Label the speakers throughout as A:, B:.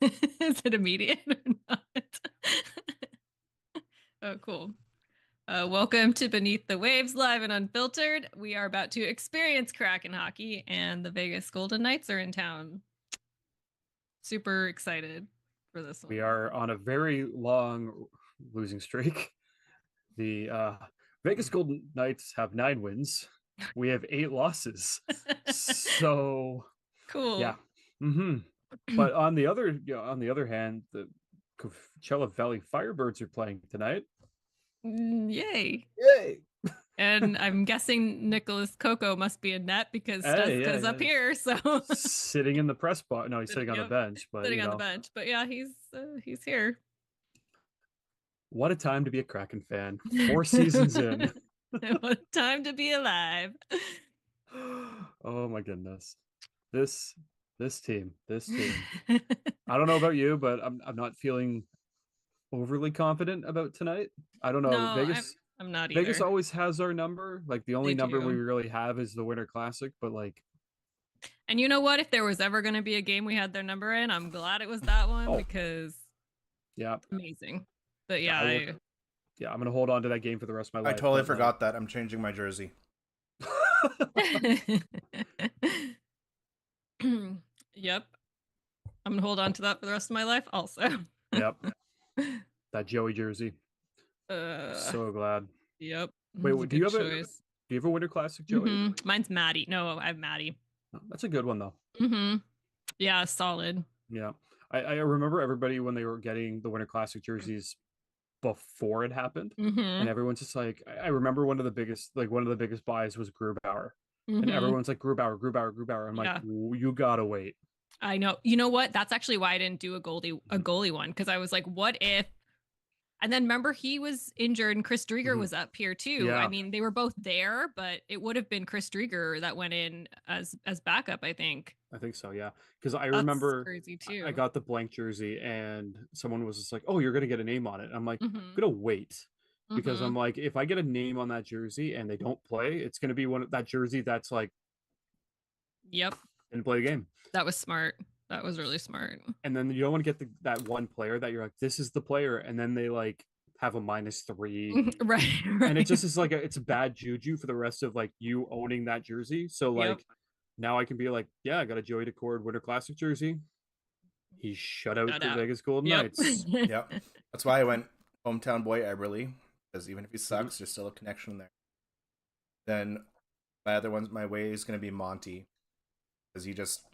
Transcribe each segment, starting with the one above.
A: Is it immediate or not? Oh, cool. Welcome to Beneath the Waves, live and unfiltered. We are about to experience Kraken hockey, and the Vegas Golden Knights are in town. Super excited for this
B: We
A: one.
B: are on a very long losing streak. The Vegas Golden Knights have 9 wins. We have 8 losses. So yeah.
A: Cool.
B: hmm But on the other hand, the Coachella Valley Firebirds are playing tonight.
A: Yay.
B: Yay!
A: And I'm guessing Nicholas Coco must be in net because
B: Hey, yeah,
A: Stutzka's up
B: yeah.
A: here. So
B: Sitting in the press box. No, he's sitting on the
A: yep,
B: bench, but
A: sitting on the bench. But yeah, he's here.
B: what a time to be a Kraken fan. 4 seasons in.
A: What time to be alive.
B: Oh my goodness. This this team. I don't know about you, but I'm not feeling overly confident about tonight. I don't know.
A: No,
B: Vegas
A: I'm not
B: Vegas
A: either.
B: always has our number. Like the only
A: They
B: number we
A: do.
B: really have is the Winter Classic, but like
A: And you know what? If there was ever going to be a game we had their number in, I'm glad it was that one
B: oh,
A: because
B: yeah.
A: amazing. But
B: Yeah,
A: yeah,
B: I will yeah, I'm gonna hold on to that game for the rest of my
C: I
B: life,
C: totally
B: but
C: forgot that. I'm changing my jersey.
A: Yep. I'm gonna hold on to that for the rest of my life also.
B: yep, that Joey jersey.
A: uh,
B: So glad.
A: yep.
B: Wait,
A: It's a good choice.
B: do you have a Winter Classic, Joey?
A: Mine's Maddie. No, I have Maddie.
B: Oh, that's a good one though.
A: Yeah, solid.
B: Yeah. I remember everybody when they were getting the Winter Classic jerseys before it happened. And
A: hmm
B: everyone's just like, I remember one of the biggest buys was Grubauer. And
A: hmm
B: everyone's like, Grubauer, Grubauer, Grubauer. I'm like,
A: Yeah.
B: you gotta wait.
A: I know. You know what? That's actually why I didn't do a goalie one because I was like, what if? And then remember he was injured and Chris Drieger
B: Mhm.
A: was up here too. I
B: Yeah,
A: mean, they were both there, but it would have been Chris Drieger that went in as backup, I think.
B: I think so. Yeah. Because I
A: That's
B: remember
A: crazy
B: I
A: too.
B: got the blank jersey and someone was just like, oh, you're gonna get a name on it. I'm like,
A: hmm
B: I'm gonna wait. Because I'm
A: hmm
B: like, if I get a name on that jersey and they don't play, it's gonna be one of that jersey that's like
A: Yep.
B: didn't play a game.
A: That was smart. That was really smart.
B: And then you don't want to get that one player that you're like, this is the player, and then they like have a -3,
A: Right,
B: and it
A: right.
B: just is like it's a bad juju for the rest of like you owning that jersey. So
A: Yep.
B: like now I can be like, yeah, I got a Joey Decord Winter Classic jersey. He shut out
A: Shut
B: the
A: up.
B: Vegas Golden
A: Yep.
B: Knights.
C: Yep. That's why I went hometown boy Eberly, because even if he
B: Mhm.
C: sucks, there's still a connection there. Then my way is going to be Monty, because he just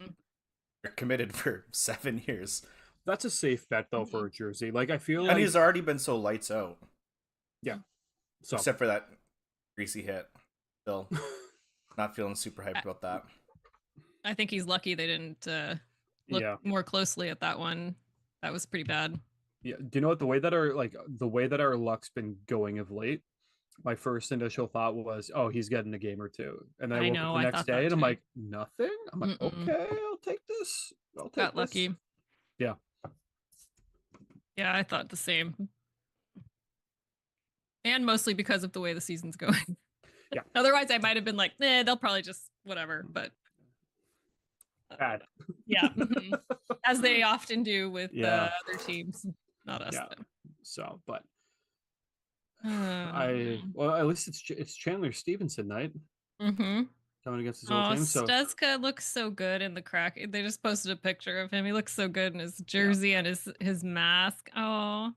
C: are committed for 7 years.
B: That's a safe bet though for
A: Mhm.
B: a jersey. Like I feel
C: And
B: like
C: he's already been so lights out,
B: yeah. So
C: except for that greasy hit. Still not feeling super hyped about that.
A: I think he's lucky they didn't look
B: yeah.
A: more closely at that one. That was pretty bad.
B: Yeah. Do you know what the way that our luck's been going of late? My first initial thought was, oh, he's getting a game or two. And then I
A: I
B: woke up
A: know.
B: the
A: I
B: next
A: thought
B: day
A: that
B: and I'm
A: too.
B: like, nothing. I'm like,
A: Mm-mm.
B: okay, I'll take this. I'll take
A: Got
B: this.
A: lucky.
B: Yeah.
A: Yeah, I thought the same. And mostly because of the way the season's going.
B: Yeah.
A: Otherwise, I might have been like, they'll probably just whatever. But
B: Bad.
A: yeah, as they often do with
B: Yeah.
A: other teams, not us
B: Yeah. So, but
A: though.
B: well, at least it's Chandler Stevenson night
A: Mm-hmm.
B: coming against his old
A: Oh,
B: team. So,
A: Stutzka looks so good in the crack. They just posted a picture of him. He looks so good in his
B: yeah.
A: jersey and his mask. Oh,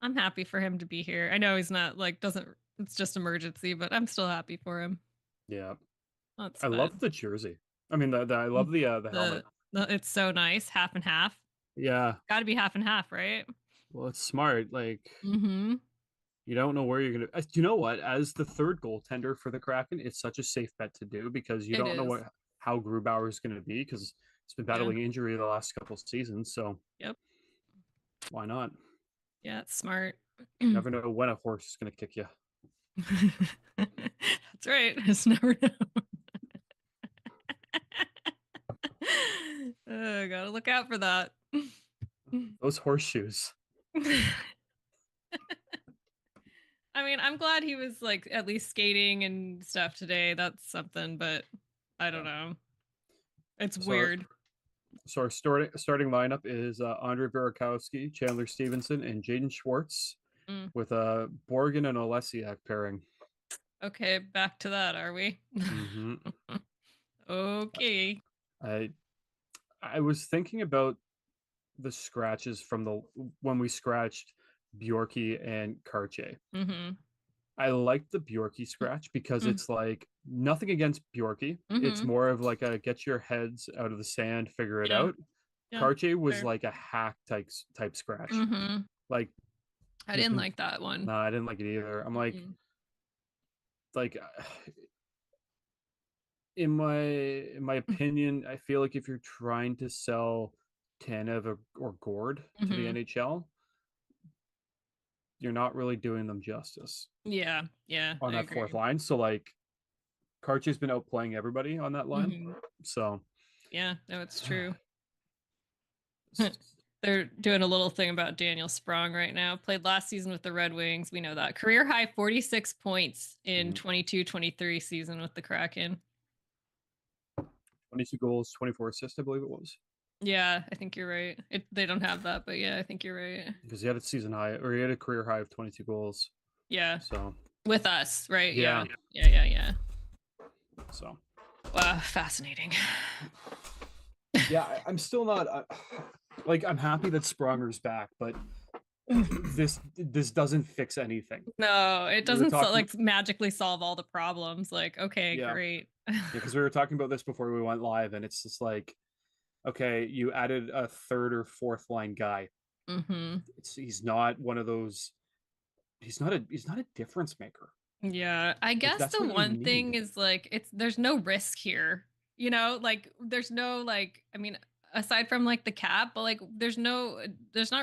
A: I'm happy for him to be here. I know he's not like doesn't it's just emergency, but I'm still happy for him.
B: Yeah.
A: That's
B: I love
A: fun.
B: the jersey. I mean, I love the helmet.
A: The, it's so nice, half and half.
B: Yeah.
A: Got to be half and half, right?
B: Well, it's smart. Like,
A: Mm-hmm.
B: you don't know where you're going to. Do you know what? As the third goaltender for the Kraken, it's such a safe bet to do because you
A: It
B: don't know
A: is.
B: how Grubauer is going to be because he's been
A: Yeah.
B: battling injury the last couple of seasons. So
A: Yep.
B: why not?
A: Yeah, it's smart.
B: You never know when a horse is going to kick you.
A: That's right. Just never know. Gotta look out for that.
B: Those horseshoes.
A: I mean, I'm glad he was like at least skating and stuff today. That's something, but I don't
B: Yeah.
A: know. It's
B: So
A: weird.
B: So our starting lineup is Andre Burakovsky, Chandler Stevenson, and Jaden Schwartz,
A: Mm.
B: with Borgen and Olesiak pairing.
A: Okay, back to that, are we?
B: Mm-hmm.
A: Okay.
B: I was thinking about the scratches from when we scratched Bjorky and Karche.
A: Mm-hmm.
B: I like the Bjorky scratch because
A: Mm.
B: it's like nothing against Bjorky. It's
A: Mm-hmm.
B: more of like a get your heads out of the sand, figure it
A: Yeah.
B: out.
A: Yeah.
B: Karche was
A: Fair.
B: like a hack type scratch.
A: Mm-hmm.
B: Like
A: I didn't like that one.
B: no, I didn't like it either. I'm
A: Mm-mm.
B: like in my opinion, I feel like if you're trying to sell Tanev or Gord to the
A: Mm-hmm.
B: NHL, you're not really doing them justice
A: Yeah,
B: on
A: I
B: that fourth
A: agree.
B: line. So like Karche's been outplaying everybody on that line.
A: Mm-hmm.
B: So
A: Yeah, no, it's true. They're doing a little thing about Daniel Sprong right now. Played last season with the Red Wings. We know that. Career high 46 points in 22-23 season with the Kraken.
B: 22 goals, 24 assists, I believe it was.
A: Yeah, I think you're right. They don't have that, but yeah, I think you're right.
B: Because he had a season high, or he had a career high of 22 goals.
A: Yeah.
B: So
A: With us, right?
B: Yeah.
A: Yeah.
B: So
A: Wow, fascinating.
B: yeah, I'm still not like I'm happy that Spronger's back, but this doesn't fix anything.
A: No, it
B: We were
A: doesn't
B: talking-
A: like magically solve all the problems. Like, okay,
B: Yeah.
A: great.
B: Yeah, because we were talking about this before we went live, and it's just like, okay, you added a third or fourth line guy.
A: Mm-hmm.
B: He's not one of those. He's not a difference maker.
A: Yeah, I guess
B: that's
A: the
B: what you
A: one thing
B: need.
A: is like there's no risk here. You know, like there's no like I mean aside from like the cap, but like there's not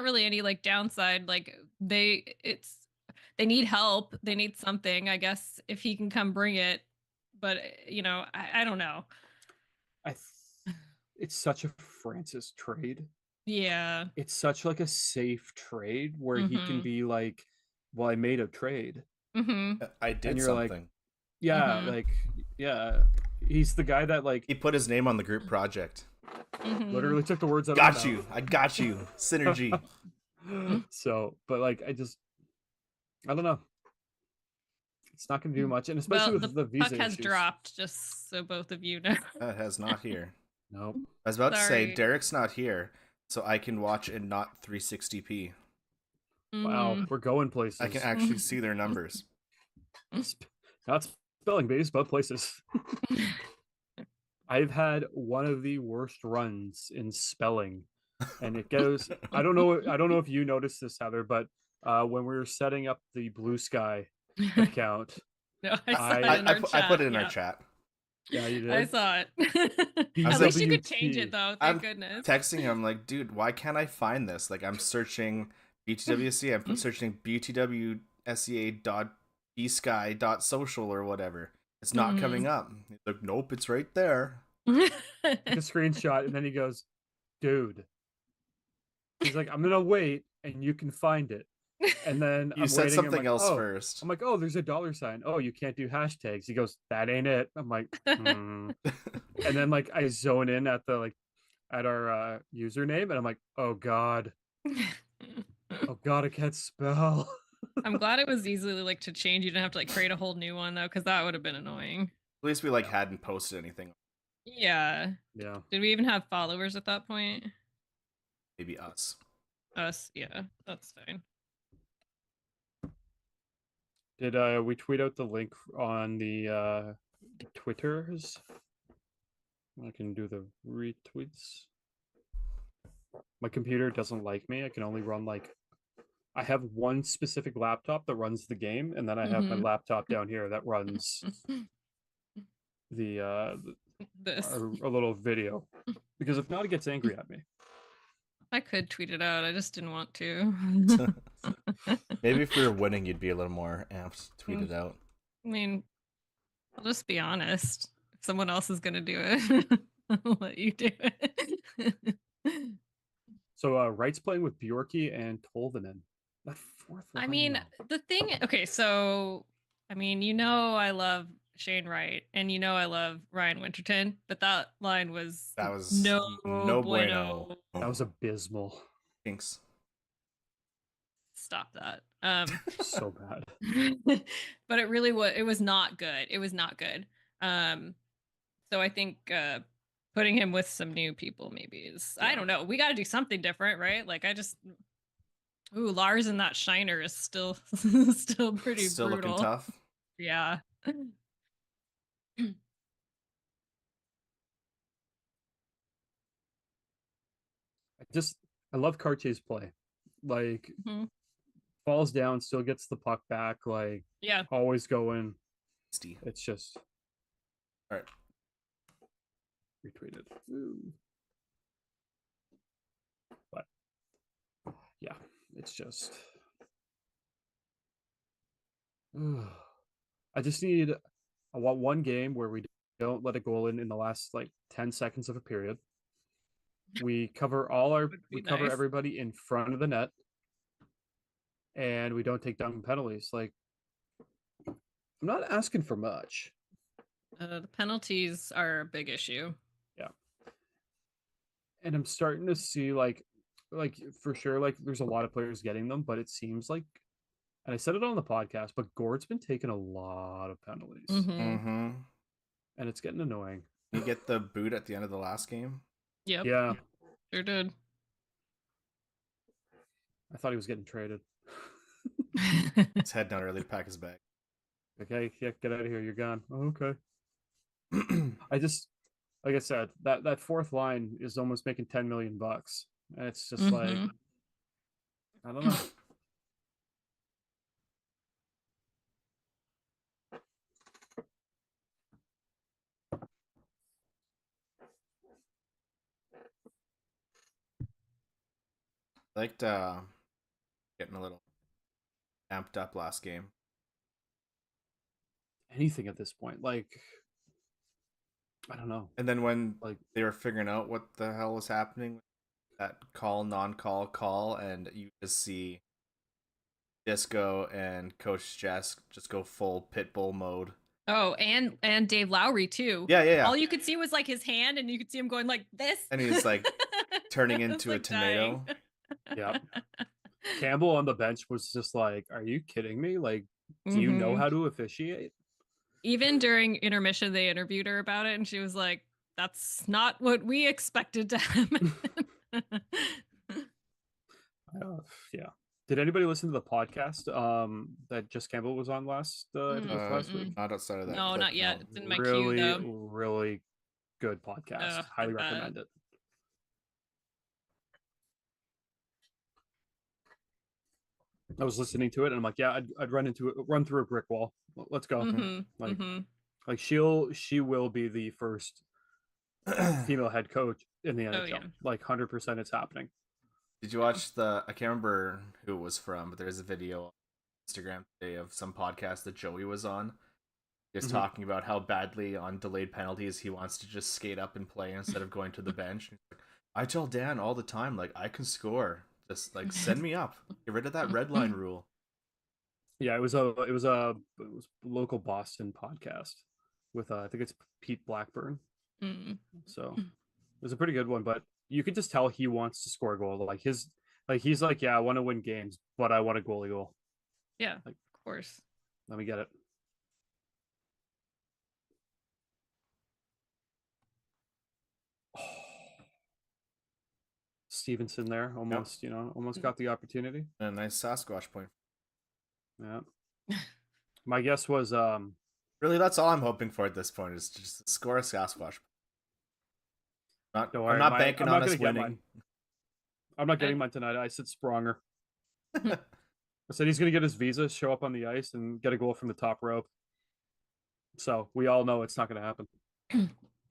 A: really any like downside. Like they need help. They need something, I guess, if he can come bring it. But I don't know.
B: It's such a Francis trade.
A: Yeah.
B: It's such like a safe trade where he can
A: Mm-hmm.
B: be like, well, I made a trade.
A: Mm-hmm.
C: I did
B: And you're
C: something.
B: like, yeah,
A: Mhm.
B: like, yeah, he's the guy that like
C: He put his name on the group project.
A: Mhm.
B: literally took the words out of
C: Got
B: my
C: you. I got you. Synergy.
B: mouth. So, but like, I don't know. It's not going to do much, and especially
A: Well,
B: with
A: the
B: the visa
A: puck has
B: issues.
A: dropped, just so both of you know.
C: That has not here.
B: Nope.
C: I was about to say
A: Sorry.
C: Derek's not here, so I can watch in not 360p.
B: Wow,
A: Mhm.
B: we're going places.
C: I can actually see their numbers.
B: Not spelling bees, but places. I've had one of the worst runs in spelling, and it goes. I don't know if you noticed this, Heather, but when we were setting up the Blue Sky account,
A: No, I saw it in
C: I
A: our
C: put
A: chat.
C: it in our
A: yeah.
C: chat.
B: yeah, you did.
A: I saw it.
C: I was
A: At
C: like,
A: least you could change
B: BWT.
A: it though. Thank
C: I'm
A: goodness.
C: texting him like, dude, why can't I find this? Like, I'm searching BTWSC. I'm searching btwsca.bsky.social or whatever. It's not
A: Mhm.
C: coming up. He's like, nope, it's right there.
B: Took a screenshot, and then he goes, "Dude," he's like, "I'm gonna wait, and you can find it." And then
C: You
B: I'm
C: said
B: waiting.
C: something
B: I'm like,
C: else
B: oh.
C: first.
B: I'm like, oh, there's a $sign. Oh, you can't do hashtags. He goes, that ain't it. I'm like, hmm. And then like I zone in at the at our username, and I'm like, oh god, I can't spell.
A: I'm glad it was easily like to change. You didn't have to like create a whole new one though, because that would have been annoying.
C: At least we like hadn't posted anything.
A: Yeah.
B: Yeah.
A: Did we even have followers at that point?
C: Maybe us.
A: Us, yeah, that's fine.
B: Did we tweet out the link on the Twitters? I can do the retweets. My computer doesn't like me. I can only run like I have one specific laptop that runs the game, and then I have my
A: Mhm.
B: laptop down here that runs the
A: This.
B: a little video. Because if not, it gets angry at me.
A: I could tweet it out. I just didn't want to.
C: Maybe if we were winning, you'd be a little more amped to tweet it out.
A: I mean, I'll just be honest. If someone else is gonna do it, I'll let you do it.
B: So Wright's playing with Bjorky and Tolvanen. That fourth line.
A: I mean,
B: though.
A: the thing. Okay, so I mean, I love Shane Wright, and I love Ryan Winterton, but that line was
C: That was
A: no
C: no
A: bueno.
C: bueno.
B: That was abysmal.
C: Thanks.
A: Stop that.
B: So bad.
A: But it really was. It was not good. It was not good. So I think putting him with some new people maybe is. I don't know. We got to do something different, right? Like ooh, Lars in that Shiner is still still pretty
C: Still
A: brutal.
C: looking tough.
A: Yeah.
B: I love Cartier's play. Like
A: Mhm.
B: falls down, still gets the puck back, like
A: Yeah.
B: always going.
C: Steve.
B: It's just
C: All right.
B: retweeted. Ooh. But yeah, it's just I just need I want one game where we don't let a goal in the last like 10 seconds of a period. We cover
A: Would be nice.
B: everybody in front of the net, and we don't take down penalties. Like I'm not asking for much.
A: The penalties are a big issue.
B: Yeah. And I'm starting to see like for sure, like there's a lot of players getting them, but it seems like, and I said it on the podcast, but Gord's been taking a lot of penalties,
C: Mm-hmm.
B: and it's getting annoying.
C: You get the boot at the end of the last game.
A: Yep.
B: Yeah,
A: Sure did.
B: I thought he was getting traded.
C: He's heading out early to pack his bag.
B: Okay, yeah, get out of here. You're gone. Oh, okay. I just, like I said, that fourth line is almost making $10 million, and it's just like, I don't know.
C: Liked getting a little amped up last game.
B: Anything at this point, like, I don't know.
C: And then when
B: Like
C: they were figuring out what the hell was happening, that call, non-call, call, and you just see Disco and Coach Jess just go full pitbull mode.
A: Oh, and Dave Lowry too.
C: Yeah.
A: All you could see was like his hand, and you could see him going like this.
C: And he's like turning
A: I was,
C: into a
A: like,
C: tomato.
A: dying.
B: Yeah. Campbell on the bench was just like, "Are you kidding me? Like, do you know how to officiate?"
A: Even during intermission, they interviewed her about it, and she was like, "That's not what we expected to happen."
B: Yeah. Did anybody listen to the podcast that Just Campbell was on last last week?
C: Not outside of that.
A: No,
C: clip,
A: not yet.
C: no.
A: It's in my queue though.
B: Really good podcast. Highly recommend it. I was listening to it and I'm like, yeah, I'd run through a brick wall. Let's go. Like she will be the first female head coach in the NHL.
A: Yeah.
B: Like 100% it's happening.
C: Did you watch I can't remember who it was from, but there's a video on Instagram today of some podcast that Joey was on. He was talking about how badly on delayed penalties he wants to just skate up and play instead of going to the bench. I tell Dan all the time, like, I can score. Just like send me up. Get rid of that red line rule.
B: Yeah, it was a local Boston podcast with I think it's Pete Blackburn. So it was a pretty good one, but you could just tell he wants to score a goal. Like he's like, yeah, I want to win games, but I want a goalie goal.
A: Yeah,
B: like,
A: of course.
B: Let me get it. Stevenson there almost, almost got the opportunity.
C: A nice Sasquatch point.
B: Yeah. My guess was
C: really that's all I'm hoping for at this point is just score a Sasquatch. I'm not banking on us winning.
B: I'm not getting mine tonight. I said Spronger. I said he's going to get his visa, show up on the ice, and get a goal from the top rope. So we all know it's not going to happen.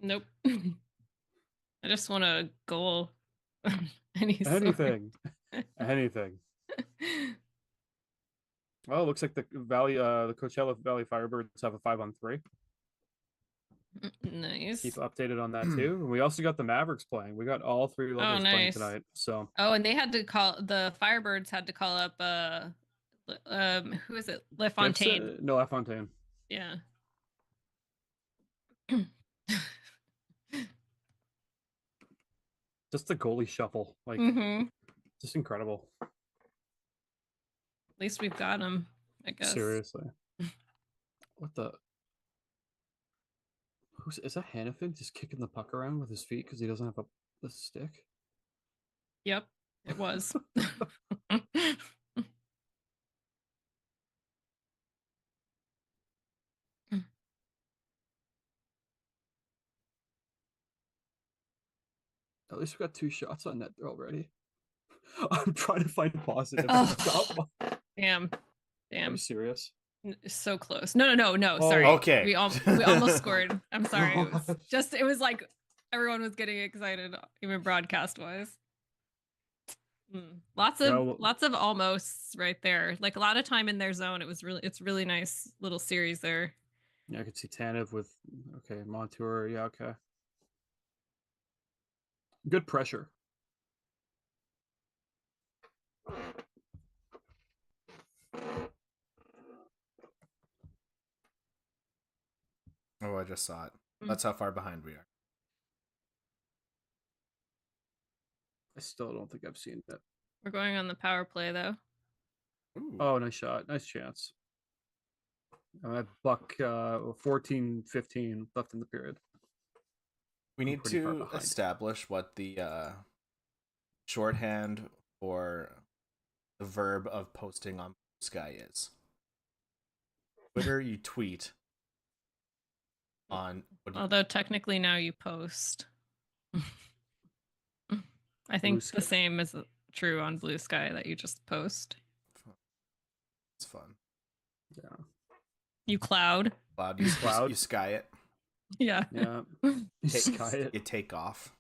A: Nope. I just want a goal.
B: Anything. Well, it looks like the Coachella Valley Firebirds have a 5-on-3.
A: Nice.
B: Keep updated on that too. And we also got the Mavericks playing. We got all three levels playing tonight. So
A: and they had to the Firebirds had to call up who is it? LaFontaine.
B: No, LaFontaine.
A: Yeah.
B: Just the goalie shuffle, like
A: At
B: just incredible.
A: least we've got him, I guess.
B: Seriously. What the? Is that Hannafin just kicking the puck around with his feet because he doesn't have the stick?
A: Yep, it was.
B: At least we got 2 shots on net already. I'm trying to find positives.
A: Oh. Damn.
B: Are you serious?
A: So close. No.
B: Oh,
A: Sorry.
C: okay.
A: We almost scored. I'm sorry. It was like everyone was getting excited, even broadcast wise. Lots of almosts right there. Like a lot of time in their zone. It's really nice little series there.
B: Yeah, I could see Tanev with Montour. Yeah, okay. Good pressure.
C: Oh, I just saw it. That's how far behind we are.
B: I still don't think I've seen it.
A: We're going on the power play though.
C: Ooh.
B: Oh, nice shot. Nice chance. I'm at buck 14-15 left in the period.
C: We need to establish what the shorthand for the verb of posting on Sky is. Twitter, you tweet on.
A: Although technically now you post. I think the same is true on Blue Sky, that you just post.
C: It's fun.
B: Yeah.
A: You cloud.
C: You sky it.
A: Yeah.
B: Yeah.
C: You take off.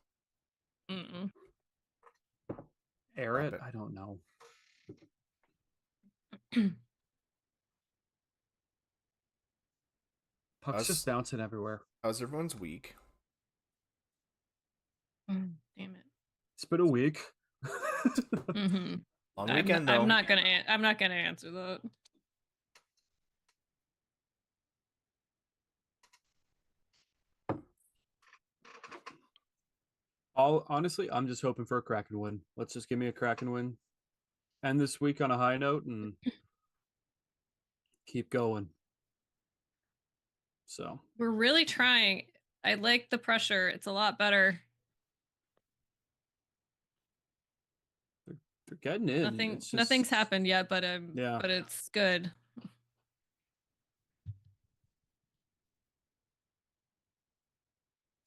B: Air it? I don't know. Puck's just bouncing everywhere.
C: How's everyone's week?
A: Damn it.
B: It's been a week.
C: Long weekend, though.
A: I'm not gonna answer that.
B: Honestly, I'm just hoping for a Kraken win. Let's just give me a Kraken win. End this week on a high note and keep going. So
A: we're really trying. I like the pressure. It's a lot better.
B: They're getting in.
A: Nothing's happened yet, but but it's good.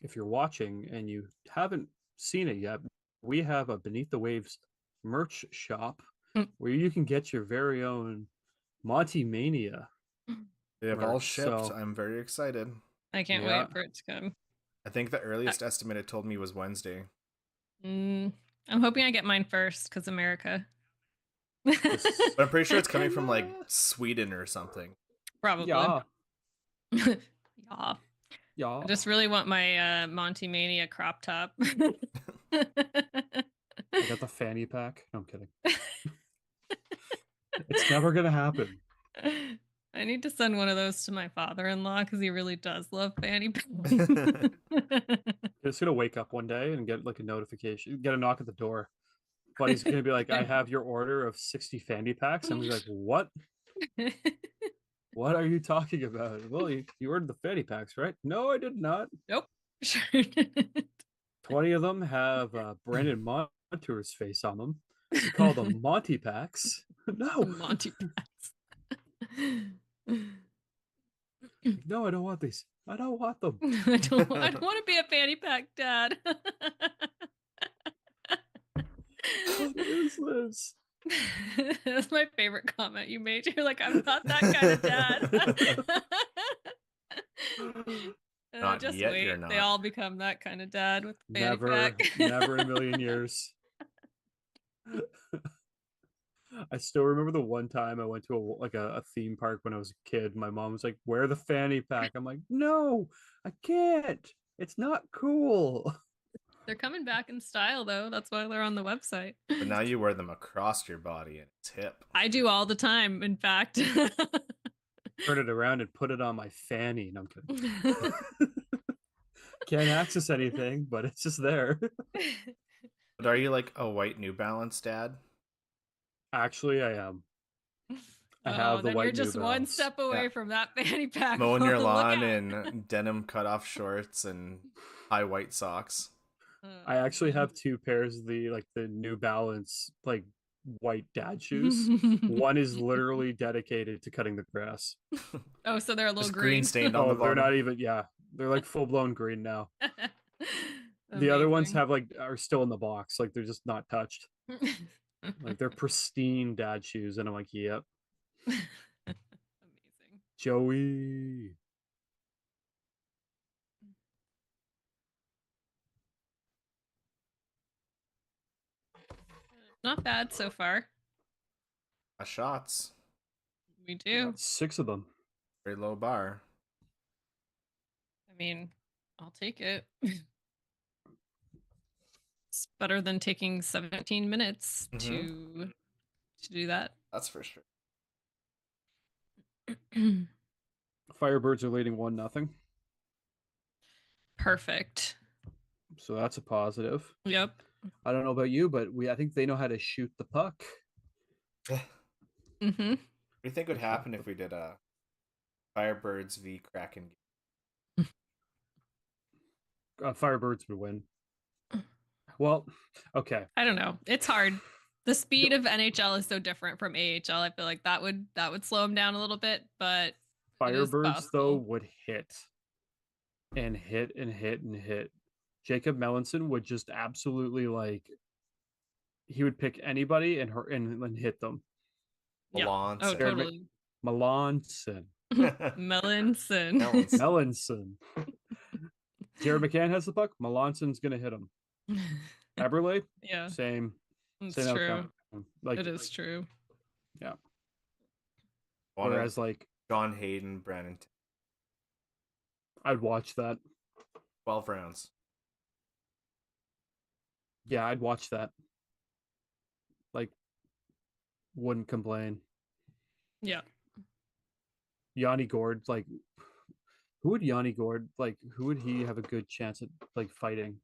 B: If you're watching and you haven't seen it yet, we have a Beneath the Waves merch shop where you can get your very own Monty Mania.
C: They have all shipped. So I'm very excited.
A: I can't wait for it to come. I
C: think the earliest estimate it told me was Wednesday.
A: I'm hoping I get mine first because America.
C: But I'm pretty sure it's coming from like Sweden or something.
A: Probably.
B: Yeah.
A: Yeah. I just really want my Monty Mania crop top.
B: I got the fanny pack. No, I'm kidding. It's never gonna happen.
A: I need to send one of those to my father-in-law because he really does love fanny packs.
B: He's gonna wake up one day and get like a notification, get a knock at the door. But he's gonna be like, "I have your order of 60 fanny packs." I'm like, "What? What are you talking about?" Well, you ordered the fanny packs, right? No, I did not.
A: Nope. Sure didn't.
B: 20 of them have Brandon Montour's face on them. You call them Monty packs. No.
A: Monty packs.
B: No, I don't want these. I don't want them.
A: I don't want to be a fanny pack dad.
B: What is this?
A: That's my favorite comment you made. You're like, I'm not that kind of dad.
C: Not
A: just
C: yet,
A: wait.
C: you're not.
A: They all become that kind of dad with the fanny pack.
B: Never in a million years. I still remember the one time I went to a theme park when I was a kid. My mom was like, "Wear the fanny pack." I'm like, "No, I can't. It's not cool."
A: They're coming back in style, though. That's why they're on the website.
C: But now you wear them across your body and it's hip.
A: I do all the time, in fact.
B: Turn it around and put it on my fanny. No, I'm kidding. Can't access anything, but it's just there.
C: But are you like a white New Balance dad?
B: Actually, I am. I
A: Oh,
B: have the
A: then you're
B: white New
A: just one
B: Balance.
A: step away
C: Yeah.
A: from that fanny pack.
C: Mowing your
A: Look
C: lawn
A: out.
C: in denim cutoff shorts and high white socks.
B: I actually have two pairs of the New Balance white dad shoes. One is literally dedicated to cutting the grass.
A: Oh, so they're a little
C: Just green
A: green.
C: stained on
B: Oh,
C: the
B: they're
C: bottom.
B: not even. Yeah, they're like full blown green now. The other ones
A: Amazing.
B: are still in the box, like they're just not touched. Like they're pristine dad shoes, and I'm like, yep,
A: Amazing.
B: Joey.
A: Not bad so far.
C: Shots.
A: We
B: I
A: do.
B: got 6 of them.
C: Very low bar.
A: I mean, I'll take it. It's better than taking 17 minutes to do that.
C: That's for sure.
B: Firebirds are leading 1-0,
A: Perfect.
B: so that's a positive.
A: Yep.
B: I don't know about you, but I think they know how to shoot the puck.
A: Mm-hmm.
C: What do you think would happen if we did a Firebirds v Kraken game?
B: Firebirds would win. Well, okay.
A: I don't know. It's hard. The speed of NHL is so different from AHL. I feel like that would slow them down a little bit, but it is
B: Firebirds though
A: possible.
B: would hit and hit and hit and hit. Jacob Melanson would just absolutely he would pick anybody and hit them.
A: Yeah.
C: Melanson.
A: Oh, totally.
B: Melanson.
A: Melanson.
B: Melanson. Jared McCann has the puck. Melanson's gonna hit him. Eberle,
A: Yeah,
B: same
A: it's
B: same
A: true.
B: outcome.
A: It is true.
B: Yeah.
C: Wanted
B: Whereas
C: John Hayden, Brandon,
B: I'd watch that.
C: 12 rounds.
B: Yeah, I'd watch that. Wouldn't complain.
A: Yeah.
B: Yanni Gord, who would Yanni Gord who would he have a good chance at fighting?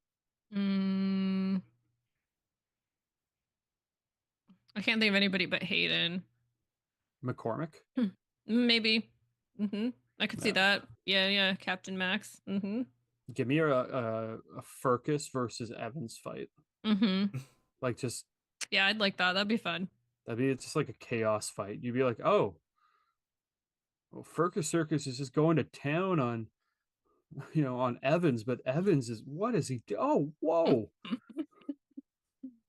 A: I can't think of anybody but Hayden.
B: McCormick?
A: Maybe. I could see that. Yeah, Captain Max.
B: Give me a Furcus versus Evans fight. Just
A: Yeah, I'd like that. That'd be fun.
B: that'd be just like a chaos fight. You'd be like, oh, well, Furcus Circus is just going to town on on Evans, but Evans is what is he do? Oh, whoa.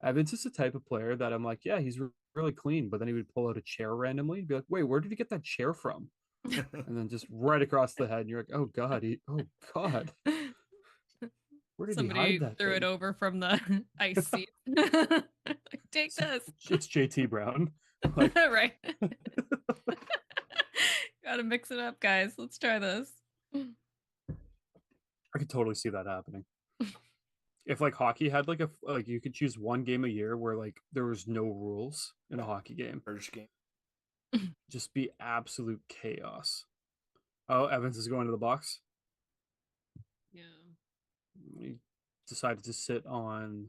B: Evans is the type of player that I'm like, yeah, he's really clean, but then he would pull out a chair randomly, be like, wait, where did he get that chair from? And then just right across the head, and you're like, oh god, where did
A: Somebody
B: he hide that
A: threw
B: thing?
A: it over from the ice seat. Take this.
B: It's JT Brown.
A: Right. Gotta mix it up, guys. Let's try this.
B: I could totally see that happening. If hockey had you could choose one game a year where there was no rules in a hockey game.
C: Purge game.
B: Just be absolute chaos. Oh, Evans is going to the box.
A: Yeah.
B: He decided to sit on,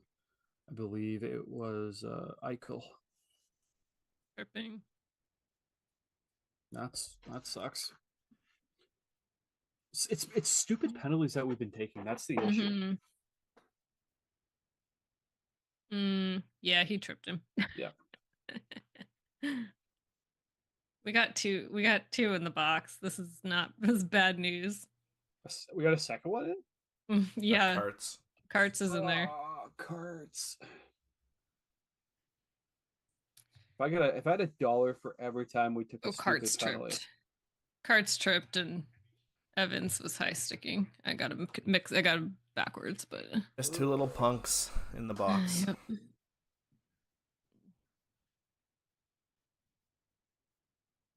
B: I believe it was Eichel.
A: Tripping.
B: That sucks. It's stupid penalties that we've been taking. That's the issue.
A: Yeah, he tripped him.
B: Yeah.
A: We got two in the box. This is bad news.
B: We got a second one in?
A: Yeah.
C: Carts
A: is in there.
B: Carts. If I had $1 for every time we took a stupid penalty.
A: Carts tripped and Evans was high sticking. I got him backwards, but
C: just 2 little punks in the box.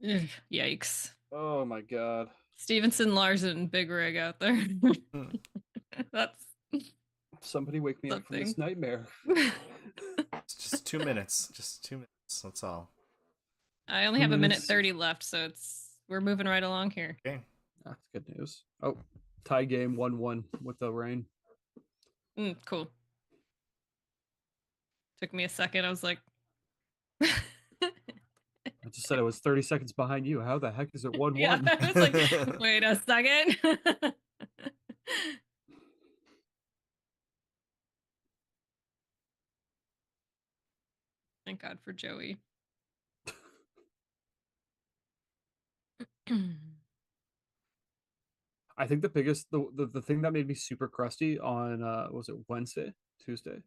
A: Yep. Yikes.
B: Oh my god.
A: Stevenson Larson, big rig out there. That's
B: somebody wake me up from this nightmare.
C: It's just 2 minutes. Just 2 minutes. That's all.
A: I only have 1:30 left, so we're moving right along here.
C: Okay.
B: That's good news. Oh, Tie game 1-1 with the rain.
A: Cool. Took me a second. I was like,
B: I just said I was 30 seconds behind you. How the heck is it 1-1?
A: yeah, I was like, wait a second. Thank God for Joey.
B: I think the biggest the thing that made me super crusty on was it Wednesday Tuesday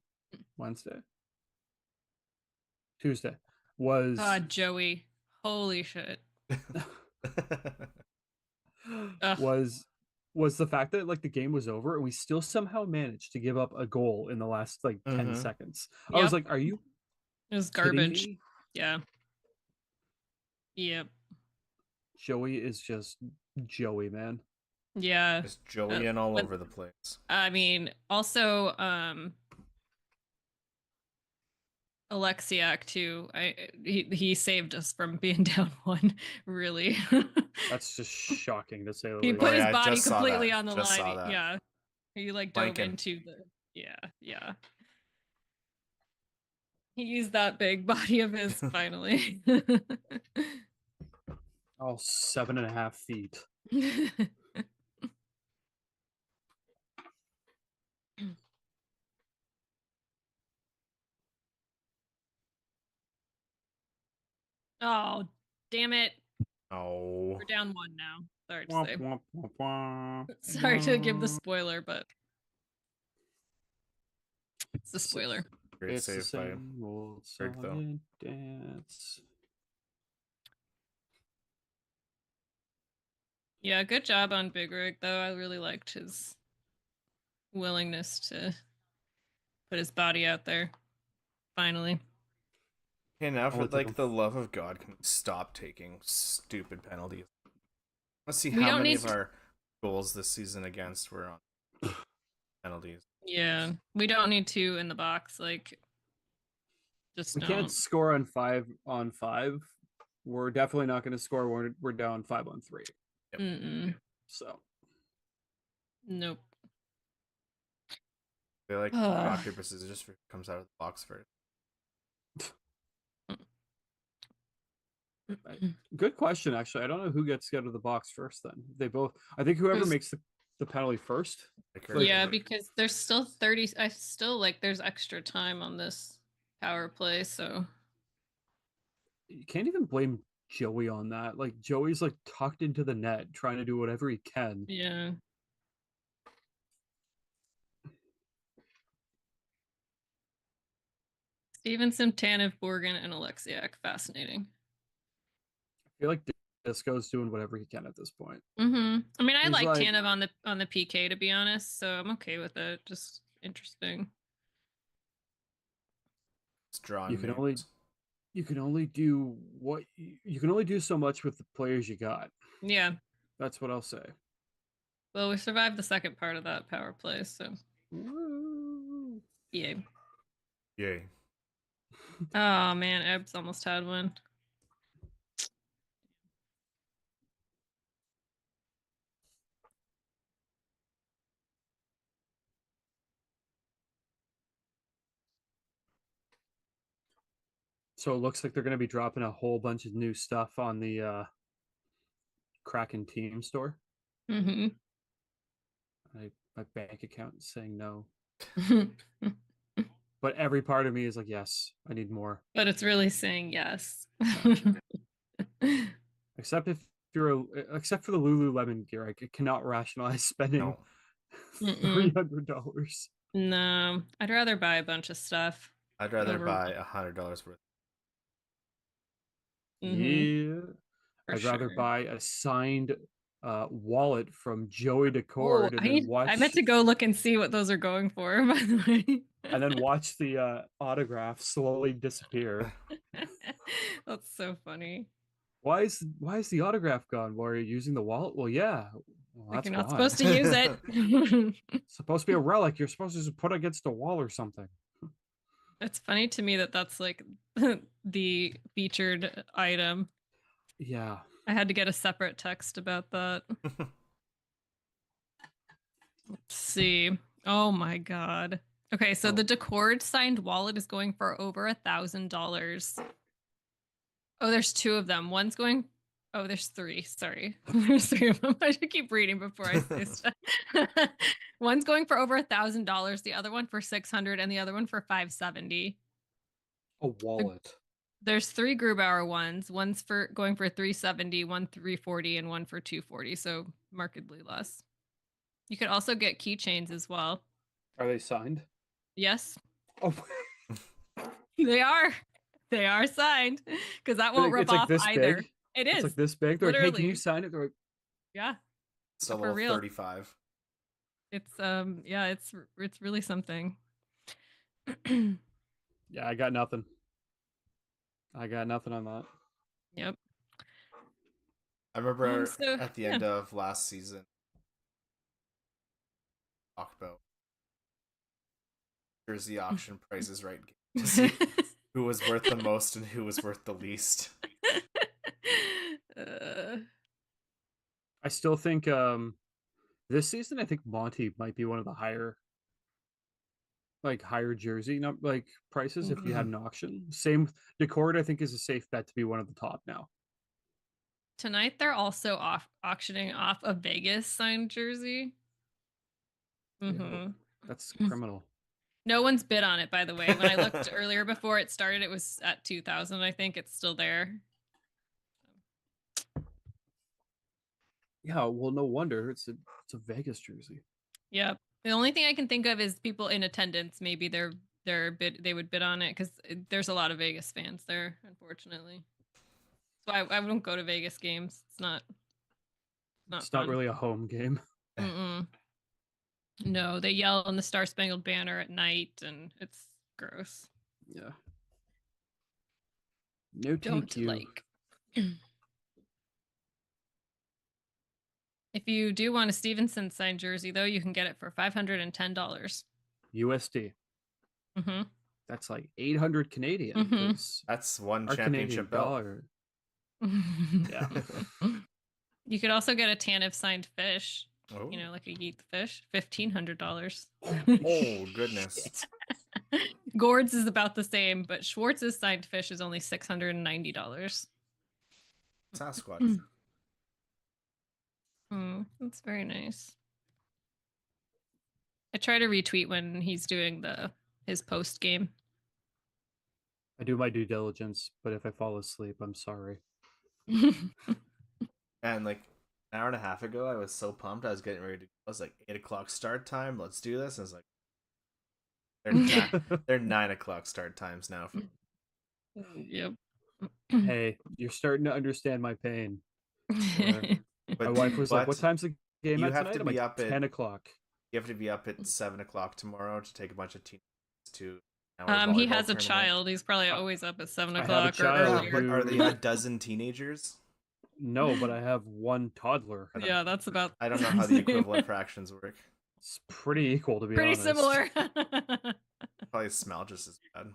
B: was
A: God, Joey. Holy shit. Ugh.
B: was the fact that like the game was over and we still somehow managed to give up a goal in the last like 10 seconds. I was
A: Yep.
B: like, are you
A: It was
B: kidding
A: garbage.
B: me?
A: Yeah. Yep.
B: Joey is just Joey, man.
A: Yeah.
C: Just Joey and all over the place.
A: I mean, also, Alexiak too. He saved us from being down one. Really.
B: That's just shocking to say the
A: He
B: least.
A: put
C: Oh,
A: his
C: yeah, I
A: body
C: just saw
A: completely
C: that.
A: on the
C: Just saw
A: line.
C: that.
A: Yeah. He like dove
C: Blanking.
A: into the. Yeah. He used that big body of his finally.
B: Oh, 7.5 feet.
A: Oh, damn it.
C: Oh.
A: We're down one now. Sorry to
B: Womp,
A: say.
B: womp, womp, womp,
A: Sorry to give the
B: womp.
A: spoiler, but it's the spoiler.
C: Great
B: It's the
C: save by
B: same old
C: Greg, though.
B: song and dance.
A: Yeah, good job on Big Rig, though. I really liked his willingness to put his body out there. Finally.
C: Okay, now for
B: Only took
C: like
B: him-
C: the love of God, can we stop taking stupid penalties? Let's see
A: We
C: how
A: don't
C: many
A: need
C: of our goals this season against were on penalties.
A: Yeah, we don't need two in the box. Like, just
B: We
A: don't.
B: can't score on 5-on-5. We're definitely not going to score when we're down 5-on-3.
C: Yep.
A: Mm-mm.
B: So
A: Nope.
C: They like rock paper scissors just comes out of the box first.
B: good question, actually. I don't know who gets out of the box first. Then they both. I think whoever makes the penalty first.
A: Yeah, because there's still 30. I still like there's extra time on this power play, so
B: You can't even blame Joey on that. Like Joey's like tucked into the net, trying to do whatever he can.
A: yeah. Stevenson, Tanev, Borgen, and Alexiak. Fascinating.
B: I feel like Disco's doing whatever he can at this point.
A: Mm-hmm. I mean, I
B: He's
A: like
B: like-
A: Tanev on the PK, to be honest, so I'm okay with it. Just interesting.
C: It's drawn.
B: You can only do what you can only do so much with the players you got.
A: Yeah.
B: That's what I'll say.
A: Well, we survived the second part of that power play, so
B: Woo.
A: yay.
C: Yay.
A: Oh man, Ebbs almost had one.
B: So it looks like they're going to be dropping a whole bunch of new stuff on the Kraken team store.
A: Mm-hmm.
B: My bank account is saying no, but every part of me is like, yes, I need more.
A: But it's really saying yes.
B: Except except for the Lululemon gear, I cannot rationalize spending $300.
A: No, I'd rather buy a bunch of stuff.
C: I'd rather buy $100 worth.
B: Yeah, I'd rather buy a signed wallet from Joey
A: Oh,
B: Decord and then watch.
A: I meant to go look and see what those are going for, by the way.
B: And then watch the autograph slowly disappear.
A: That's so funny.
B: Why is the autograph gone? Well, are you using the wallet? Well, yeah. Well,
A: Like
B: that's
A: you're not
B: why.
A: supposed to use it.
B: It's supposed to be a relic. You're supposed to just put against a wall or something.
A: It's funny to me that that's like the featured item.
B: Yeah.
A: I had to get a separate text about that. see. Oh my god. Okay, so
B: Oh.
A: the Decord signed wallet is going for over $1,000. Oh, there's two of them. One's going. Oh, there's three. Sorry, there's three of them. I should keep reading before I say stuff. One's going for over $1,000. The other one for 600, and the other one for 570.
B: A wallet.
A: There's three Grubauer ones. One's for going for 370, one 340, and one for 240. So markedly less. You could also get keychains as well.
B: Are they signed?
A: Yes,
B: Oh,
A: they are. They are signed because that won't rub
B: it's like
A: off
B: this
A: either.
B: big.
A: It is.
B: It's like this big. They're like, hey, can you
A: Literally.
B: sign it? They're like,
A: Yeah.
C: Still
A: For
C: level
A: real.
C: 35.
A: It's yeah, it's really something.
B: yeah, I got nothing. I got nothing on that.
A: Yep.
C: I remember
A: So,
C: at the
A: yeah.
C: end of last season, talked about jersey auction prices right to see who was worth the most and who was worth the least.
B: I still think this season I think Monty might be one of the higher jersey like prices if you had an auction. Same Decord I think is a safe bet to be one of the top now.
A: Tonight they're also auctioning off a Vegas signed jersey. Mm-hmm.
B: That's criminal.
A: No one's bid on it, by the way. When I looked earlier before it started, it was at 2,000. I think it's still there.
B: Yeah, well, no wonder it's a Vegas jersey.
A: Yep. The only thing I can think of is people in attendance. Maybe they would bid on it because there's a lot of Vegas fans there, unfortunately. So I won't go to Vegas games. It's not fun.
B: Really a home game.
A: Mm-mm. No, they yell on the Star Spangled Banner at night, and it's gross.
B: Yeah. No,
A: Don't
B: thank you.
A: like. If you do want a Stevenson signed jersey, though, you can get it for $510
B: USD.
A: Mm-hmm.
B: That's like 800 Canadian.
A: Mm-hmm.
C: That's one
B: our
C: championship belt.
B: dollar. Yeah.
A: You could also get a Tanev signed fish.
C: Oh.
A: You know, like a Yeet the fish, $1,500.
C: Oh goodness.
A: Gord's is about the same, but Schwartz's signed fish is only $690.
C: Sasquatch.
A: That's very nice. I try to retweet when he's doing his post game.
B: I do my due diligence, but if I fall asleep, I'm sorry.
C: And like an hour and a half ago, I was so pumped. I was getting ready to. I was like 8 o'clock start time. Let's do this. And I was like, they're 9 o'clock start times now.
A: Yep.
B: Hey, you're starting to understand my pain. My wife was like, "What time's the game
C: you
B: at
C: have
B: tonight?"
C: to
B: I'm
C: be
B: like,
C: up at
B: 10 o'clock.
C: You have to be up at 7 o'clock tomorrow to take a bunch of teenagers to.
A: He has a child. He's probably always up at 7 o'clock.
B: I have a child.
C: Yeah, but are they a dozen teenagers?
B: No, but I have one toddler.
A: Yeah, that's about.
C: I don't know how the equivalent fractions work.
B: It's pretty equal, to be
A: pretty
B: honest.
A: Similar.
C: Probably smell just as bad.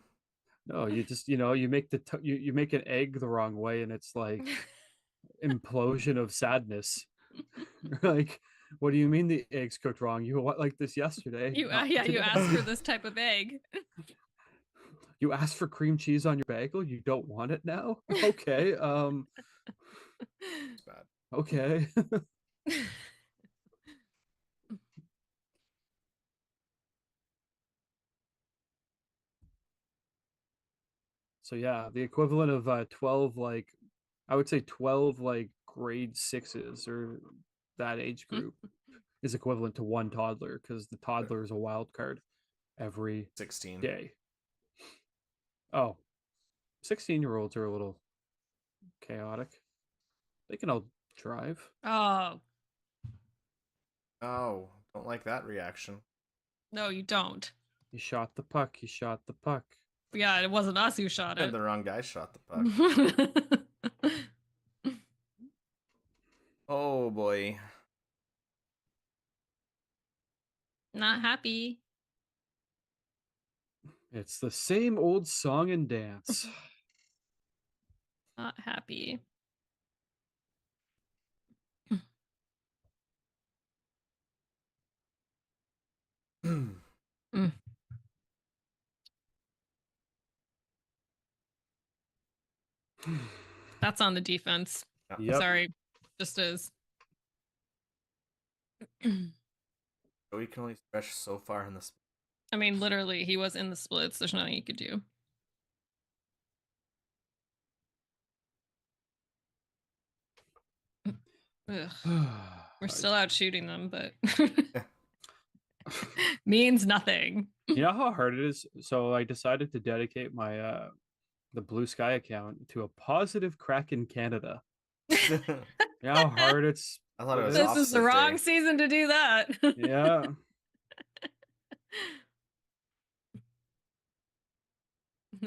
B: No, you just you make you make an egg the wrong way, and it's like implosion of sadness. Like, what do you mean the egg's cooked wrong? You like this yesterday.
A: You asked for this type of egg.
B: You asked for cream cheese on your bagel. You don't want it now? Okay.
C: It's bad.
B: Okay. So yeah, the equivalent of 12 I would say 12 grade 6s or that age group is equivalent to one toddler because the toddler is a wild card every
C: 16
B: day. Oh, 16-year-olds are a little chaotic. They can all drive.
A: Oh.
C: Oh, don't like that reaction.
A: No, you don't.
B: He shot the puck. He shot the puck.
A: Yeah, it wasn't us who shot it.
C: The wrong guy shot the puck. Oh boy.
A: Not happy.
B: It's the same old song and dance.
A: Not happy. Mm. That's on the defense.
B: Yep.
A: Sorry, just is.
C: Joey can only stretch so far in this.
A: I mean, literally, he was in the splits. There's nothing he could do. Ugh. We're still out shooting them, but means nothing.
B: You know how hard it is? So I decided to dedicate my the Blue Sky account to a positive Kraken Canada. You know how hard it's.
C: I thought it was
A: This is the
C: opposite
A: wrong
C: day.
A: season to do that.
B: Yeah.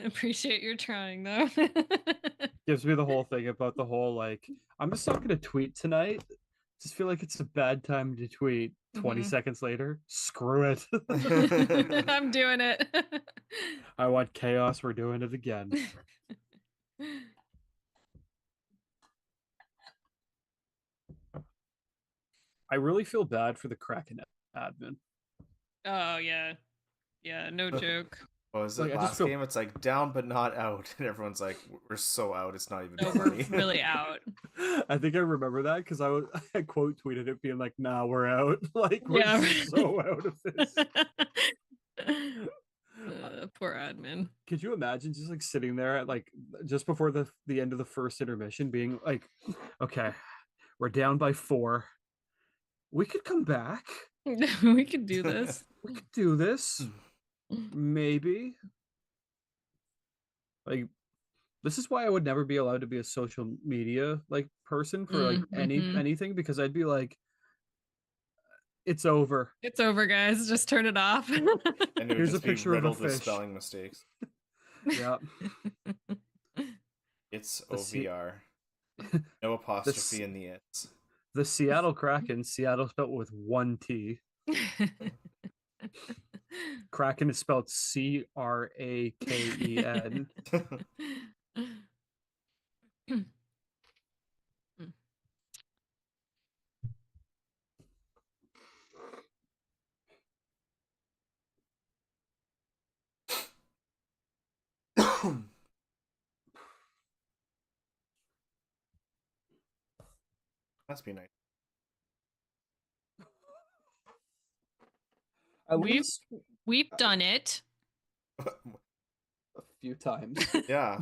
A: Appreciate your trying, though.
B: Gives me the whole thing about the whole like, I'm just not gonna tweet tonight. Just feel like it's a bad time to tweet. 20 seconds later, screw it.
A: I'm doing it.
B: I want chaos. We're doing it again. I really feel bad for the Kraken admin.
A: Oh yeah, yeah, no joke.
C: What was it?
B: Like, I just
C: Last
B: feel-
C: game, it's like down but not out, and everyone's like, "We're so out, it's not even
A: No, we're
C: funny."
A: really out.
B: I think I remember that because I quote tweeted it being like, "Nah, we're out. Like we're
A: Yeah.
B: so out of this."
A: Poor admin.
B: Could you imagine just like sitting there at like just before the end of the first intermission, being like, "Okay, we're down by 4. We could come back.
A: We could do this.
B: We could do this. Maybe." Like, this is why I would never be allowed to be a social media like person for like anything, because I'd be like, it's over.
A: It's over, guys. Just turn it off.
C: And it would
B: Here's
C: just
B: a picture
C: be
B: of a
C: riddled with
B: fish.
C: spelling mistakes.
B: Yeah.
C: It's
B: The C-
C: OVR. No apostrophe in the it's.
B: The Seattle Kraken, Seattle spelled with 1 T. Kraken is spelled Kraken.
C: Must be nice.
B: At
A: We've-
B: least
A: We've done it.
B: a few times.
C: Yeah.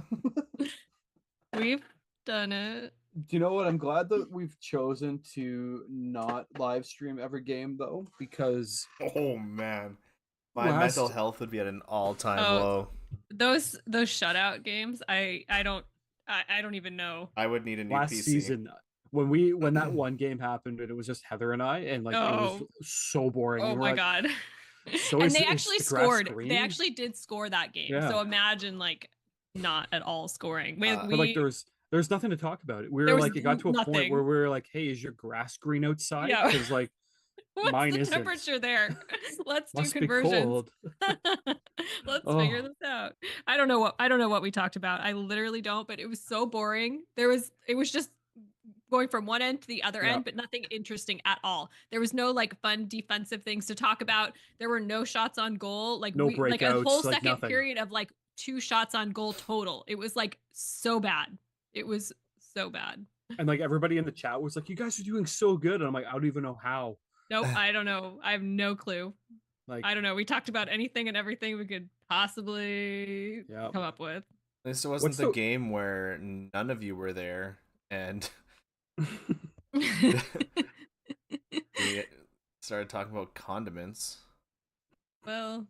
A: We've done it.
B: Do you know what? I'm glad that we've chosen to not live stream every game though, because
C: Oh man. My
B: Last-
C: mental health would be at an all-time
A: Oh.
C: low.
A: Those shutout games, I don't even know.
C: I would need a new
B: last
C: PC.
B: season when that one game happened and it was just Heather and I, and like it was
A: Oh.
B: so boring.
A: Oh
B: We were
A: my
B: like,
A: god.
B: So
A: and
B: is-
A: they
B: is
A: actually
B: the grass
A: scored. They
B: green?
A: actually did score that game.
B: Yeah.
A: So imagine like not at all scoring.
B: but like there's nothing to talk about. We
A: There
B: were
A: was
B: like, it got to a point
A: nothing.
B: where we were like, hey, is your grass green outside?
A: Yeah.
B: Because like
A: What's
B: mine
A: the
B: isn't.
A: temperature there? Let's do
B: Must be
A: conversions.
B: cold.
A: Let's
B: Oh.
A: figure this out. I don't know what we talked about. I literally don't, but it was so boring. It was just going from one end to the other
B: Yeah.
A: end, but nothing interesting at all. There was no like fun defensive things to talk about. There were no shots on goal. Like
B: No
A: like a whole
B: breakouts, like
A: second
B: nothing.
A: period of like 2 shots on goal total. It was like so bad. It was so bad.
B: And like everybody in the chat was like, you guys are doing so good. And I'm like, I don't even know how.
A: Nope, I don't know. I have no clue.
B: Like,
A: I don't know. We talked about anything and everything we could possibly
B: yeah.
A: come up with.
C: This wasn't
B: What's
C: the
B: the-
C: game where none of you were there, and we started talking about condiments.
A: Well,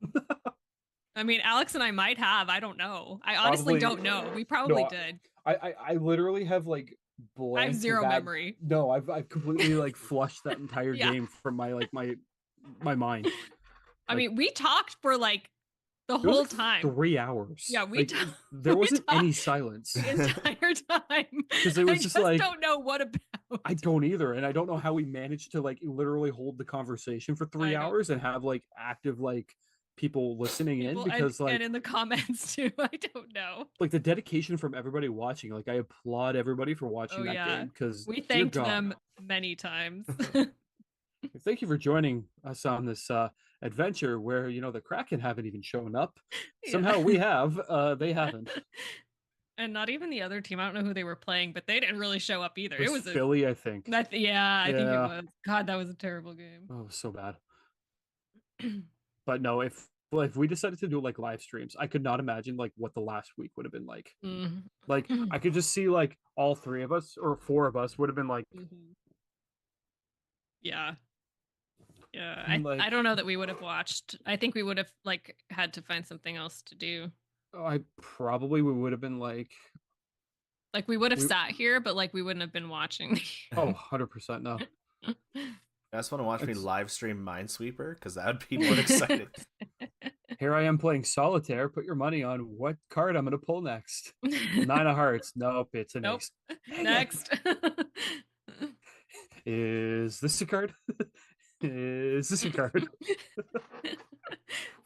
A: I mean, Alex and I might have. I don't know. I honestly
B: Probably-
A: don't know. We probably
B: No,
A: did.
B: I literally have like
A: I have
B: blanked
A: zero
B: that-
A: memory.
B: No, I've completely like flushed that entire
A: Yeah.
B: game from my like my mind.
A: I
B: Like,
A: mean, we talked for like the
B: It was,
A: whole
B: like,
A: time.
B: 3 hours.
A: Yeah, we
B: Like,
A: ta-
B: there
A: we
B: wasn't any
A: talked
B: silence.
A: The entire time.
B: 'Cause it was
A: I
B: just like-
A: don't know what about.
B: I don't either, and I don't know how we managed to like literally hold the conversation for 3
A: I don't-
B: hours and have like active like people listening
A: People-
B: in, because like
A: and in the comments too. I don't know.
B: like the dedication from everybody watching. Like I applaud everybody for watching
A: Oh,
B: that
A: yeah.
B: game, because
A: We thanked them many times.
B: Thank you for joining us on this adventure where the Kraken haven't even shown up.
A: Yeah.
B: Somehow we have. They haven't.
A: And not even the other team. I don't know who they were playing, but they didn't really show up either.
B: It was Philly, I think.
A: I think it
B: Yeah.
A: was. God, that was a terrible game.
B: Oh, it was so bad. But no, if we decided to do like live streams, I could not imagine like what the last week would have been like.
A: Mhm.
B: Like I could just see like all three of us or four of us would have been like,
A: Mhm. Yeah. Yeah.
B: Like-
A: I don't know that we would have watched. I think we would have like had to find something else to do.
B: we would have been like,
A: Like we would have sat here, but like we wouldn't have been watching.
B: oh, 100% no.
C: You guys want to watch me
B: It's-
C: live stream Minesweeper? Because that would be more exciting.
B: Here I am playing solitaire. Put your money on what card I'm gonna pull next. 9 of hearts. Nope, it's an
A: Nope.
B: ace. Dang it.
A: Next.
B: Is this a card? Is this a card?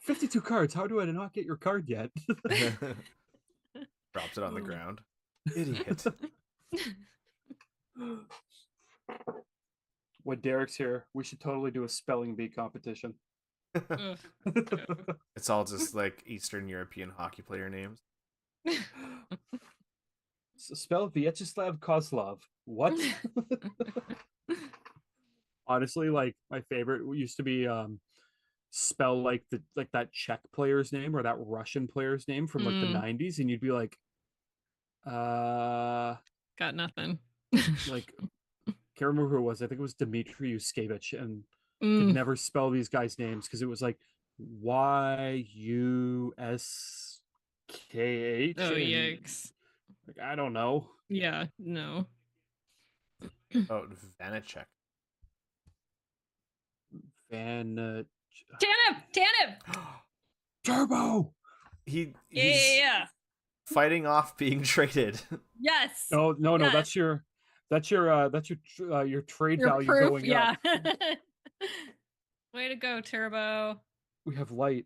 B: 52 cards. How do I not get your card yet?
C: Drops it on the ground. Idiot.
B: When Derek's here, we should totally do a spelling bee competition.
A: Ugh.
C: It's all just like Eastern European hockey player names.
B: Spell Vyacheslav Kozlov. What? Honestly, like my favorite used to be spell like that Czech player's name or that Russian player's name from like the 90s, and you'd be like,
A: Got nothing.
B: like can't remember who it was. I think it was Dmitry Yuskevich, and could never spell these guys' names because it was like Yuskh.
A: Oh, yikes.
B: Like I don't know.
A: Yeah, no.
C: Oh, Vanacek.
A: Tanev!
B: Turbo.
C: He's
A: Yeah.
C: fighting off being traded.
A: Yes.
B: No,
A: Yes.
B: that's your trade
A: Your
B: value
A: proof,
B: going
A: yeah.
B: up.
A: Way to go, Turbo.
B: We have life.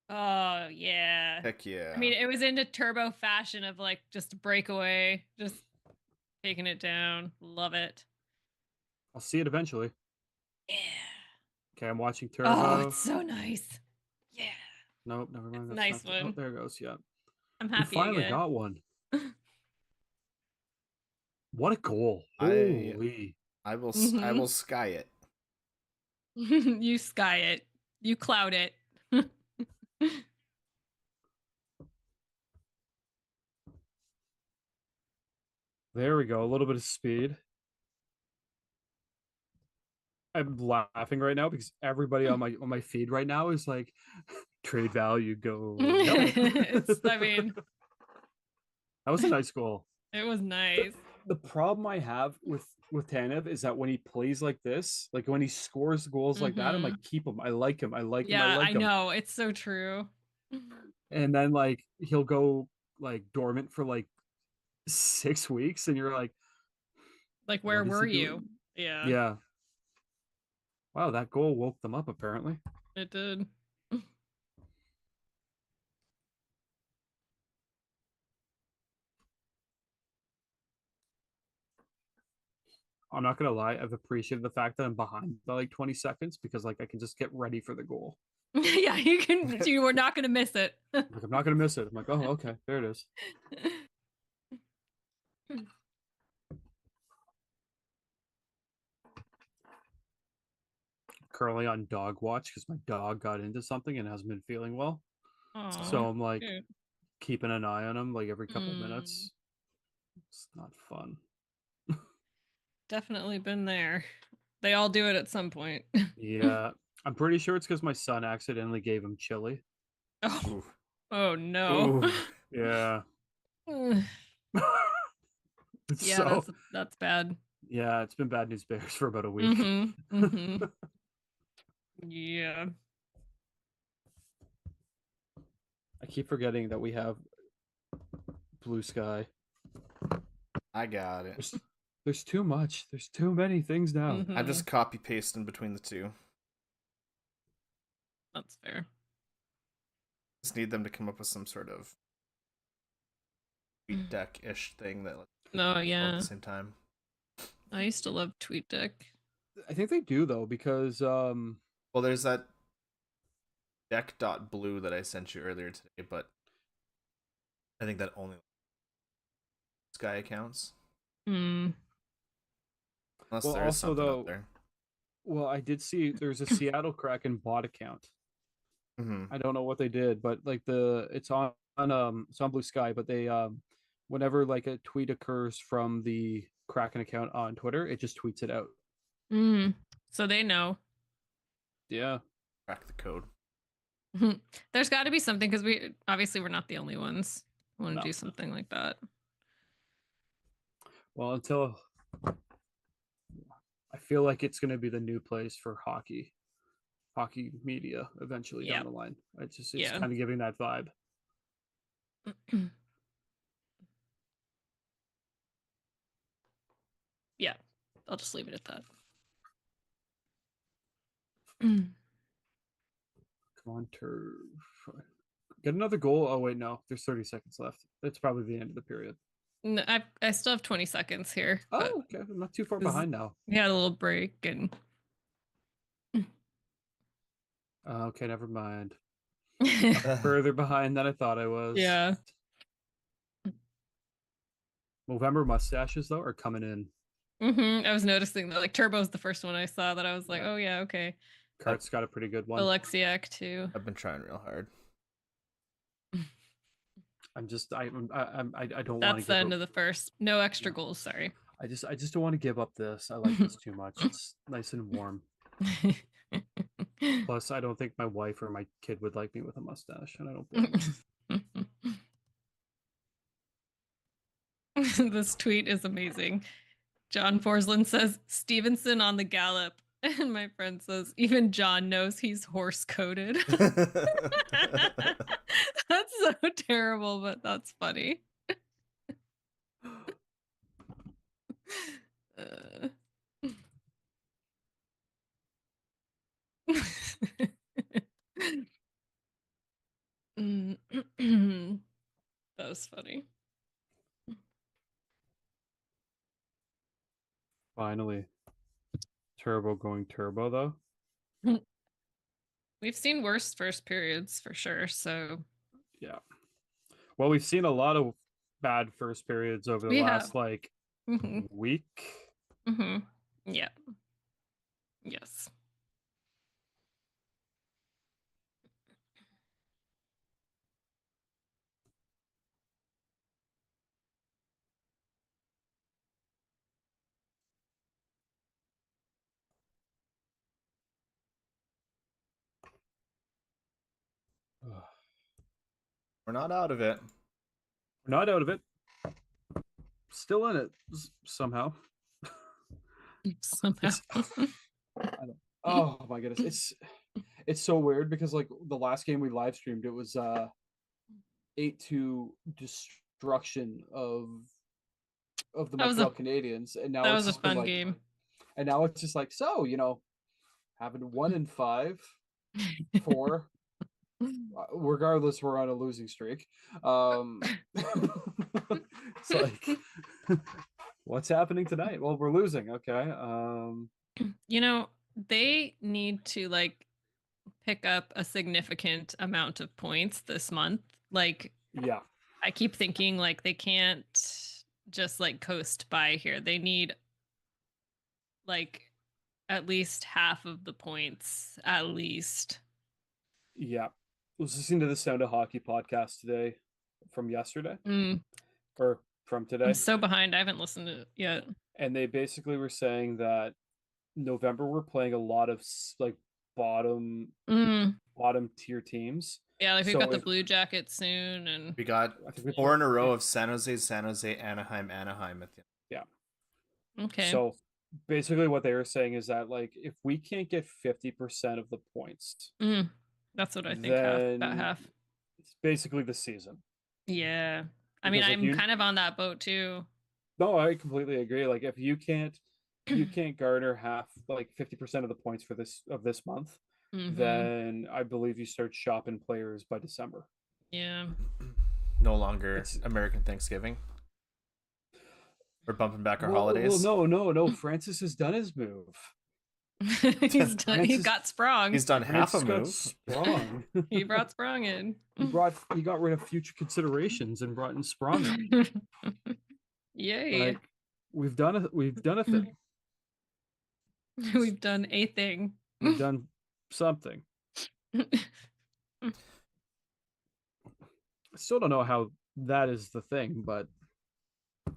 A: Oh, yeah.
C: Heck yeah.
A: I mean, it was into Turbo fashion of like just breakaway, just taking it down. Love it.
B: I'll see it eventually.
A: Yeah.
B: Okay, I'm watching Turbo.
A: Oh, it's so nice. Yeah.
B: Nope, never mind. That's
A: Nice
B: not
A: one.
B: Oh, there it goes. Yeah.
A: I'm
B: We
A: happy
B: finally
A: again.
B: got one. What a goal.
C: I
B: Holy.
C: will sky it.
A: You sky it. You cloud it.
B: There we go. A little bit of speed. I'm laughing right now because everybody on my feed right now is like, trade value go.
A: I mean,
B: that was a nice goal.
A: it was nice.
B: The problem I have with Tanev is that when he plays like this, like when he scores goals like that, I'm like, keep him. I like him. I like him.
A: Yeah,
B: I like him.
A: know. It's so true.
B: And then like he'll go like dormant for like 6 weeks, and you're like,
A: Like, where
B: what is
A: were
B: he
A: you?
B: doing?
A: Yeah.
B: Yeah. Wow, that goal woke them up apparently.
A: It did.
B: I'm not gonna lie, I've appreciated the fact that I'm behind by like 20 seconds because like I can just get ready for the goal.
A: Yeah, you were not gonna miss it.
B: Like I'm not gonna miss it. I'm like, oh, okay, there it is. Currently on dog watch because my dog got into something and hasn't been feeling well.
A: Aw,
B: So I'm like
A: cute.
B: keeping an eye on him like every couple minutes. It's not fun.
A: Definitely been there. They all do it at some point.
B: Yeah. I'm pretty sure it's because my son accidentally gave him chili.
A: Oh,
C: Ooh.
A: oh no.
B: Yeah.
A: Yeah,
B: So,
A: that's bad.
B: yeah, it's been bad news bears for about a week.
A: Yeah.
B: I keep forgetting that we have blue sky.
C: I got it.
B: There's too much. There's too many things now.
C: I'm just copy pasting between the two.
A: That's fair.
C: Just need them to come up with some sort of tweet deck ish thing that
A: No,
C: at
A: yeah.
C: the same time.
A: I used to love TweetDeck.
B: I think they do though, because
C: Well, there's that deck.blue that I sent you earlier today, but I think that only Sky accounts.
A: Mm.
C: Unless
B: Well,
C: there's
B: also
C: something up
B: though,
C: there.
B: well, I did see there's a Seattle Kraken bot account.
C: Mm-hmm.
B: I don't know what they did, but like it's on Blue Sky, but they whenever like a tweet occurs from the Kraken account on Twitter, it just tweets it out.
A: Mm. So they know.
B: Yeah.
C: Crack the code.
A: There's got to be something because we're not the only ones who want to
B: No.
A: do something like that.
B: Well, until I feel like it's going to be the new place for hockey media eventually down
A: Yep.
B: the line. It's
A: Yeah.
B: kind of giving that vibe.
A: Yeah, I'll just leave it at that.
B: Come on, Turf. Get another goal. Oh wait, no. There's 30 seconds left. It's probably the end of the period.
A: No, I still have 20 seconds here.
B: Oh, okay. I'm not too far behind now.
A: We had a little break and
B: Okay, never mind. Further behind than I thought I was.
A: yeah.
B: November mustaches though are coming in.
A: I was noticing that like Turbo's the first one I saw that I was like,
B: Yeah.
A: oh yeah, okay.
B: Kart's got a pretty good one.
A: Alexiak too.
C: I've been trying real hard.
B: I'm just I don't want to.
A: That's the end of the first. No extra goals. Sorry.
B: I just don't want to give up this. I like this too much. It's nice and warm. Plus, I don't think my wife or my kid would like me with a mustache, and I don't blame them.
A: This tweet is amazing. John Forsland says Stevenson on the gallop, and my friend says even John knows he's horse coded. That's so terrible, but that's funny. That was funny.
B: Finally, Turbo going turbo though.
A: We've seen worse first periods for sure. So
B: yeah. Well, we've seen a lot of bad first periods over the last like week.
A: Yeah. Yes.
C: We're not out of it.
B: We're not out of it. Still in it somehow.
A: Somehow.
B: Oh my goodness. It's so weird because like the last game we live streamed, it was 8-2 destruction of the Montreal Canadiens, and now
A: that
B: it's
A: was a fun game.
B: And now it's just like, so having 1 in 5, 4. Regardless, we're on a losing streak. It's like, what's happening tonight? Well, we're losing. Okay.
A: They need to like pick up a significant amount of points this month. Like,
B: yeah,
A: I keep thinking like they can't just like coast by here. They need like at least half of the points, at least.
B: Yeah. I was listening to the Sound of Hockey podcast today from yesterday or from today.
A: I'm so behind. I haven't listened to it yet.
B: And they basically were saying that November we're playing a lot of like bottom tier teams.
A: Yeah, like we've got the Blue Jackets soon, and
C: we got 4 in a row of San Jose, Anaheim at the end.
B: Yeah.
A: Okay.
B: So basically what they were saying is that like if we can't get 50% of the points,
A: that's what I think. About half.
B: It's basically the season.
A: Yeah. I mean, I'm kind of on that boat too.
B: No, I completely agree. Like if you can't garner half, like 50% of the points for this month, then I believe you start shopping players by December.
A: Yeah.
C: No longer American Thanksgiving. We're bumping back our holidays.
B: Well, no. Francis has done his move.
A: He's done. He
B: Francis-
A: got Sprong.
C: He's done half a
B: Francis got
C: move.
B: Sprong.
A: He brought Sprong in.
B: He got rid of future considerations and brought in Sprong in.
A: Yay.
B: Like we've done a thing.
A: We've done a thing.
B: We've done something. I still don't know how that is the thing, but
A: I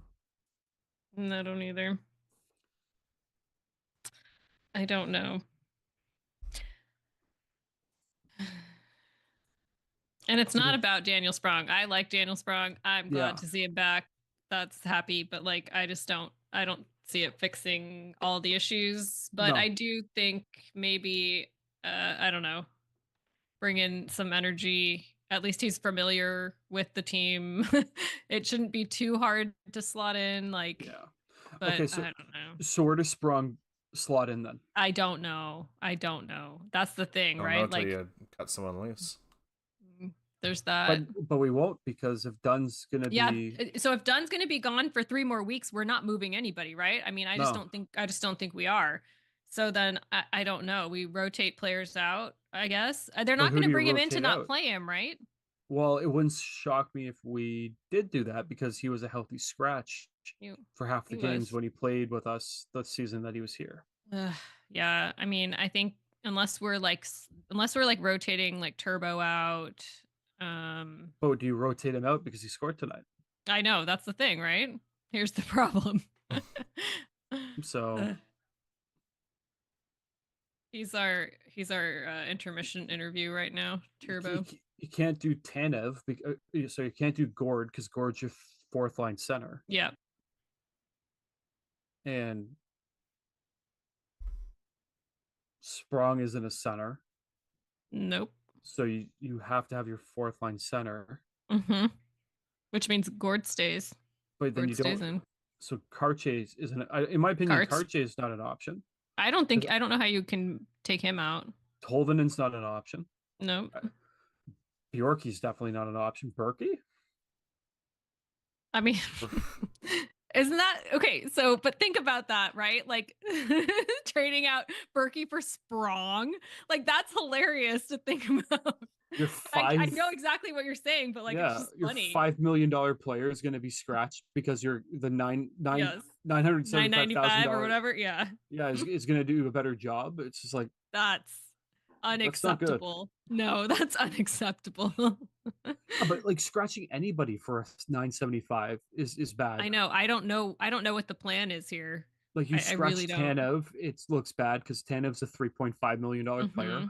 A: don't either. I don't know. And it's not about Daniel Sprong. I like Daniel Sprong. I'm glad to see him back. That's happy, but like I don't see it fixing all the issues. But
B: No.
A: I do think maybe I don't know, bring in some energy. At least he's familiar with the team. It shouldn't be too hard to slot in. Like,
B: yeah.
A: but
B: Okay, so
A: I don't know.
B: so where does Sprong slot in then?
A: I don't know. That's the thing,
C: I don't
A: right?
C: know until
A: Like,
C: you cut someone loose.
A: there's that.
B: But we won't, because if Dunn's gonna be
A: So if Dunn's going to be gone for 3 more weeks, we're not moving anybody, right? I mean, I just don't think we are. So then I don't know. We rotate players out, I guess. They're
B: But
A: not
B: who
A: going
B: do
A: to
B: you
A: bring him in to
B: rotate
A: not
B: out?
A: play him, right?
B: Well, it wouldn't shock me if we did do that, because he was a healthy scratch for half the
A: he
B: games
A: was.
B: when he played with us the season that he was here.
A: Yeah, I mean, I think unless we're like rotating like Turbo out.
B: But do you rotate him out because he scored tonight?
A: I know, that's the thing, right? Here's the problem.
B: So
A: he's our intermission interview right now, Turbo.
B: you can't do Tanev, so you can't do Gord, because Gord's your fourth line center.
A: Yeah.
B: And Sprong isn't a center.
A: Nope.
B: So you have to have your fourth line center.
A: Mm-hmm. Which means Gord stays.
B: But then
A: Gord
B: you
A: stays
B: don't.
A: in.
B: So Karche isn't. In my opinion,
A: Karch.
B: Karche is not an option.
A: I don't know how you can take him out.
B: Tolvanen's not an option.
A: No.
B: Bjorky's definitely not an option. Berkey?
A: I mean, isn't that okay? So, but think about that, right? Like trading out Berkey for Sprong, like that's hilarious to think about.
B: You're
A: I know exactly what you're saying, but like, it's just
B: your
A: funny.
B: $5 million player is going to be scratched because you're the
A: Yes.
B: $975,000
A: or whatever. Yeah.
B: Yeah, is going to do a better job. It's just like
A: That's unacceptable. No, that's unacceptable.
B: but like scratching anybody for a 975 is bad.
A: I know. I don't know what the plan is here.
B: Like you
A: I
B: scratch
A: really don't.
B: Tanev, it looks bad because Tanev's a $3.5 million player.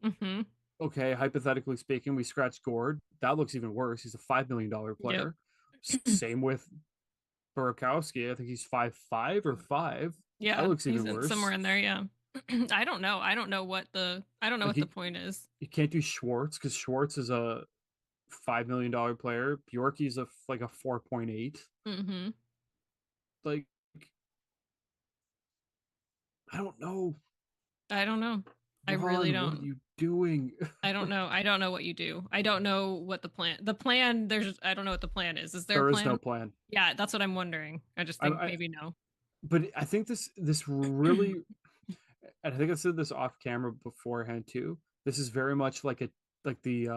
A: Mm-hmm.
B: Okay, hypothetically speaking, we scratch Gord. That looks even worse. He's a $5 million player.
A: Yep.
B: Same with Burakowski. I think he's 5'5" or 5.
A: Yeah,
B: that looks even worse.
A: Somewhere in there, yeah. I don't know. I don't know what the point is.
B: You can't do Schwartz because Schwartz is a $5 million player. Bjorky's like a 4.8.
A: Mm-hmm.
B: Like, I don't know.
A: I really don't.
B: What are you doing?
A: I don't know. I don't know what you do. I don't know what the plan. I don't know what the plan is. Is
B: There
A: a
B: is
A: plan?
B: no plan.
A: Yeah, that's what I'm wondering. I just think maybe no.
B: But I think this really, and I think I said this off camera beforehand too. This is very much like the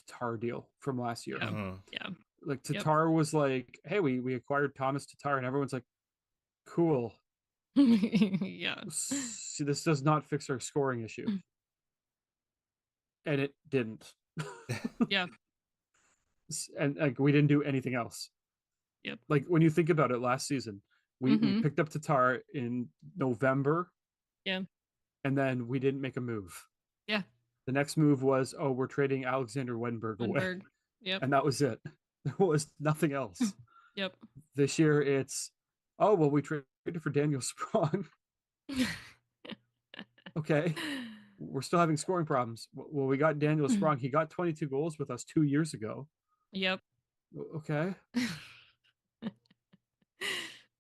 B: Tatar deal from last year.
A: Yeah.
C: Mm-hmm.
A: Yeah.
B: Like Tatar was like, hey, we acquired Thomas Tatar, and everyone's like, cool.
A: Yeah.
B: See, this does not fix our scoring issue. And it didn't.
A: Yeah.
B: And like we didn't do anything else.
A: Yep.
B: Like when you think about it, last season, we picked up Tatar in November.
A: Yeah.
B: And then we didn't make a move.
A: Yeah.
B: The next move was, we're trading Alexander Wenberg away.
A: Yep.
B: And that was it. There was nothing else.
A: Yep.
B: This year it's, we traded for Daniel Sprong. Okay. We're still having scoring problems. Well, we got Daniel Sprong. He got 22 goals with us 2 years ago.
A: Yep.
B: Okay.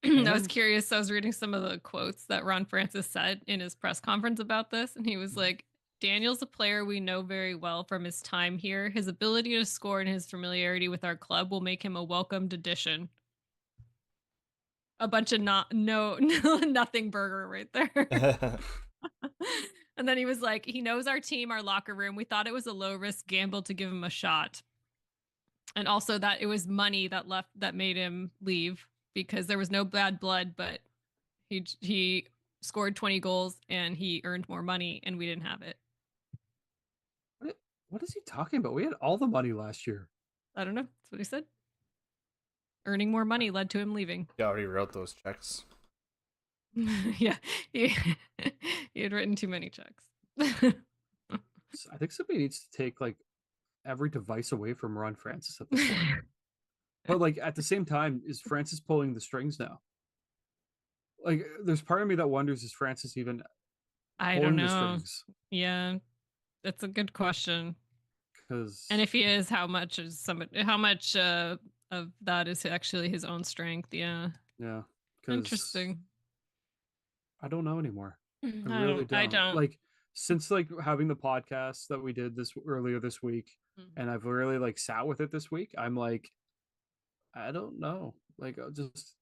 A: I was curious. I was reading some of the quotes that Ron Francis said in his press conference about this, and he was like, Daniel's a player we know very well from his time here. His ability to score and his familiarity with our club will make him a welcomed addition. A bunch of nothing burger right there. And then he was like, he knows our team, our locker room. We thought it was a low risk gamble to give him a shot. And also that it was money that made him leave because there was no bad blood, but he scored 20 goals and he earned more money and we didn't have it.
B: What is he talking about? We had all the money last year.
A: I don't know. That's what he said. Earning more money led to him leaving.
C: He already wrote those checks.
A: Yeah, he had written too many checks.
B: I think somebody needs to take like every device away from Ron Francis at this point. But like at the same time, is Francis pulling the strings now? Like, there's part of me that wonders, is Francis even
A: I don't
B: pulling the
A: know.
B: strings?
A: Yeah, that's a good question.
B: Because
A: And if he is, how much of that is actually his own strength? Yeah.
B: yeah, because
A: Interesting.
B: I don't know anymore. I
A: I
B: really
A: don't. I
B: don't.
A: don't.
B: Like, since like having the podcast that we did this earlier this week, and I've really like sat with it this week, I'm like, I don't know. Like, I'll just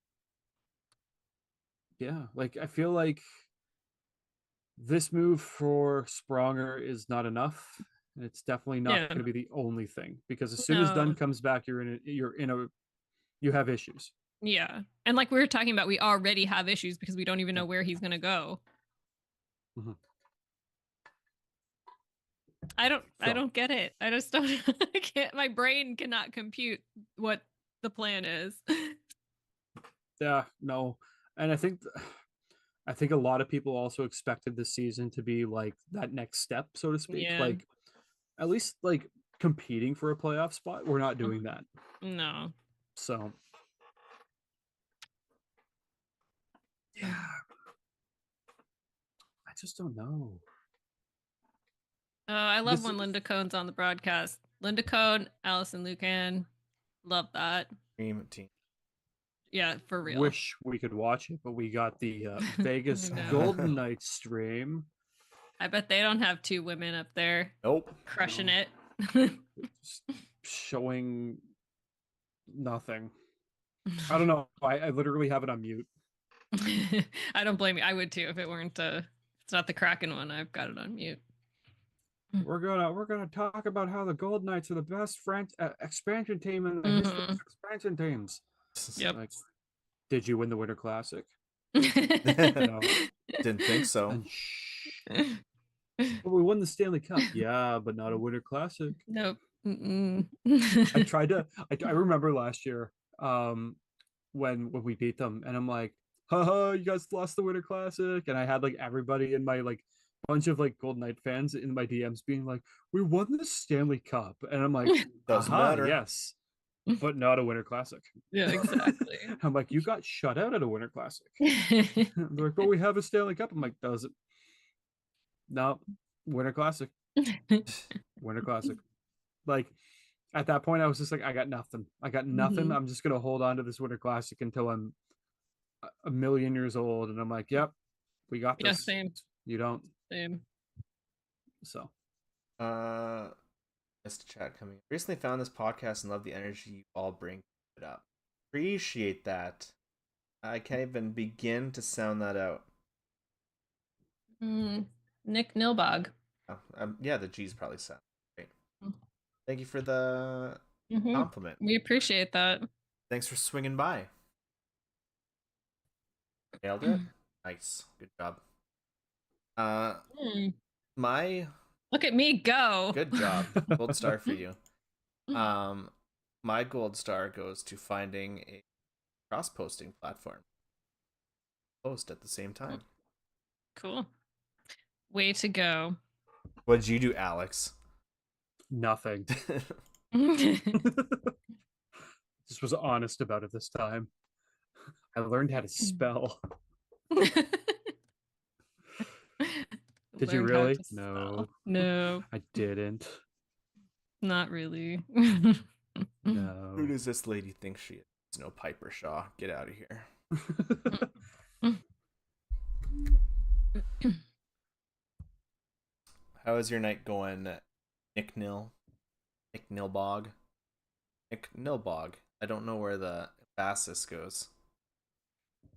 B: yeah, like I feel like this move for Spronger is not enough. And it's definitely not
A: Yeah.
B: going to be the only thing, because as soon as
A: No.
B: Dunn comes back, you have issues.
A: Yeah. And like we were talking about, we already have issues because we don't even know where he's going to go.
B: Mhm.
A: I
B: So,
A: don't get it. I just don't I can't my brain cannot compute what the plan is.
B: yeah, no. And I think a lot of people also expected this season to be like that next step, so to speak.
A: Yeah.
B: Like at least like competing for a playoff spot. We're not doing that.
A: No.
B: So yeah. I just don't know.
A: Oh, I love
B: This
A: when Linda Cohn's on the broadcast. Linda Cohn, Allison Lucan. Love that.
C: Dream team.
A: Yeah, for real.
B: wish we could watch it, but we got the Vegas
A: I know.
B: Golden Knights stream.
A: I bet they don't have two women up there
C: Nope.
A: crushing it.
B: Just showing nothing. I don't know. I literally have it on mute.
A: I don't blame you. I would too if it weren't it's not the Kraken one. I've got it on mute.
B: We're gonna talk about how the Golden Knights are the best expansion team in the history of expansion teams.
A: Yep.
B: Like, did you win the Winter Classic?
C: No,
B: No.
C: didn't think so.
B: And but we won the Stanley Cup. Yeah, but not a Winter Classic.
A: Nope.
B: I tried to. I remember last year, when we beat them, and I'm like, haha, you guys lost the Winter Classic, and I had like everybody in my like bunch of like Golden Knight fans in my DMs being like, we won the Stanley Cup, and I'm like,
C: Doesn't
B: aha,
C: matter.
B: yes, but not a Winter Classic.
A: Yeah, exactly.
B: I'm like, you got shut out at a Winter Classic. They're like, but we have a Stanley Cup. I'm like, does it? No, Winter Classic. Winter Classic. Like at that point, I was just like, I got nothing. I got nothing. I'm just gonna hold on to this Winter Classic until I'm a million years old. And I'm like, yep, we got this.
A: Yeah, same.
B: You don't.
A: Same.
B: So
C: Missed chat coming. Recently found this podcast and love the energy you all bring it up. Appreciate that. I can't even begin to sound that out.
A: Nick Nilbog.
C: Oh, yeah, the G's probably sound great. Thank you for the compliment.
A: We appreciate that.
C: Thanks for swinging by. Nailed it. Nice. Good job. My
A: Look at me go.
C: good job. Gold star for you. My gold star goes to finding a cross-posting platform. Post at the same time.
A: Cool. Way to go.
C: What did you do, Alex?
B: nothing. Just was honest about it this time. I learned how to spell. Did you really? No.
A: No,
B: I didn't.
A: not really.
C: Who
B: No.
C: does this lady think she is? It's no Piper Shaw. Get out of here. How is your night going, Nick Nilbog? Nick Nilbog. I don't know where the basis goes.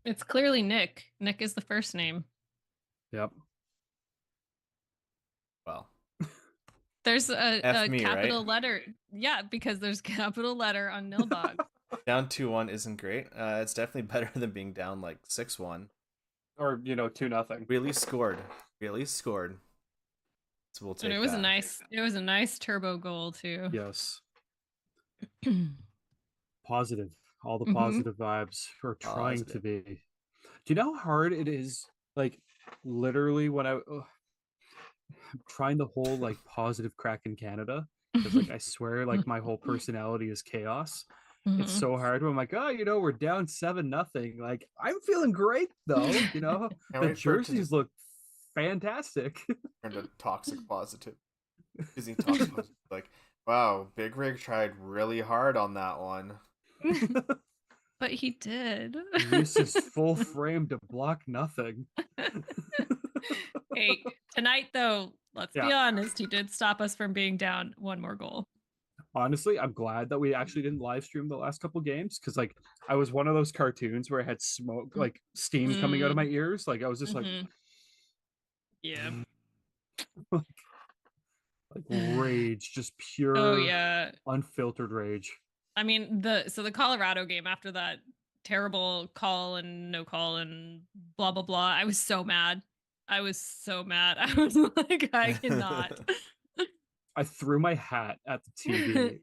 A: It's clearly Nick. Nick is the first name.
B: Yep.
A: There's a
C: F me,
A: capital
C: right?
A: letter. Yeah, because there's capital letter on Nilbog.
C: Down 2-1 isn't great. It's definitely better than being down like 6-1.
B: Or 2-0.
C: We at least scored. We at least scored. So we'll
A: And
C: take that.
A: it was a nice turbo goal too.
B: Yes. Positive. All the
A: Mhm.
B: positive vibes are trying to
C: Positive.
B: be. Do you know how hard it is? Like, literally, when I'm trying the whole like positive Kraken Canada, because like I swear, like my whole personality is chaos. It's
A: Mhm.
B: so hard when I'm like, oh, we're down 7-0. Like, I'm feeling great though.
C: Can't
B: The
C: wait for it to
B: jerseys look fantastic.
C: turn to toxic positive. Using toxic positive. Like, wow, Big Rig tried really hard on that one.
A: But he did.
B: Use his full frame to block nothing.
A: Hey, tonight though, let's be
B: Yeah.
A: honest, he did stop us from being down one more goal.
B: Honestly, I'm glad that we actually didn't live stream the last couple games, because like I was one of those cartoons where I had smoke, like steam coming out of my ears. Like I was just like,
A: yeah.
B: like rage, just
A: Oh
B: pure,
A: yeah.
B: unfiltered rage.
A: I mean, the Colorado game after that terrible call and no call and blah blah blah. I was so mad. I was so mad. I was like, I cannot.
B: I threw my hat at the TV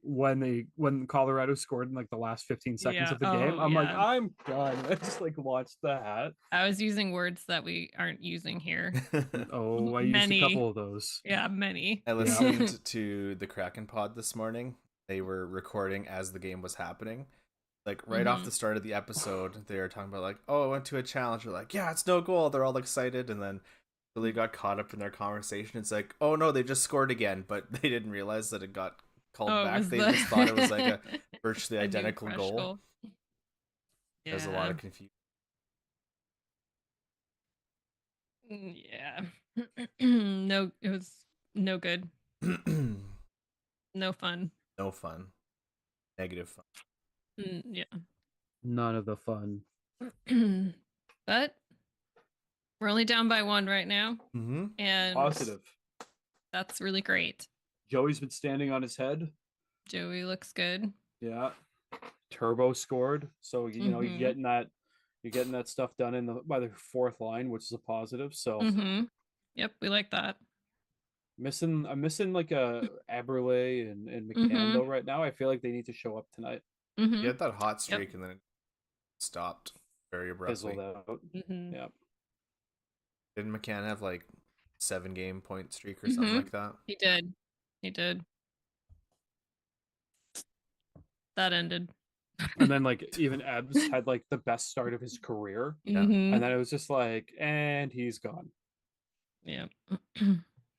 B: when Colorado scored in like the last 15 seconds
A: Yeah.
B: of the game.
A: Oh
B: I'm like,
A: yeah.
B: I'm done. I just like watched the hat.
A: I was using words that we aren't using here.
B: Oh, I used a
A: Many.
B: couple of those.
A: Yeah, many.
C: I listened to the Kraken pod this morning. They were recording as the game was happening. Like right off the start of the episode, they were talking about like, oh, I went to a challenge. They're like, yeah, it's no goal. They're all excited, and then really got caught up in their conversation. It's like, oh no, they just scored again, but they didn't realize that it got called
A: Oh, it
C: back.
A: was
C: They
A: the
C: just thought it was like a virtually
A: a new
C: identical
A: fresh
C: goal. There's a lot
A: Yeah.
C: of confusion.
A: Yeah. No, it was no good. No fun.
C: No fun. Negative fun.
A: Yeah.
B: None of the fun.
A: But we're only down by 1 right now.
C: Mm-hmm.
A: And
B: Positive.
A: that's really great.
B: Joey's been standing on his head.
A: Joey looks good.
B: Yeah. Turbo scored. So you're getting that stuff done by the fourth line, which is a positive. So
A: Yep, we like that.
B: I'm missing like a Aberlay and McCann though right now. I feel like they need to show up tonight.
C: You had that hot streak and then it stopped very abruptly.
B: Fizzled out. Yeah.
C: Didn't McCann have like 7-game point streak or something like that?
A: He did. That ended.
B: And then like even Ebbs had like the best start of his career. And then it was just like, and he's gone.
A: Yeah.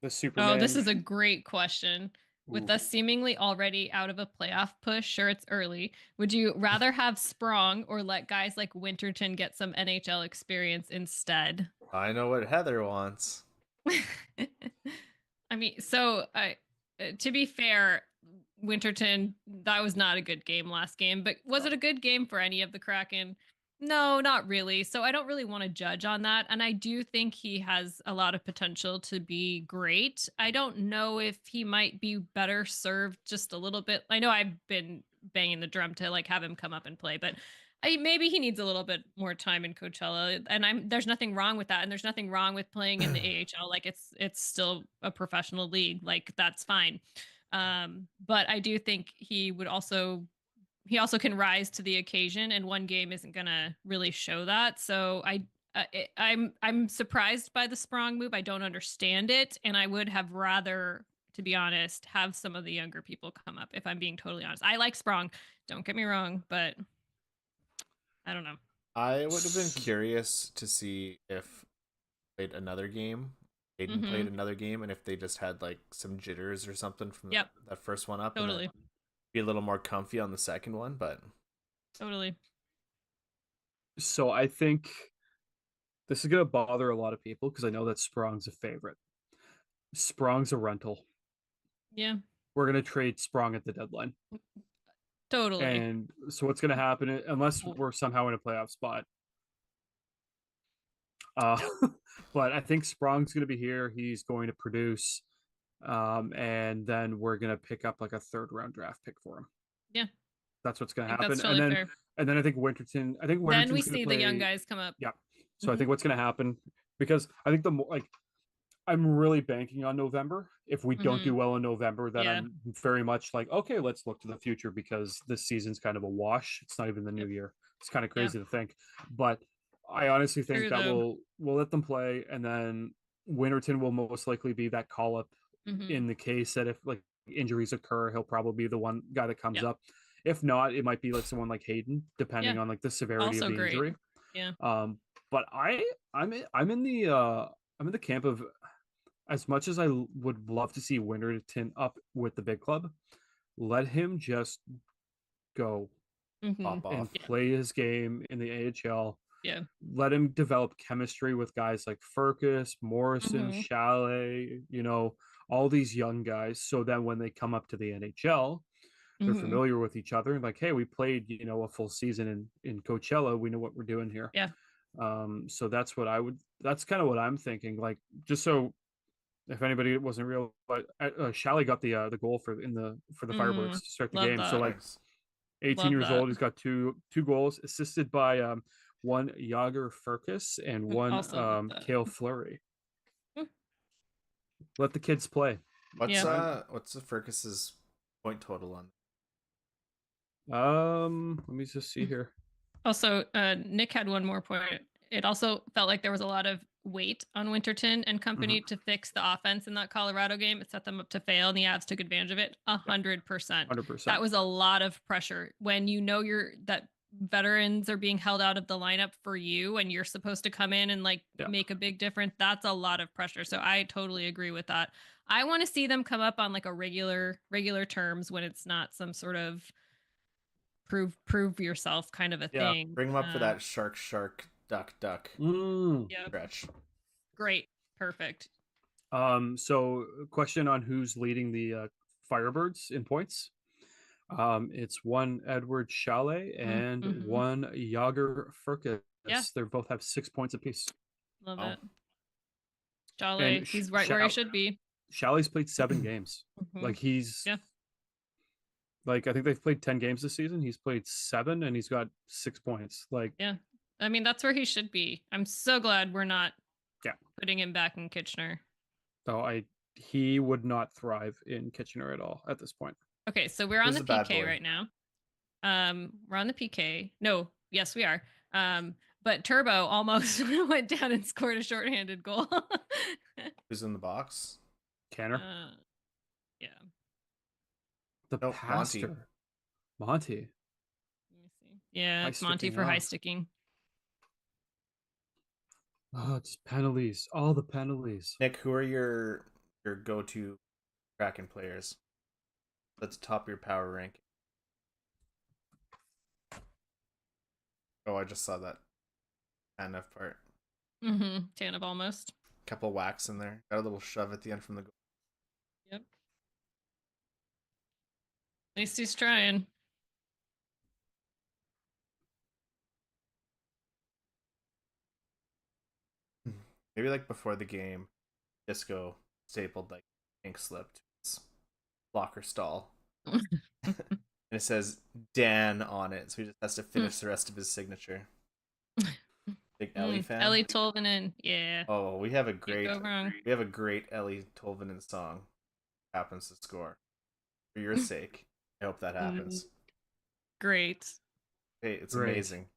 B: The Superman.
A: Oh, this is a great question. With
B: Ooh.
A: us seemingly already out of a playoff push, sure it's early. Would you rather have Sprong or let guys like Winterton get some NHL experience instead?
C: I know what Heather wants.
A: I mean, so to be fair, Winterton, that was not a good game last game, but was it a good game for any of the Kraken? No, not really. So I don't really want to judge on that. And I do think he has a lot of potential to be great. I don't know if he might be better served just a little bit. I know I've been banging the drum to like have him come up and play, but maybe he needs a little bit more time in Coachella. And there's nothing wrong with that. And there's nothing wrong with playing in the AHL. Like it's still a professional league. Like that's fine. But I do think he also can rise to the occasion, and one game isn't gonna really show that. So I'm surprised by the Sprong move. I don't understand it, and I would have rather, to be honest, have some of the younger people come up. If I'm being totally honest, I like Sprong. Don't get me wrong, but I don't know.
C: I would have been curious to see if played another game. Aiden played another game, and if they just had like some jitters or something from that first one up.
A: Totally.
C: Be a little more comfy on the second one, but
A: totally.
B: So I think this is gonna bother a lot of people because I know that Sprong's a favorite. Sprong's a rental.
A: Yeah.
B: We're gonna trade Sprong at the deadline.
A: Totally.
B: And so what's gonna happen unless we're somehow in a playoff spot? But I think Sprong's gonna be here. He's going to produce. And then we're gonna pick up like a 3rd-round draft pick for him.
A: Yeah.
B: That's what's gonna
A: I think
B: happen.
A: that's totally fair.
B: And then I think Winterton. I think
A: Then we
B: Winterton's gonna
A: see the young
B: play.
A: guys come up.
B: Yeah. So I think what's gonna happen, because I think the more like I'm really banking on November. If we don't do well in November, then
A: Yeah.
B: I'm very much like, okay, let's look to the future, because this season's kind of a wash. It's not even the new year. It's kind of crazy to think, but I honestly think
A: True,
B: that
A: though.
B: we'll let them play, and then Winterton will most likely be that call up in the case that if like injuries occur, he'll probably be the one guy that comes
A: Yep.
B: up. If not, it might be like someone like Hayden, depending
A: Yeah.
B: on like the severity
A: Also
B: of the
A: great.
B: injury.
A: Yeah.
B: But I'm in the camp of, as much as I would love to see Winterton up with the big club, let him just go
C: Pop
B: and
C: off.
B: play his game in the AHL.
A: Yeah.
B: Let him develop chemistry with guys like Furcus, Morrison, Chalet, all these young guys. So then when they come up to the NHL, they're familiar with each other. Like, hey, we played, a full season in Coachella. We know what we're doing here.
A: Yeah.
B: So that's kind of what I'm thinking. Like, just so if anybody wasn't real, but Chalet got the goal for the Firebirds to start the
A: Love
B: game. So
A: that.
B: like
C: Nice.
B: 18
A: Love
B: years
A: that.
B: old, he's got two goals, assisted by one Yager Furcus and one
A: Also love that.
B: Kale Fleury. Let the kids play.
C: What's the Furcus's point total on?
B: Let me just see here.
A: Also, Nick had one more point. It also felt like there was a lot of weight on Winterton and company to fix the offense in that Colorado game. It set them up to fail, and the Avs took advantage of it 100%.
B: 100%.
A: That was a lot of pressure when that veterans are being held out of the lineup for you, and you're supposed to come in and make a big difference. That's a lot of pressure. So I totally agree with that. I want to see them come up on like a regular terms when it's not some sort of prove yourself kind of a thing.
C: Bring them up for that shark, duck stretch.
A: Great. Perfect.
B: So question on who's leading the Firebirds in points. It's one Edward Chalet and one Yager Furcus.
A: Yeah.
B: They both have 6 points apiece.
A: Love it. Chalet,
B: And
A: he's right where he should be.
B: Chalet's played 7 games. Like like I think they've played 10 games this season. He's played 7 and he's got 6 points. Like,
A: yeah, I mean that's where he should be. I'm so glad we're not putting him back in Kitchener.
B: So he would not thrive in Kitchener at all at this point.
A: Okay, so we're on the PK right now. We're on the PK. No, yes we are. But Turbo almost went down and scored a shorthanded goal.
C: Who's in the box?
B: Tanner.
A: Yeah.
B: The pastor. Monty.
A: Let me see. Yeah, it's Monty for high sticking.
B: Oh, it's penalties. All the penalties.
C: Nick, who are your go-to Kraken players? That's top of your power rank. Oh, I just saw that TANF part.
A: TANF almost.
C: Couple whacks in there. Got a little shove at the end from the goal.
A: Yep. At least he's trying.
C: Maybe like before the game, Disco stapled like ink slip to his locker stall. And it says Dan on it, so he just has to finish the rest of his signature. Big Ellie fan.
A: Ellie Tolvanen, yeah.
C: Oh, we have a great Ellie Tolvanen song. Happens to score. For your sake, I hope that happens.
A: Great.
C: Hey, it's amazing.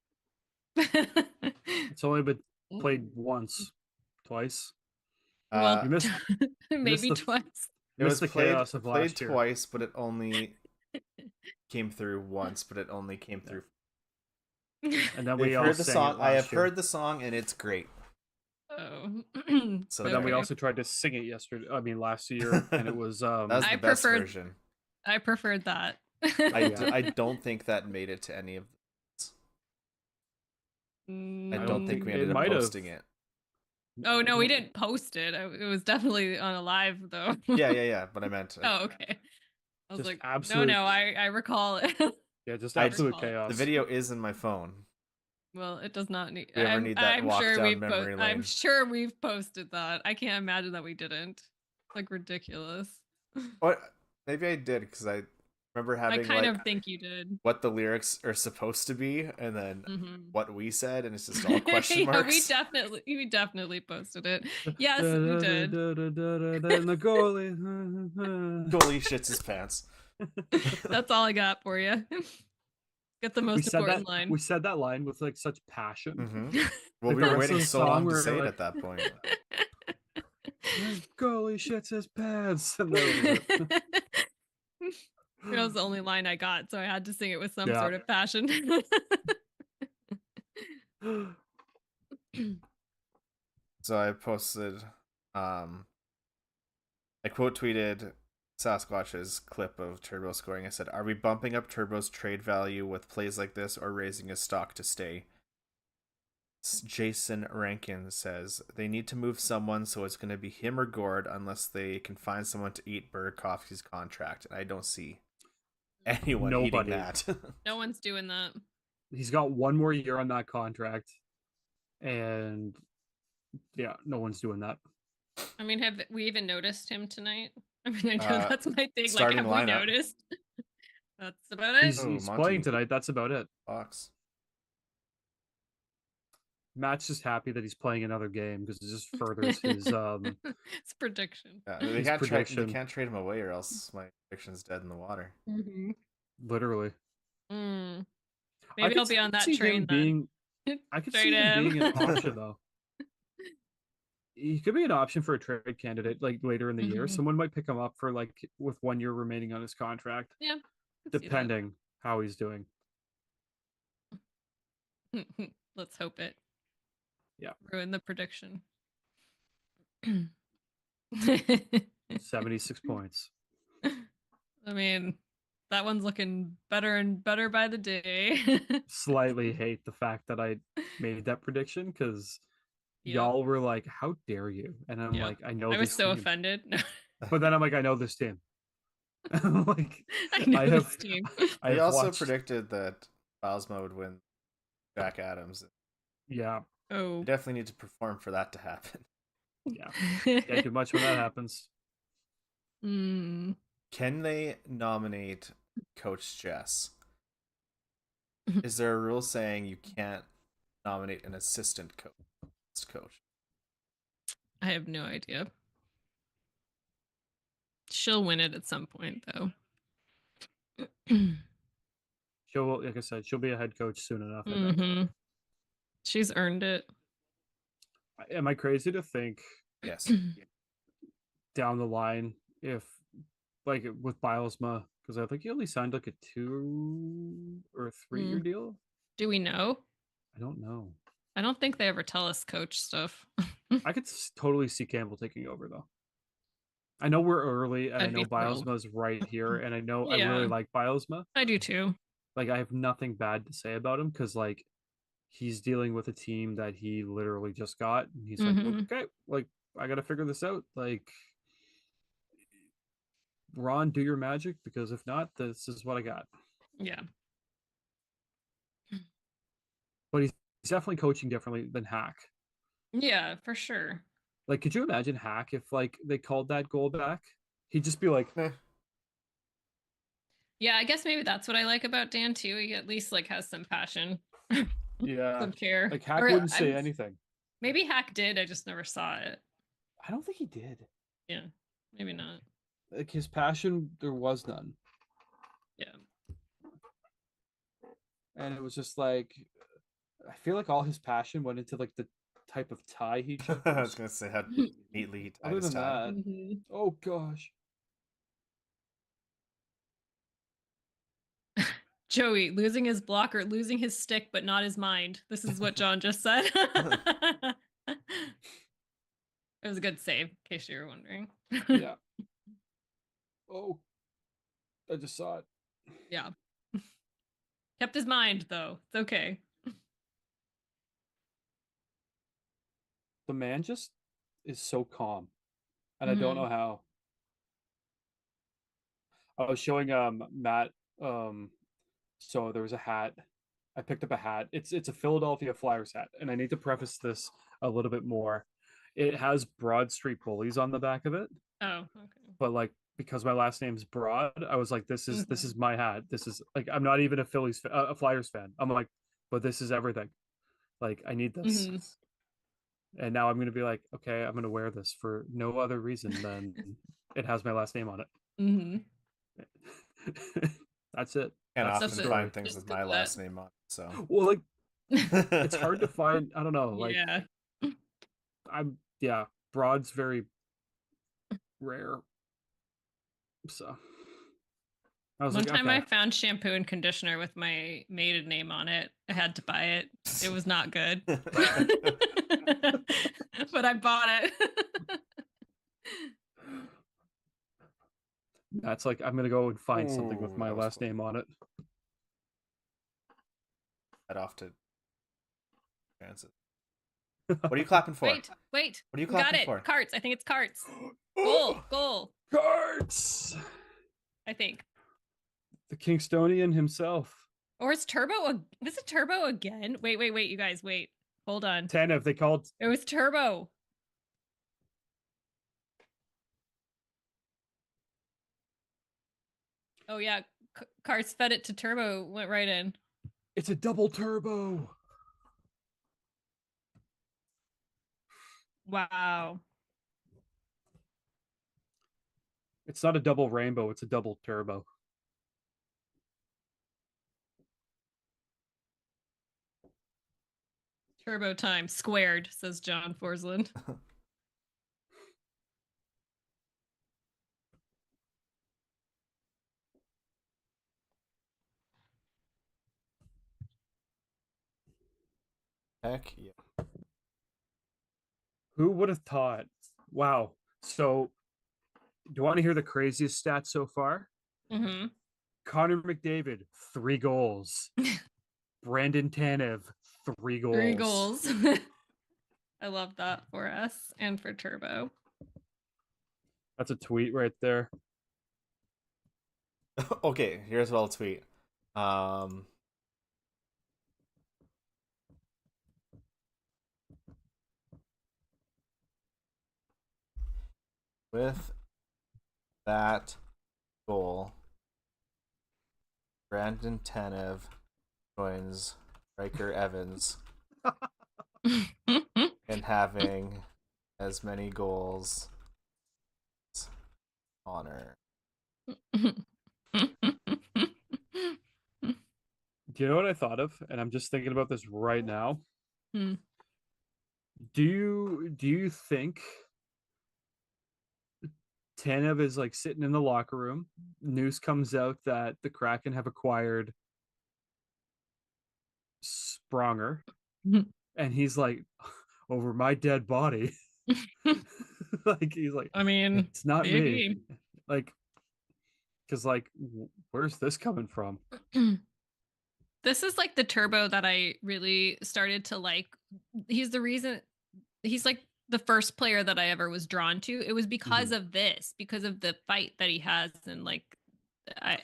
B: It's only been played once, twice.
A: Well,
B: you missed,
A: maybe twice.
C: It was played
B: last year.
C: Twice, but it only came through once. But it only came through.
B: And then we all
C: heard the song. I have
B: year.
C: heard the song, and it's great.
A: Oh,
B: so then we also tried to sing it last year, and it was.
C: That was the best version.
A: I preferred that.
C: I don't think that made it to any of this. I don't think we ended up posting it.
A: Oh no, we didn't post it. It was definitely on a live though.
C: Yeah. But I meant.
A: Oh, okay. I was
B: just
A: like,
B: absolute...
A: no, I recall it.
B: Yeah, just absolute chaos.
C: The video is in my phone.
A: Well, it does not need.
C: I'm sure
A: I'm sure we've posted that. I can't imagine that we didn't. Like ridiculous.
C: What? Maybe I did because I remember
A: I
C: having
A: kind
C: like
A: of think you did.
C: what the lyrics are supposed to be, and then
A: Mm-hmm.
C: what we said, and it's just all question
A: Yeah,
C: marks.
A: we definitely posted it.
B: Da,
A: Yes, we
B: da, da,
A: did.
B: da, da, da, da, da, and the goalie.
C: Goalie shits his pants.
A: That's all I got for you. Get the most important
B: We
A: line.
B: said that line with like such passion.
C: Mm-hmm. Well,
B: Like
C: we
B: the
C: were
B: rest of
C: waiting
B: the
C: so
B: song,
C: long to
B: we're
C: say it
B: like,
C: at that point.
B: goalie shits his pants, and that was
A: That was the only line I got, so I had to sing it with some
B: Yeah.
A: sort of passion.
B: it.
C: So I posted, um, I quote tweeted Sasquatch's clip of Turbo scoring. I said, "Are we bumping up Turbo's trade value with plays like this, or raising his stock to stay?" Jason Rankin says they need to move someone, so it's going to be him or Gord unless they can find someone to eat Burakovsky's contract. And I don't see anyone eating
B: Nobody.
C: that.
A: No one's doing that.
B: He's got one more year on that contract, and yeah, no one's doing that.
A: I mean, have we even noticed him tonight? I mean, I know that's my thing. Like,
C: starting
A: have we
C: lineup.
A: noticed? That's about it.
B: He's
C: Monty.
B: playing tonight. That's about it.
C: Fox.
B: Matt's just happy that he's playing another game because it just furders his
A: It's prediction.
C: Yeah,
B: his
C: they
B: prediction.
C: can't trade him away, or else my prediction's dead in the water.
A: Mm-hmm.
B: Literally.
A: Mm.
B: I
A: Maybe
B: could
A: I'll be on that
B: see
A: train
B: him
A: then.
B: being. I could
A: Trade
B: see him being an
A: him.
B: option though. He could be an option for a trade candidate like later in the year.
A: Mhm.
B: Someone might pick him up for like with 1 year remaining on his contract,
A: Yeah, I could see that.
B: depending how he's doing.
A: Let's hope it.
B: Yeah.
A: Ruin the prediction.
B: 76 points.
A: I mean, that one's looking better and better by the day.
B: Slightly hate the fact that I made that prediction because
A: Yep.
B: y'all were like, "How dare you?" And I'm
A: Yep.
B: like, "I know."
A: I was
B: this
A: so
B: team.
A: offended.
B: But then I'm like, "I know this team." Like,
A: I know
B: I have.
A: this team.
B: I
C: They
B: have
C: also
B: watched.
C: predicted that Bosma would win Jack Adams.
B: Yeah,
A: Oh.
C: They definitely need to perform for that to happen.
B: yeah. Can't do much when that happens.
A: Mm.
C: Can they nominate Coach Jess? Is there a rule saying you can't nominate an assistant coach?
A: I have no idea. She'll win it at some point, though.
B: She'll, like I said, she'll be a head coach soon enough. I think.
A: Mm-hmm. She's earned it.
B: Am I crazy to think
C: Yes.
B: down the line if, like with Bilesma, because I think he only signed like a 2 or 3 year deal.
A: Do we know?
B: I don't know.
A: I don't think they ever tell us coach stuff.
B: I could totally see Campbell taking over though. I know we're early, and I
A: I'd
B: know
A: be thrilled.
B: Bilesma's right here, and I know I
A: Yeah.
B: really like Bilesma.
A: I do too.
B: Like I have nothing bad to say about him because like he's dealing with a team that he literally just got, and he's like,
A: Mhm.
B: okay, like I got to figure this out. Like, Ron, do your magic because if not, this is what I got.
A: Yeah.
B: But he's definitely coaching differently than Hack.
A: Yeah, for sure.
B: Like, could you imagine Hack if like they called that goal back? He'd just be like,
A: Yeah, I guess maybe that's what I like about Dan too. He at least like has some passion.
B: yeah,
A: Some care.
B: like Hack
A: Or,
B: wouldn't say anything.
A: Maybe Hack did, I just never saw it.
B: I don't think he did.
A: Yeah, maybe not.
B: Like his passion, there was none.
A: Yeah.
B: And it was just like, I feel like all his passion went into like the type of tie he chose.
C: I was gonna say how neatly he tied
B: Other
C: his
B: than
C: tie.
B: that, oh gosh.
A: Joey losing his blocker, losing his stick, but not his mind. This is what John just said. It was a good save, in case you were wondering.
B: Yeah. Oh, I just saw it.
A: Yeah. Kept his mind though. It's okay.
B: The man just is so calm, and I don't know how. I was showing Matt so there was a hat. I picked up a hat. It's a Philadelphia Flyers hat, and I need to preface this a little bit more. It has Broad Street Bullies on the back of it.
A: Oh, okay.
B: but like because my last name's Broad, I was like, this is my hat. This is like I'm not even a a Flyers fan. I'm like, but this is everything. Like I need this.
A: Mhm.
B: And now I'm gonna be like, okay, I'm gonna wear this for no other reason than it has my last name on
A: Mhm.
B: it. That's it.
C: Can't
B: That's the
A: That's
C: often
A: it.
B: story.
C: find things
A: Just
C: with
A: 'cause
C: my
A: of that.
C: last name on, so
B: Well, like it's hard to find. I don't know. Like
A: Yeah.
B: yeah, Broad's very rare. So I was
A: One
B: like,
A: time I
B: okay.
A: found shampoo and conditioner with my maiden name on it. I had to buy it. It was not good. But I bought it.
B: That's like I'm gonna go and find something with
C: Ooh,
B: my
C: that was
B: last
C: cool.
B: name on it.
C: Head off to chances. What are you clapping for?
A: Wait.
C: What are you
A: We got
C: clapping
A: it.
C: for?
A: Carts. I think it's carts. Goal.
B: Cards.
A: I think.
B: The Kingstonian himself.
A: Or is Turbo? Was it Turbo again? Wait, you guys, wait. Hold on.
B: Tanev, they called.
A: It was Turbo. Oh yeah, Carts fed it to Turbo. Went right in.
B: It's a double turbo.
A: Wow.
B: It's not a double rainbow. It's a double turbo.
A: Turbo time squared, says John Forsland.
C: Heck yeah.
B: Who would have thought? Wow. So, do you want to hear the craziest stats so far?
A: Mm-hmm.
B: Connor McDavid, 3 goals. Brandon Tanev, 3 goals.
A: 3 goals. I love that for us and for Turbo.
B: That's a tweet right there.
C: Okay, here's what I'll tweet. Um, with that goal, Brandon Tanev joins Riker Evans in having as many goals as Connor.
B: Do you know what I thought of? And I'm just thinking about this right now.
A: Hmm.
B: Do you think Tanev is like sitting in the locker room? News comes out that the Kraken have acquired Spronger, and he's like, over my dead body. Like he's like,
A: I mean,
B: it's not me.
A: maybe.
B: Like, because like, where's this coming from?
A: This is like the Turbo that I really started to like. He's the reason, he's like the first player that I ever was drawn to. It was because of this, because of the fight that he has. And like,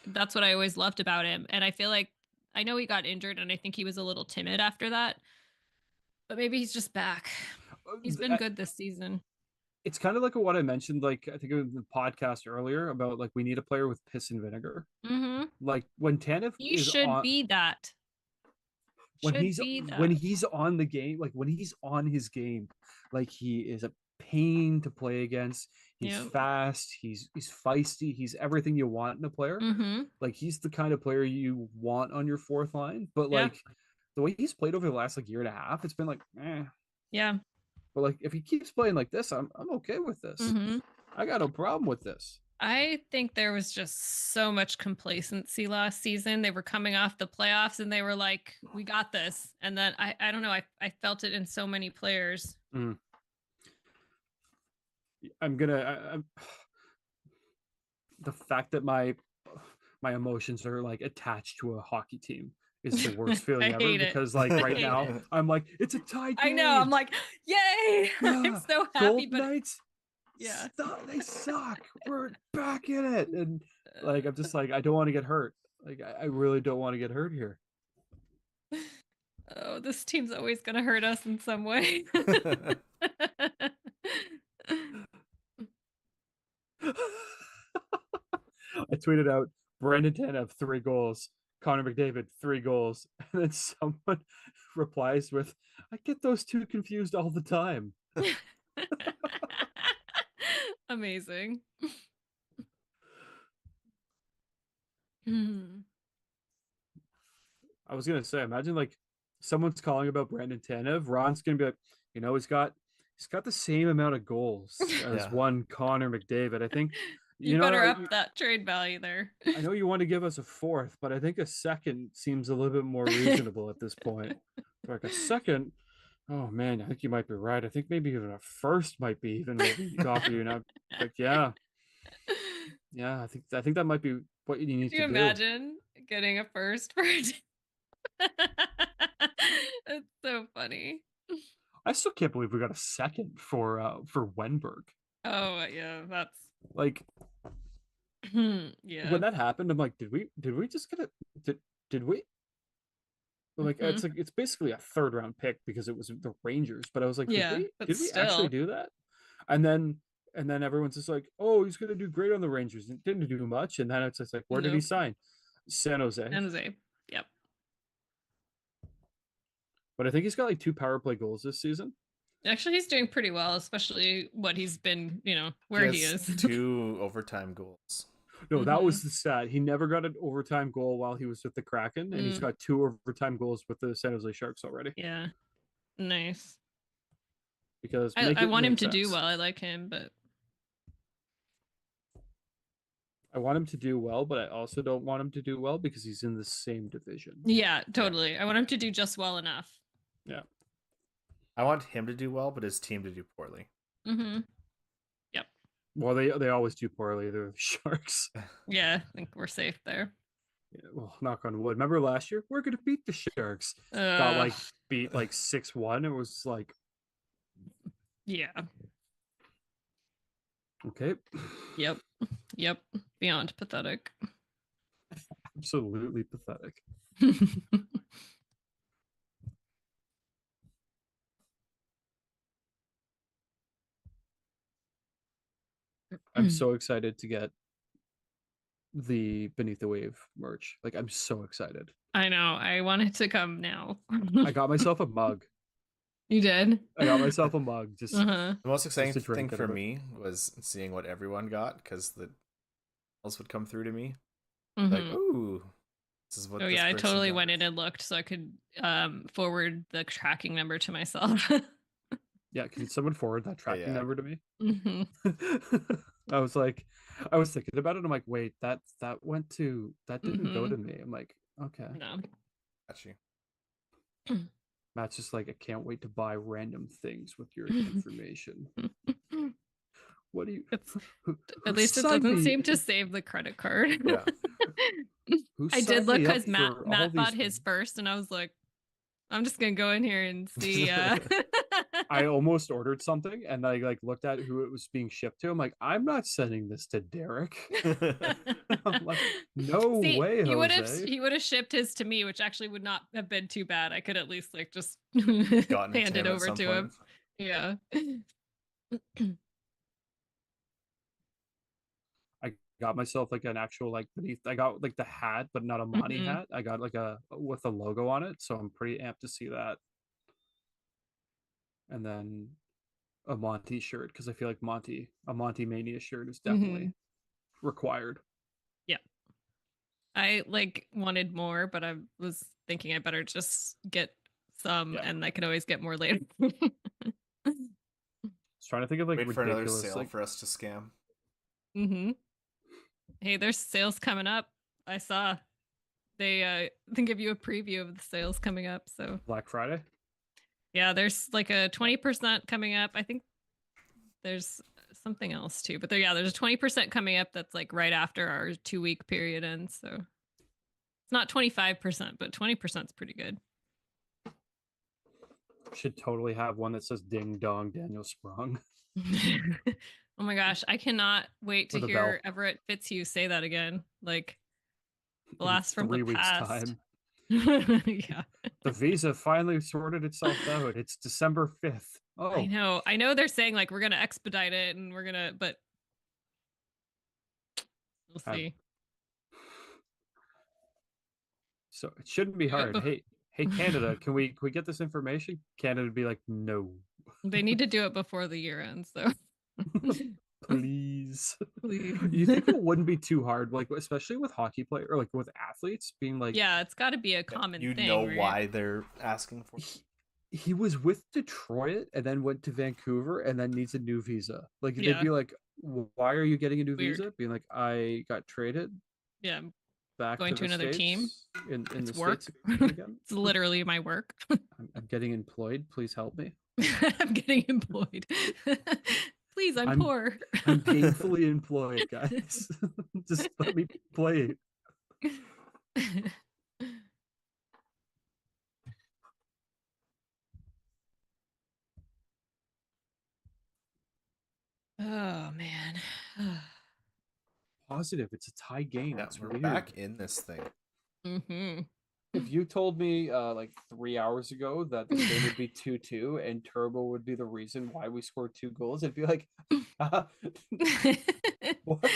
A: that's what I always loved about him. And I feel like, I know he got injured and I think he was a little timid after that, but maybe he's just back. He's been good this season.
B: It's kind of like what I mentioned, like I think in the podcast earlier about like we need a player with piss and vinegar.
A: Mm-hmm.
B: Like when Tanev
A: He
B: is
A: should
B: on,
A: be that.
B: when
A: Should
B: he's
A: be
B: when
A: that.
B: he's on the game, like when he's on his game, like he is a pain to play against. He's
A: Yep.
B: fast. He's feisty. He's everything you want in a player.
A: Mm-hmm.
B: Like he's the kind of player you want on your fourth line. But
A: Yeah.
B: like the way he's played over the last like year and a half, it's been like, eh.
A: Yeah.
B: But like if he keeps playing like this, I'm okay with this.
A: Mm-hmm.
B: I got no problem with this.
A: I think there was just so much complacency last season. They were coming off the playoffs and they were like, we got this. And then I don't know, I felt it in so many players.
B: Mm. I'm gonna the fact that my emotions are like attached to a hockey team is the worst feeling
A: I
B: ever
A: hate it.
B: because like
A: I
B: right
A: hate
B: now
A: it.
B: I'm like it's a tie game.
A: I know. I'm like, yay! I'm
B: Yeah,
A: so happy.
B: Gold
A: But
B: Knights,
A: yeah,
B: they suck. We're back in it, and like I'm just like I don't want to get hurt. Like I really don't want to get hurt here.
A: oh, this team's always gonna hurt us in some way.
B: I tweeted out Brandon Tanev 3 goals, Connor McDavid 3 goals, and then someone replies with, "I get those two confused all the time."
A: Amazing. Hmm.
B: I was gonna say, imagine like someone's calling about Brandon Tanev. Ron's gonna be like, he's got the same amount of goals as
C: Yeah.
B: one Connor McDavid. I think,
A: You
B: you know,
A: better up that trade value there.
B: I know you want to give us a fourth, but I think a second seems a little bit more reasonable at this point. Like a second, oh man, I think you might be right. I think maybe even a first might be even what we could offer you now. Like, yeah, I think that might be what you need
A: Could
B: to
A: you
B: do.
A: imagine getting a first for it? It's so funny.
B: I still can't believe we got a second for Wenberg.
A: Oh yeah, that's
B: Like
A: yeah.
B: when that happened, I'm like, did we just get it? Did we? Like
A: Mhm.
B: it's basically a third round pick because it was the Rangers. But I was like,
A: Yeah, but
B: did we actually
A: still.
B: do that? And then everyone's just like, oh, he's gonna do great on the Rangers. It didn't do much. And then it's just like, where did he
A: Nope.
B: sign? San Jose.
A: San Jose. Yep.
B: But I think he's got like 2 power play goals this season.
A: Actually, he's doing pretty well, especially what he's been, where he
C: has
A: is.
C: 2 overtime goals.
B: No, that
A: Mhm.
B: was the stat. He never got an overtime goal while he was with the Kraken, and he's
A: Mm,
B: got 2 overtime goals with the San Jose Sharks already.
A: yeah. Nice.
B: Because
A: I,
B: make
A: I
B: it
A: want him
B: make
A: to do
B: sense.
A: well. I like him, but
B: I want him to do well, but I also don't want him to do well because he's in the same division.
A: yeah, totally. I want him to do just well enough.
B: Yeah.
C: I want him to do well, but his team to do poorly.
A: Mm-hmm. Yep.
B: Well, they always do poorly. They're the Sharks.
A: Yeah, I think we're safe there.
B: Yeah, well, knock on wood. Remember last year? We're gonna beat the Sharks. Got like beat like 6-1. It was like,
A: yeah.
B: okay.
A: Yep. Yep. Beyond pathetic.
B: Absolutely pathetic. I'm so excited to get the Beneath the Wave merch. Like, I'm so excited.
A: I know. I want it to come now.
B: I got myself a mug.
A: You did?
B: I got myself a mug. Just
A: Uh-huh.
C: The most exciting
B: to drink
C: thing
B: out
C: for
B: of it.
C: me was seeing what everyone got because the else would come through to me. Like,
A: Mhm.
C: ooh, this is what.
A: Oh
C: this
A: yeah, I
C: person
A: totally
C: got.
A: went in and looked so I could forward the tracking number to myself.
B: Yeah, can someone forward that tracking
C: yeah.
B: number to me?
A: Hmm.
B: I was thinking about it. I'm like, wait, that didn't go to me. I'm like, okay.
A: No.
C: Got you.
B: Matt's just like, I can't wait to buy random things with your information. What do you?
A: It's,
B: Who
A: at least it
B: signed
A: doesn't
B: me?
A: seem to save the credit card.
C: Yeah.
B: Who
A: I did
B: signed
A: look
B: me up
A: because
B: for all
A: Matt
B: these
A: bought his
B: things?
A: first, and I was like, I'm just gonna go in here and see.
B: I almost ordered something, and I like looked at who it was being shipped to. I'm like, I'm not sending this to Derek. I'm like, no
A: See,
B: way,
A: he would
B: Jose.
A: have shipped his to me, which actually would not have been too bad. I could at least like just
C: Gotten it
A: hand
C: to
A: it
C: him at
A: over
C: some
A: to
C: point.
A: him. Yeah.
B: I got myself like an actual like beneath. I got like the hat, but not a Monty
A: Mhm.
B: hat. I got like a with a logo on it, so I'm pretty amped to see that. And then a Monty shirt because I feel like a Monty Mania shirt is definitely
A: Mhm.
B: required.
A: Yeah. I like wanted more, but I was thinking I better just get some,
B: Yeah.
A: and I could always get more later.
B: I was trying to think of like
C: Wait for another
B: ridiculous
C: sale
B: like
C: for us to scam.
A: Mm-hmm. Hey, there's sales coming up. I saw they give you a preview of the sales coming up. So
B: Black Friday.
A: yeah, there's like a 20% coming up. I think there's something else too, but there's a 20% coming up that's like right after our 2-week period ends. So it's not 25%, but 20% is pretty good.
B: Should totally have one that says "Ding Dong Daniel Sprung."
A: Oh my gosh, I cannot wait to
B: With a
A: hear
B: bell.
A: Everett Fitzhugh say that again. Like
B: In
A: blast from the
B: 3 weeks'
A: past.
B: time.
A: Yeah.
B: The visa finally sorted itself out. It's December 5th.
A: I
B: Oh,
A: know. I know they're saying like we're gonna expedite it and we're gonna, but We'll
B: Have-
A: see.
B: So it shouldn't be
A: Do it
B: hard.
A: bef-
B: Hey, Canada, can we get this information? Canada would be like, no,
A: They need to do it before the year ends, though.
B: please.
A: Please.
B: You think it wouldn't be too hard, like especially with hockey player or like with athletes being like,
A: Yeah, it's got to be a common
C: You
A: thing.
C: know
A: right?
C: why they're asking for it.
B: he was with Detroit and then went to Vancouver and then needs a new visa. Like they'd
A: Yeah.
B: be like, why are you getting a new
A: Weird.
B: visa? Being like, I got traded
A: Yeah,
B: back
A: going
B: to
A: to
B: the
A: another
B: States
A: team.
B: in
A: It's
B: the
A: work.
B: States again.
A: It's literally my work.
B: I'm getting employed. Please help me.
A: I'm getting employed. Please, I'm poor.
B: I'm gainfully employed, guys. Just let me play.
A: Oh man.
B: Positive. It's a tie game.
C: Yeah,
B: It's
C: we're
B: weird.
C: back in this thing.
A: Mm-hmm.
B: If you told me like 3 hours ago that the game would be 2-2 and Turbo would be the reason why we scored 2 goals, I'd be like, what?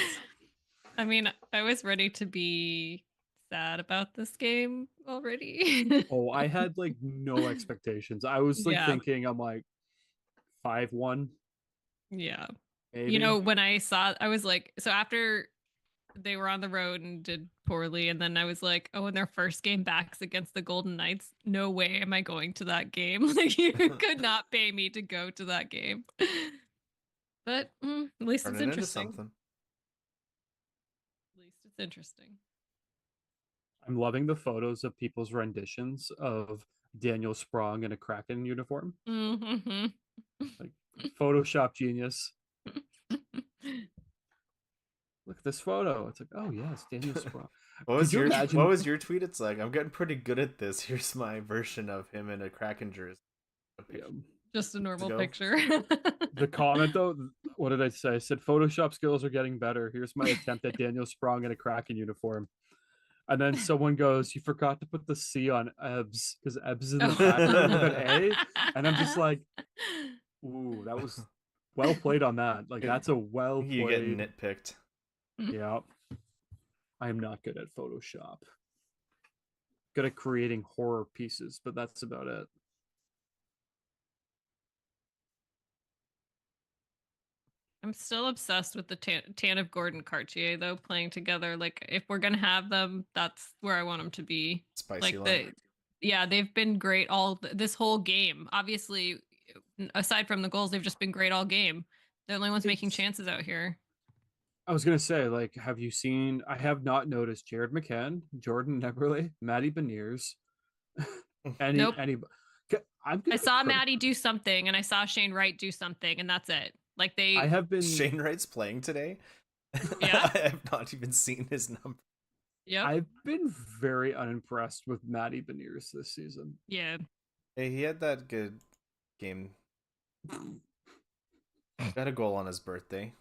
A: I mean, I was ready to be sad about this game already.
B: Oh, I had like no expectations. I was like
A: Yeah.
B: thinking, I'm like 5-1,
A: Yeah.
B: maybe.
A: You know, when I saw, I was like, so after they were on the road and did poorly, and then I was like, oh, in their first game backs against the Golden Knights, no way am I going to that game. Like, you could not pay me to go to that game. But at least it's
C: Turning into
A: interesting.
C: something.
A: At least it's interesting.
B: I'm loving the photos of people's renditions of Daniel Sprong in a Kraken uniform.
A: Mm-hmm.
B: Like Photoshop genius. Look at this photo. It's like, oh yes, Daniel Sprong.
C: What was
B: Could you
C: your
B: imagine-
C: What was your tweet? It's like, I'm getting pretty good at this. Here's my version of him in a Kraken jersey.
B: Yeah.
A: Just a normal
C: go.
A: picture.
B: The comment though, what did I say? I said Photoshop skills are getting better. Here's my attempt at Daniel Sprong in a Kraken uniform. And then someone goes, you forgot to put the C on Ebbs because Ebbs is in the background with an A. And I'm just like, ooh, that was well played on that. Like that's a well
C: You getting
B: played.
C: nitpicked.
B: Yeah. I am not good at Photoshop. Good at creating horror pieces, but that's about it.
A: I'm still obsessed with the Tanev Gordon Cartier though playing together. Like if we're gonna have them, that's where I want them to be.
C: Spicy
A: Like
C: line.
A: yeah, they've been great all this whole game. Obviously, aside from the goals, they've just been great all game. They're the only ones making chances out here.
B: I was gonna say, like, have you seen? I have not noticed Jared McCann, Jordan Neberle, Maddie Beniers,
A: Nope. I saw Maddie do something, and I saw Shane Wright do something, and that's it. Like
B: I have been.
C: Shane Wright's playing today.
A: Yeah.
C: I have not even seen his number.
A: Yep.
B: I've been very unimpressed with Maddie Beniers this season.
A: Yeah.
C: Hey, he had that good game. Got a goal on his birthday.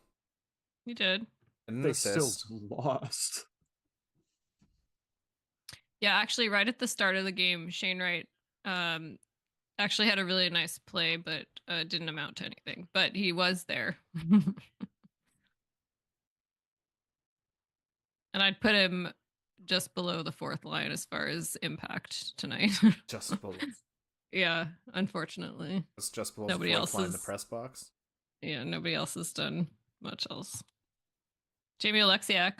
A: You did.
C: And an
B: They
C: assist.
B: still lost.
A: Yeah, actually, right at the start of the game, Shane Wright actually had a really nice play, but didn't amount to anything. But he was there. And I'd put him just below the fourth line as far as impact tonight.
C: Just below.
A: Yeah, unfortunately.
C: It's just below
A: Nobody
C: the
A: else
C: fourth line in the
A: is-
C: press box.
A: Yeah, nobody else has done much else. Jamie Alexiak.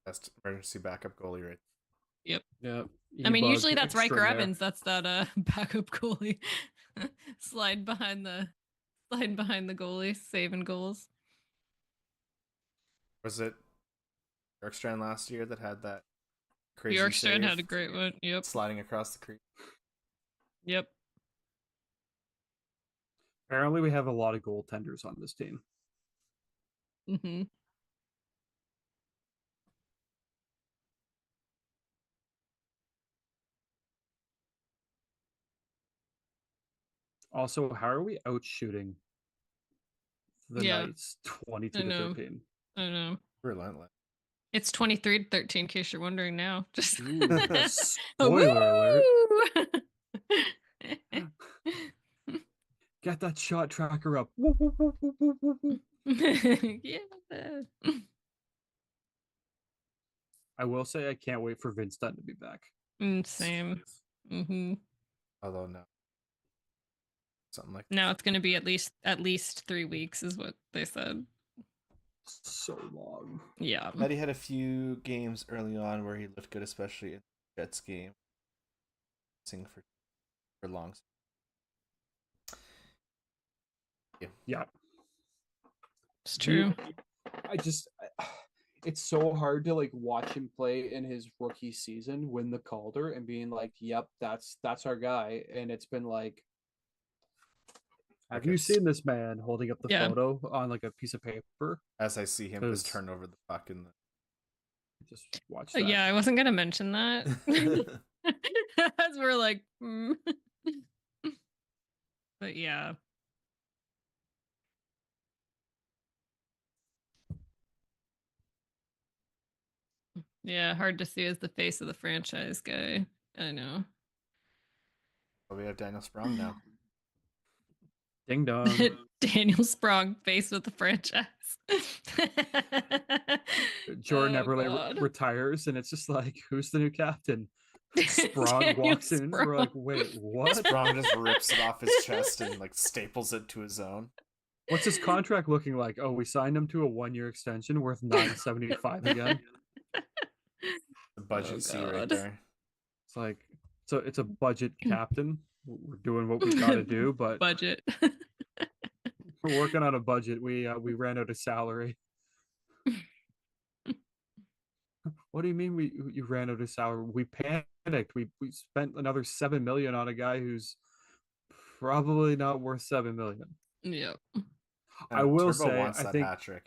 C: Best emergency backup goalie right.
A: Yep.
B: Yeah.
A: I mean,
B: E-bug
A: usually that's Riker
B: extraordinaire.
A: Evans. That's that backup goalie. slide behind the goalie, saving goals.
C: Was it Bjorkstrand last year that had that crazy
A: Bjorkstrand
C: save
A: had a great one. Yep.
C: sliding across the creek?
A: Yep.
B: Apparently, we have a lot of goaltenders on this team.
A: Mm-hmm.
B: Also, how are we out shooting the
A: Yeah.
B: Knights 22-13?
A: I don't know.
C: Relentless.
A: It's 23-13, in case you're wondering now. Just
B: Ooh, spoiler alert. Get that shot tracker up. Woo, woo, woo, woo, woo, woo, woo.
A: Yeah.
B: I will say I can't wait for Vince Dunn to be back.
A: Same.
C: Although no, something like
A: Now it's going to be at least 3 weeks, is what they said.
B: So long.
A: Yeah.
C: that. He had a few games early on where he looked good, especially in the Jets game. Sing for long.
B: Yeah.
A: It's true.
B: It's so hard to like watch him play in his rookie season, win the Calder, and being like, "Yep, that's our guy." And it's been like, have you seen this man holding up the photo on like a piece of paper?
C: As I see him just turn over the puck in the.
B: Just watch that.
A: Yeah, I wasn't gonna mention that. As we're like, but yeah. Yeah, hard to see as the face of the franchise guy. I know.
C: But we have Daniel Sprong now.
B: Ding dong.
A: Daniel Sprong, face with the franchise.
B: Jordan Eberle retires, and it's just like, who's the new captain? Sprong
A: Daniel
B: walks in.
A: Sprong.
B: We're like, wait, what?
C: Sprong just rips it off his chest and like staples it to his own.
B: What's his contract looking like? Oh, we signed him to a 1-year extension worth $975 again.
C: The budget C right there.
B: It's like, so it's a budget captain. We're doing what we gotta do, but
A: budget.
B: we're working on a budget. We ran out of salary. What do you mean you ran out of salary? We panicked. We spent another $7 million on a guy who's probably not worth $7 million.
A: Yep.
B: I will
C: Turbo
B: say,
C: wants
B: I
C: that
B: think
C: hat trick.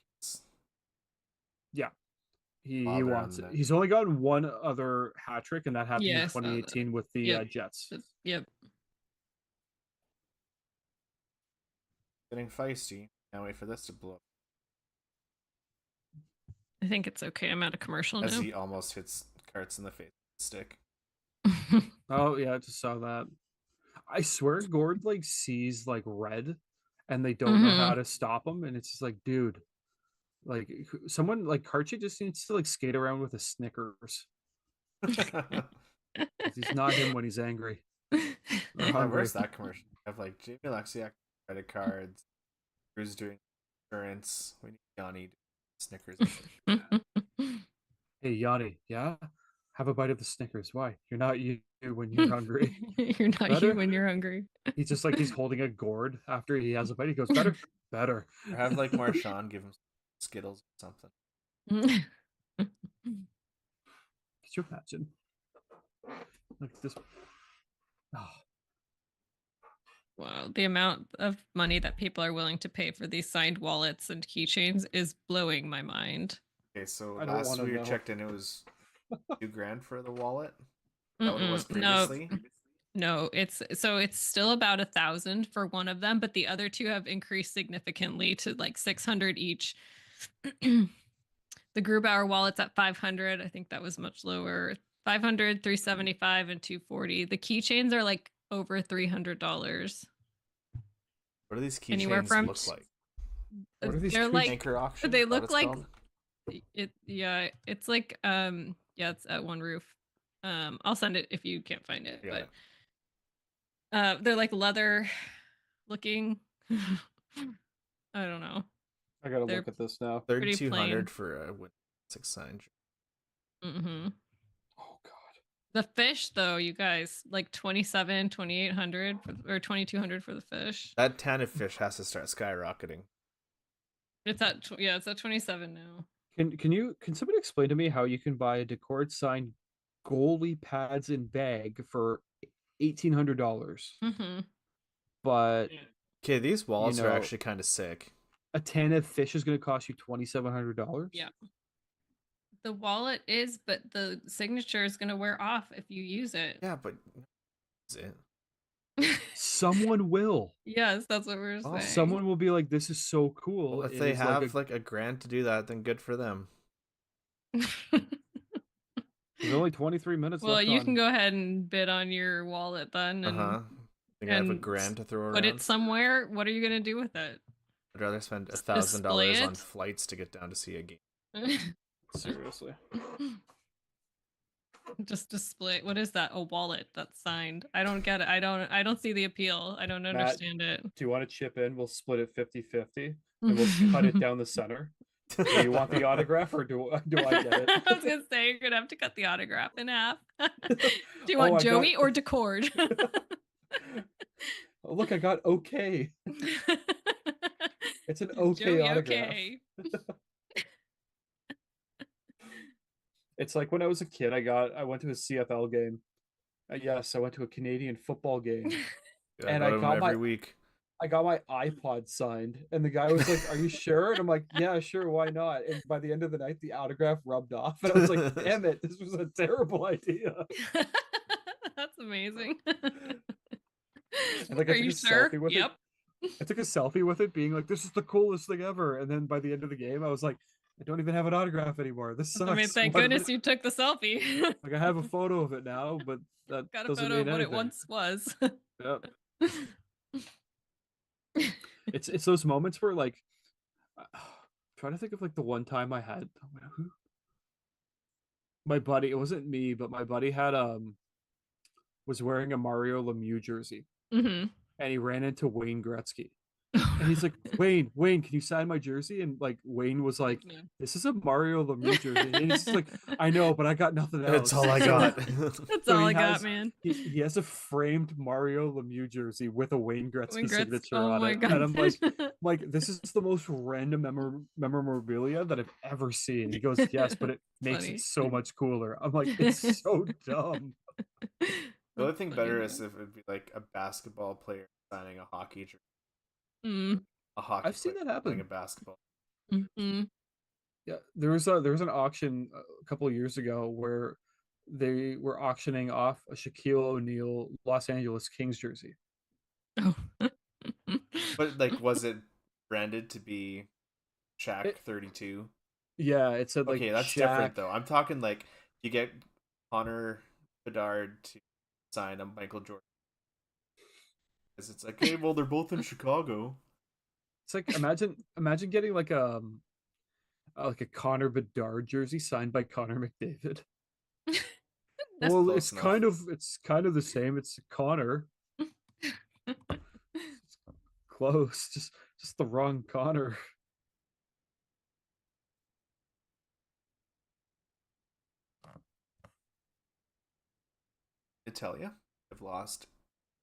B: Yeah, he wants it. He's only gotten one other hat trick, and that happened in 2018 with the Jets.
A: Yep.
C: Getting feisty. Can't wait for this to blow up.
A: I think it's okay. I'm at a commercial
C: As
A: now.
C: he almost hits Carts in the face with a stick.
B: Oh yeah, I just saw that. I swear Gord like sees like red, and they don't know how to stop him, and it's just like, dude, like someone like Karchi just needs to like skate around with a Snickers. He's not him when he's angry.
C: Where's that commercial? I have like Jamie Alexiak credit cards. Drew's doing insurance. We need Yanni Snickers.
B: Hey Yanni, yeah, have a bite of the Snickers. Why? You're not you when you're hungry.
A: You're not you when you're hungry.
B: He's just like he's holding a gourd after he has a bite. He goes, better.
C: Or have like Marshawn give him Skittles or something.
B: Could you imagine? Like this. Oh.
A: Wow, the amount of money that people are willing to pay for these signed wallets and keychains is blowing my mind.
C: Okay, so last we checked in, it was $2,000 for the wallet. Is that what it was previously?
A: No, it's still about 1,000 for one of them, but the other two have increased significantly to like 600 each. The Grubauer wallet's at 500. I think that was much lower. 500, 375, and 240. The keychains are like over $300.
C: What do these keychains look like?
B: What are these?
A: They're like
C: anchor auction?
A: They look like it. Yeah, it's like it's at One Roof. I'll send it if you can't find it.
C: Yeah.
A: But they're like leather looking. I don't know.
B: I gotta look at this now.
C: $3,200 for a 6-sign.
B: Oh god.
A: The fish though, you guys, like 2,800 or 2,200 for the fish.
C: That tan of fish has to start skyrocketing.
A: It's at 27 now.
B: Can somebody explain to me how you can buy a Decord signed goalie pads and bag for $1,800? But
C: okay, these walls are actually kind of sick.
B: A tan of fish is going to cost you $2,700.
A: Yeah. The wallet is, but the signature is going to wear off if you use it.
C: Yeah, but is it?
B: Someone will.
A: Yes, that's what we're saying.
B: Someone will be like, "This is so cool."
C: Well, if they have like $1,000 to do that, then good for them.
B: There's only 23 minutes left.
A: Well, you can go ahead and bid on your wallet then.
C: I have $1,000 to throw around.
A: Put it somewhere. What are you going to do with it?
C: I'd rather spend $1,000 on flights to get down to see a game.
B: Seriously.
A: Just display. What is that? A wallet that's signed. I don't get it. I don't see the appeal. I don't
B: Matt,
A: understand it.
B: do you want to chip in? We'll split it 50-50 and we'll cut it down the center. Do you want the autograph or do I get it?
A: I was gonna say you're gonna have to cut the autograph in half. Do you
B: Oh,
A: want
B: I got-
A: Joey or Decord?
B: Oh, look, I got okay. It's an okay
A: Joey,
B: autograph.
A: okay.
B: It's like when I was a kid, I went to a CFL game. Yes, I went to a Canadian football game,
C: Yeah,
B: and
C: I
B: I
C: go to
B: got
C: him every
B: my
C: week.
B: I got my iPod signed, and the guy was like, "Are you sure?" And I'm like, "Yeah, sure, why not?" And by the end of the night, the autograph rubbed off, and I was like, "Damn it, this was a terrible idea."
A: That's amazing.
B: And like, I
A: Are
B: took
A: you
B: a
A: sure?
B: selfie with it.
A: Yep.
B: I took a selfie with it, being like, "This is the coolest thing ever." And then by the end of the game, I was like, "I don't even have an autograph anymore. This sucks."
A: I mean, thank
B: Why did
A: goodness you took the selfie.
B: Like, I have a photo of it now, but that
A: Got a
B: doesn't
A: photo
B: mean
A: of what it
B: anything.
A: once was.
B: Yep. It's those moments where like, trying to think of like the one time I had my buddy. It wasn't me, but my buddy had was wearing a Mario Lemieux jersey,
A: Mm-hmm.
B: and he ran into Wayne Gretzky. And he's like, Wayne, can you sign my jersey? And like Wayne was like,
A: Yeah.
B: this is a Mario Lemieux jersey. And he's just like, I know, but I got nothing else.
C: That's all I
B: So-
C: got.
A: That's
B: So
A: all
B: he
A: I got,
B: has-
A: man.
B: he has a framed Mario Lemieux jersey with a Wayne Gretzky
A: Wayne Gretzky-
B: signature
A: oh
B: on
A: my
B: it.
A: God.
B: And I'm like, this is the most random memorabilia that I've ever seen. He goes, yes, but it makes
A: Funny.
B: it so much cooler. I'm like, it's so dumb.
C: The only thing better is if it'd be like a basketball player signing a hockey jersey.
A: Mm.
C: A hockey
B: I've seen
C: player
B: that happen.
C: playing a basketball.
A: Mm-hmm.
B: Yeah, there was an auction a couple of years ago where they were auctioning off a Shaquille O'Neal Los Angeles Kings jersey.
A: Oh.
C: But like, was it branded to be Shaq 32?
B: Yeah, it said like
C: Okay, that's
B: Shaq.
C: different though. I'm talking like you get Connor Bedard to sign a Michael Jordan. Because it's like, hey, well, they're both in Chicago.
B: It's like imagine getting like a Connor Bedard jersey signed by Connor McDavid.
A: That's
B: Well,
C: close
B: it's
C: enough.
B: kind of the same. It's Connor. Close, just the wrong Connor.
C: I tell you, I've lost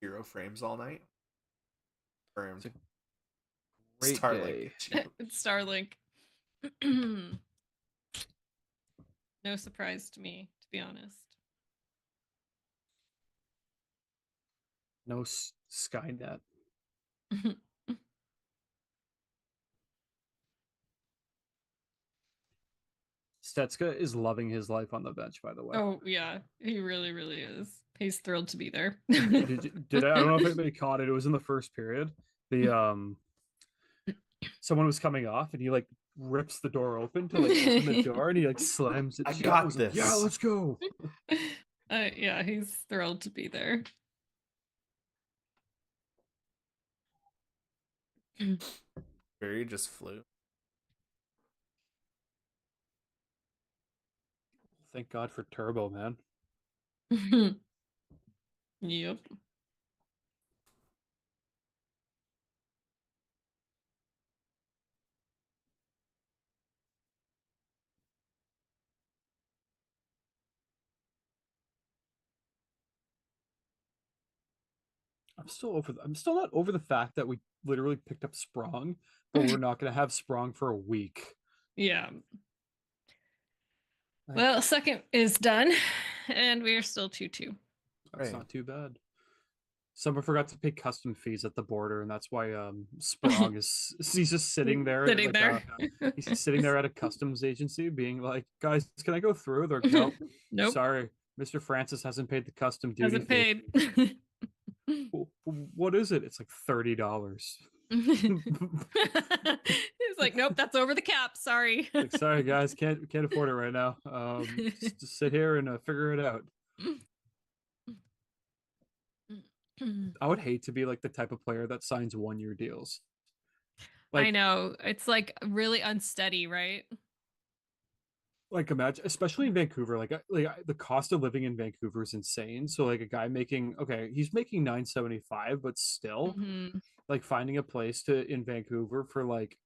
C: 0 frames all night. Confirmed.
B: Great
C: Starlink.
B: day.
A: It's Starlink. No surprise to me, to be honest.
B: No Skynet. Stetska is loving his life on the bench, by the way.
A: Oh yeah, he really, really is. He's thrilled to be there.
B: Did I don't know if anybody caught it. It was in the first period. The someone was coming off and he like rips the door open to like open the door and he like slams it.
C: I
B: shut.
C: got
B: was like,
C: this.
B: yeah, let's go.
A: Yeah, he's thrilled to be there.
C: Barry just flew.
B: Thank God for Turbo, man.
A: Yep.
B: I'm still not over the fact that we literally picked up Sprong, but we're not gonna have Sprong for a week.
A: Yeah.
B: Like,
A: Well, second is done, and we are still 2-2.
B: that's
C: Right.
B: not too bad. Someone forgot to pay custom fees at the border, and that's why Sprong is he's just sitting there.
A: Sitting
B: like,
A: there.
B: he's sitting there at a customs agency, being like, "Guys, can I go through?" They're like, "Nope,
A: Nope.
B: sorry, Mr. Francis hasn't paid the custom duty
A: Hasn't
B: fee."
A: paid.
B: What is it? It's like $30.
A: He's like, nope, that's over the cap. Sorry.
B: Like, sorry guys, can't afford it right now. Just sit here and figure it out. I would hate to be like the type of player that signs 1-year deals.
A: I know. It's like really unsteady, right?
B: Like imagine, especially in Vancouver, the cost of living in Vancouver is insane. So like a guy making, okay, he's making 975, but still
A: Hmm.
B: like finding a place to in Vancouver for like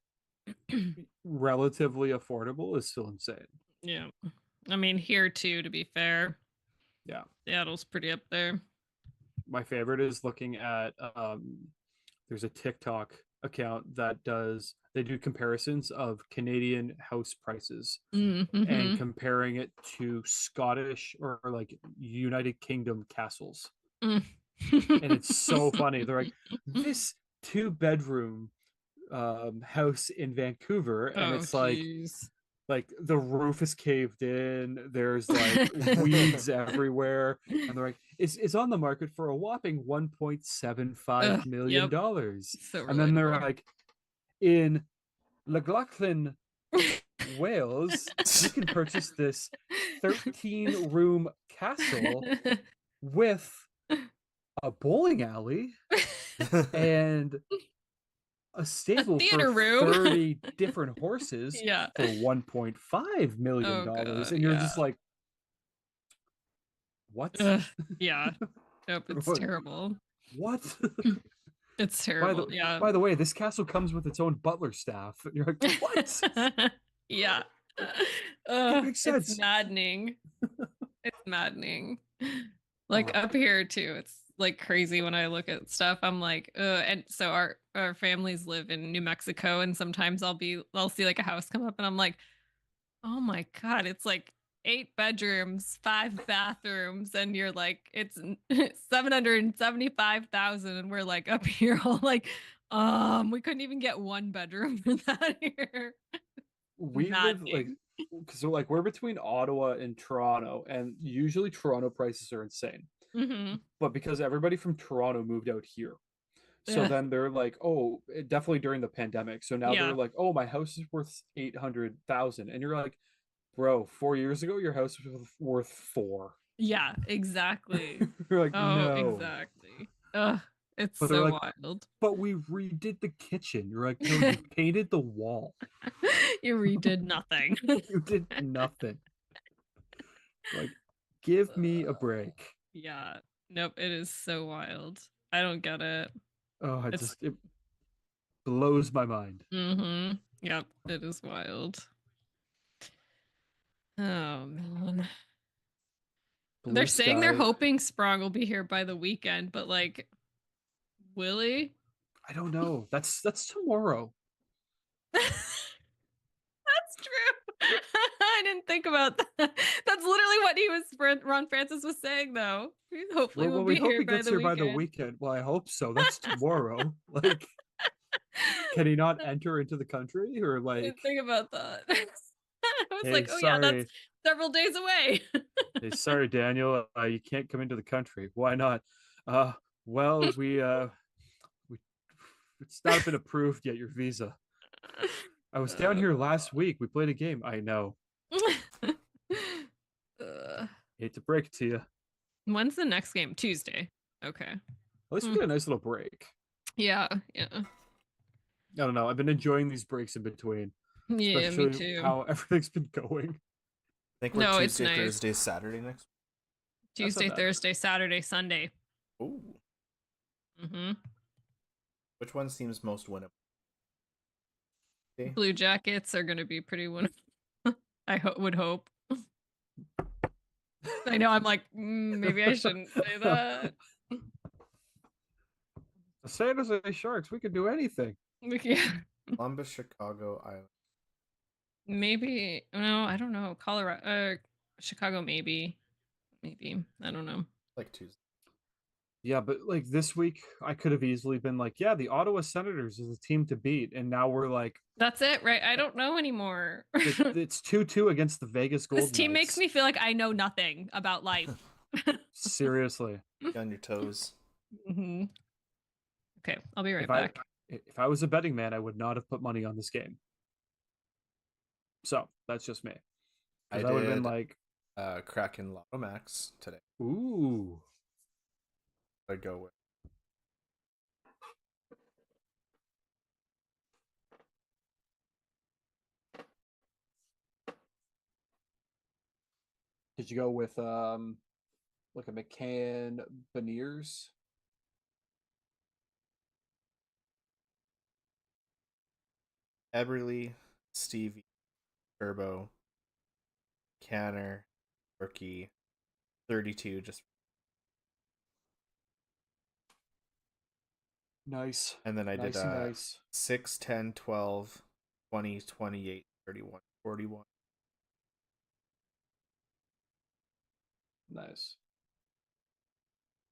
B: relatively affordable is still insane.
A: Yeah. I mean, here too, to be fair,
B: Yeah.
A: Seattle's pretty up there.
B: My favorite is looking at there's a TikTok account that they do comparisons of Canadian house prices and
A: Mm-hmm.
B: comparing it to Scottish or like United Kingdom castles.
A: Mm.
B: And it's so funny. They're like, this 2 bedroom house in Vancouver, and
A: Oh,
B: it's
A: jeez.
B: like the roof is caved in, there's like weeds everywhere, and they're like, it's on the market for a whopping 1.75 million
A: Yep.
B: dollars.
A: So
B: And then they're
A: relatable.
B: like, in Lachlan, Wales, you can purchase this 13-room castle with a bowling alley and a
A: A
B: stable for
A: theater room.
B: 30 different horses
A: Yeah.
B: for 1.5 million
A: Oh
B: dollars,
A: god,
B: and you're
A: yeah.
B: just like, what?
A: Ugh, yeah. Nope, it's
B: what
A: terrible.
B: what
A: It's
B: by
A: terrible.
B: the
A: Yeah.
B: by the way, this castle comes with its own butler staff, and you're like, what?
A: Yeah.
B: It makes
A: It's
B: sense.
A: maddening. It's maddening. Like
B: Oh,
A: up here too. It's like crazy when I look at stuff. I'm like, and so our families live in New Mexico, and sometimes I'll see like a house come up and I'm like, oh my God, it's like 8 bedrooms, 5 bathrooms, and you're like, it's 775,000, and we're like up here all like, we couldn't even get 1 bedroom for that here.
B: we live like,
A: Maddening.
B: because like we're between Ottawa and Toronto, and usually Toronto prices are insane,
A: Mm-hmm.
B: but because everybody from Toronto moved out here. So
A: Yeah.
B: then they're like, oh, definitely during the pandemic. So now they're
A: Yeah.
B: like, oh, my house is worth 800,000. And you're like, bro, 4 years ago, your house was worth four.
A: Yeah, exactly.
B: You're like,
A: Oh,
B: no.
A: exactly. Ugh, it's
B: But they're
A: so
B: like,
A: wild.
B: but we redid the kitchen. You're like, no, you painted the wall.
A: You redid nothing.
B: You did nothing. Like, give me a break.
A: Yeah. Nope, it is so wild. I don't get it.
B: Oh,
A: It's
B: it blows my mind.
A: mm-hmm. Yep, it is wild. Oh man. They're
B: Blue
A: saying they're
B: sky.
A: hoping Sprong will be here by the weekend, but like, will he?
B: I don't know. That's tomorrow.
A: That's true. I didn't think about that. That's literally what Ron Francis was saying though. Hopefully
B: Well,
A: we'll
B: we
A: be
B: hope
A: here
B: he
A: by
B: gets
A: the
B: here by the
A: weekend.
B: weekend. Well, I hope so. That's tomorrow. Like, can he not enter into the country, or
A: I
B: like,
A: didn't think about that. I was
B: hey,
A: like, oh yeah, that's
B: sorry,
A: several days away.
B: hey, sorry, Daniel, you can't come into the country. Why not? Uh, well, we it's not been approved yet. Your visa. I was down
A: Uh,
B: here last week. We played a game. I know.
A: uh,
B: Hate to break it to you. At
A: when's the next game? Tuesday. Okay.
B: least we
A: Hmm.
B: get a nice little break.
A: Yeah, yeah.
B: I don't know. I've been enjoying these breaks in between,
A: Yeah, me
B: especially
A: too.
B: how everything's been going.
C: I think we're
A: No, it's
C: Tuesday,
A: nice.
C: Thursday, Saturday next.
B: That's not
A: Tuesday,
B: bad.
A: Thursday, Saturday, Sunday.
C: Ooh,
A: Hmm.
C: which one seems most winnable? Okay.
A: Blue Jackets are going to be pretty winnable. Would hope. I know. I'm like, maybe I shouldn't say that.
B: The San Jose Sharks. We could do anything.
A: Yeah.
C: Columbus, Chicago, Island.
A: Maybe. No, I don't know. Colorado, Chicago, maybe. Maybe. I don't know.
C: Like Tuesday.
B: Yeah, but like this week, I could have easily been like, yeah, the Ottawa Senators is the team to beat, and now we're like,
A: That's it, right? I don't know anymore.
B: it's 2-2 against the Vegas
A: This
B: Golden
A: team makes
B: Knights.
A: me feel like I know nothing about life.
B: Seriously,
C: Be on your toes.
A: Hmm. Okay, I'll be right
B: if I
A: back.
B: if I was a betting man, I would not have put money on this game. So that's just me.
C: I
B: Because I would have been
C: did
B: like,
C: Kraken Lotto Max today.
B: ooh,
C: I'd go with.
B: Could you go with like a McCann Beniers?
C: Eberly, Stevie, Turbo, Canner, Rookie, 32. Just
B: Nice.
C: and then I did
B: Nice.
C: 6, 10, 12, 20, 28, 31, 41.
B: Nice.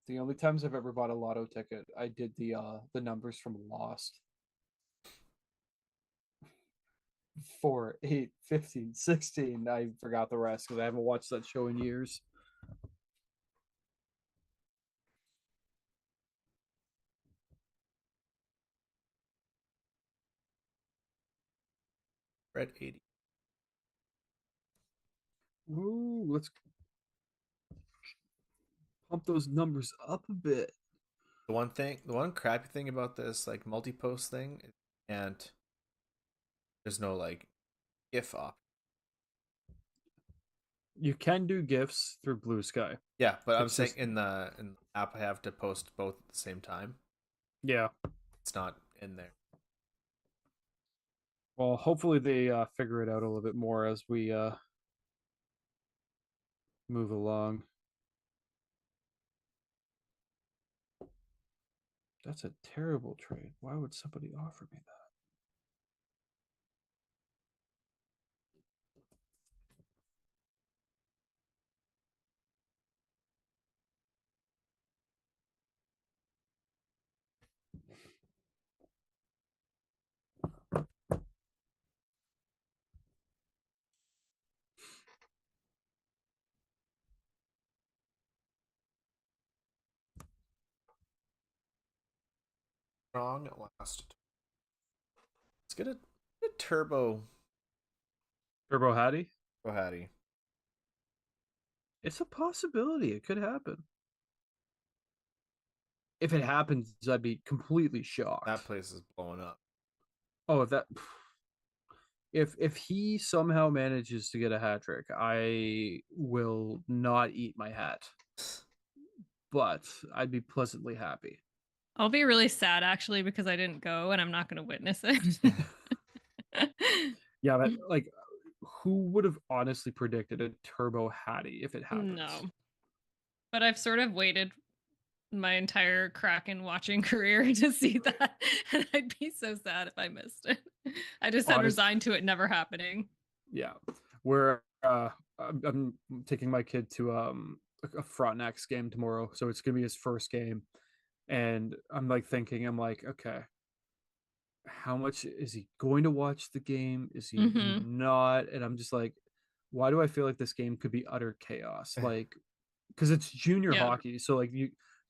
B: The only times I've ever bought a lotto ticket, I did the numbers from Lost. 4, 8, 15, 16. I forgot the rest because I haven't watched that show in years.
C: Red 80.
B: Ooh, let's pump those numbers up a bit.
C: The one crappy thing about this like multi-post thing, and there's no like GIF option.
B: You can do GIFs through Blue Sky.
C: Yeah, but I'm
B: It's
C: saying
B: just-
C: in the app I have to post both at the same time.
B: Yeah.
C: It's not in there.
B: Well, hopefully they figure it out a little bit more as we move along. That's a terrible trade. Why would somebody offer me that?
C: Strong at last. Let's get a turbo
B: Turbo Hattie?
C: Hattie.
B: It's a possibility. It could happen. If it happens, I'd be completely shocked.
C: That place is blowing up.
B: Oh, if he somehow manages to get a hat trick, I will not eat my hat. But I'd be pleasantly happy.
A: I'll be really sad actually because I didn't go and I'm not going to witness it.
B: Yeah, but like, who would have honestly predicted a Turbo Hattie if it happens?
A: No. But I've sort of waited my entire Kraken watching career to see that. And I'd be so sad if I missed it. I just had resigned to it never happening.
B: Yeah. Where I'm taking my kid to a Frontenacs game tomorrow. So it's gonna be his first game. And I'm like thinking, I'm like, okay, how much is he going to watch the game? Is he not? And I'm just like, why do I feel like this game could be utter chaos? Like, because it's junior hockey. So like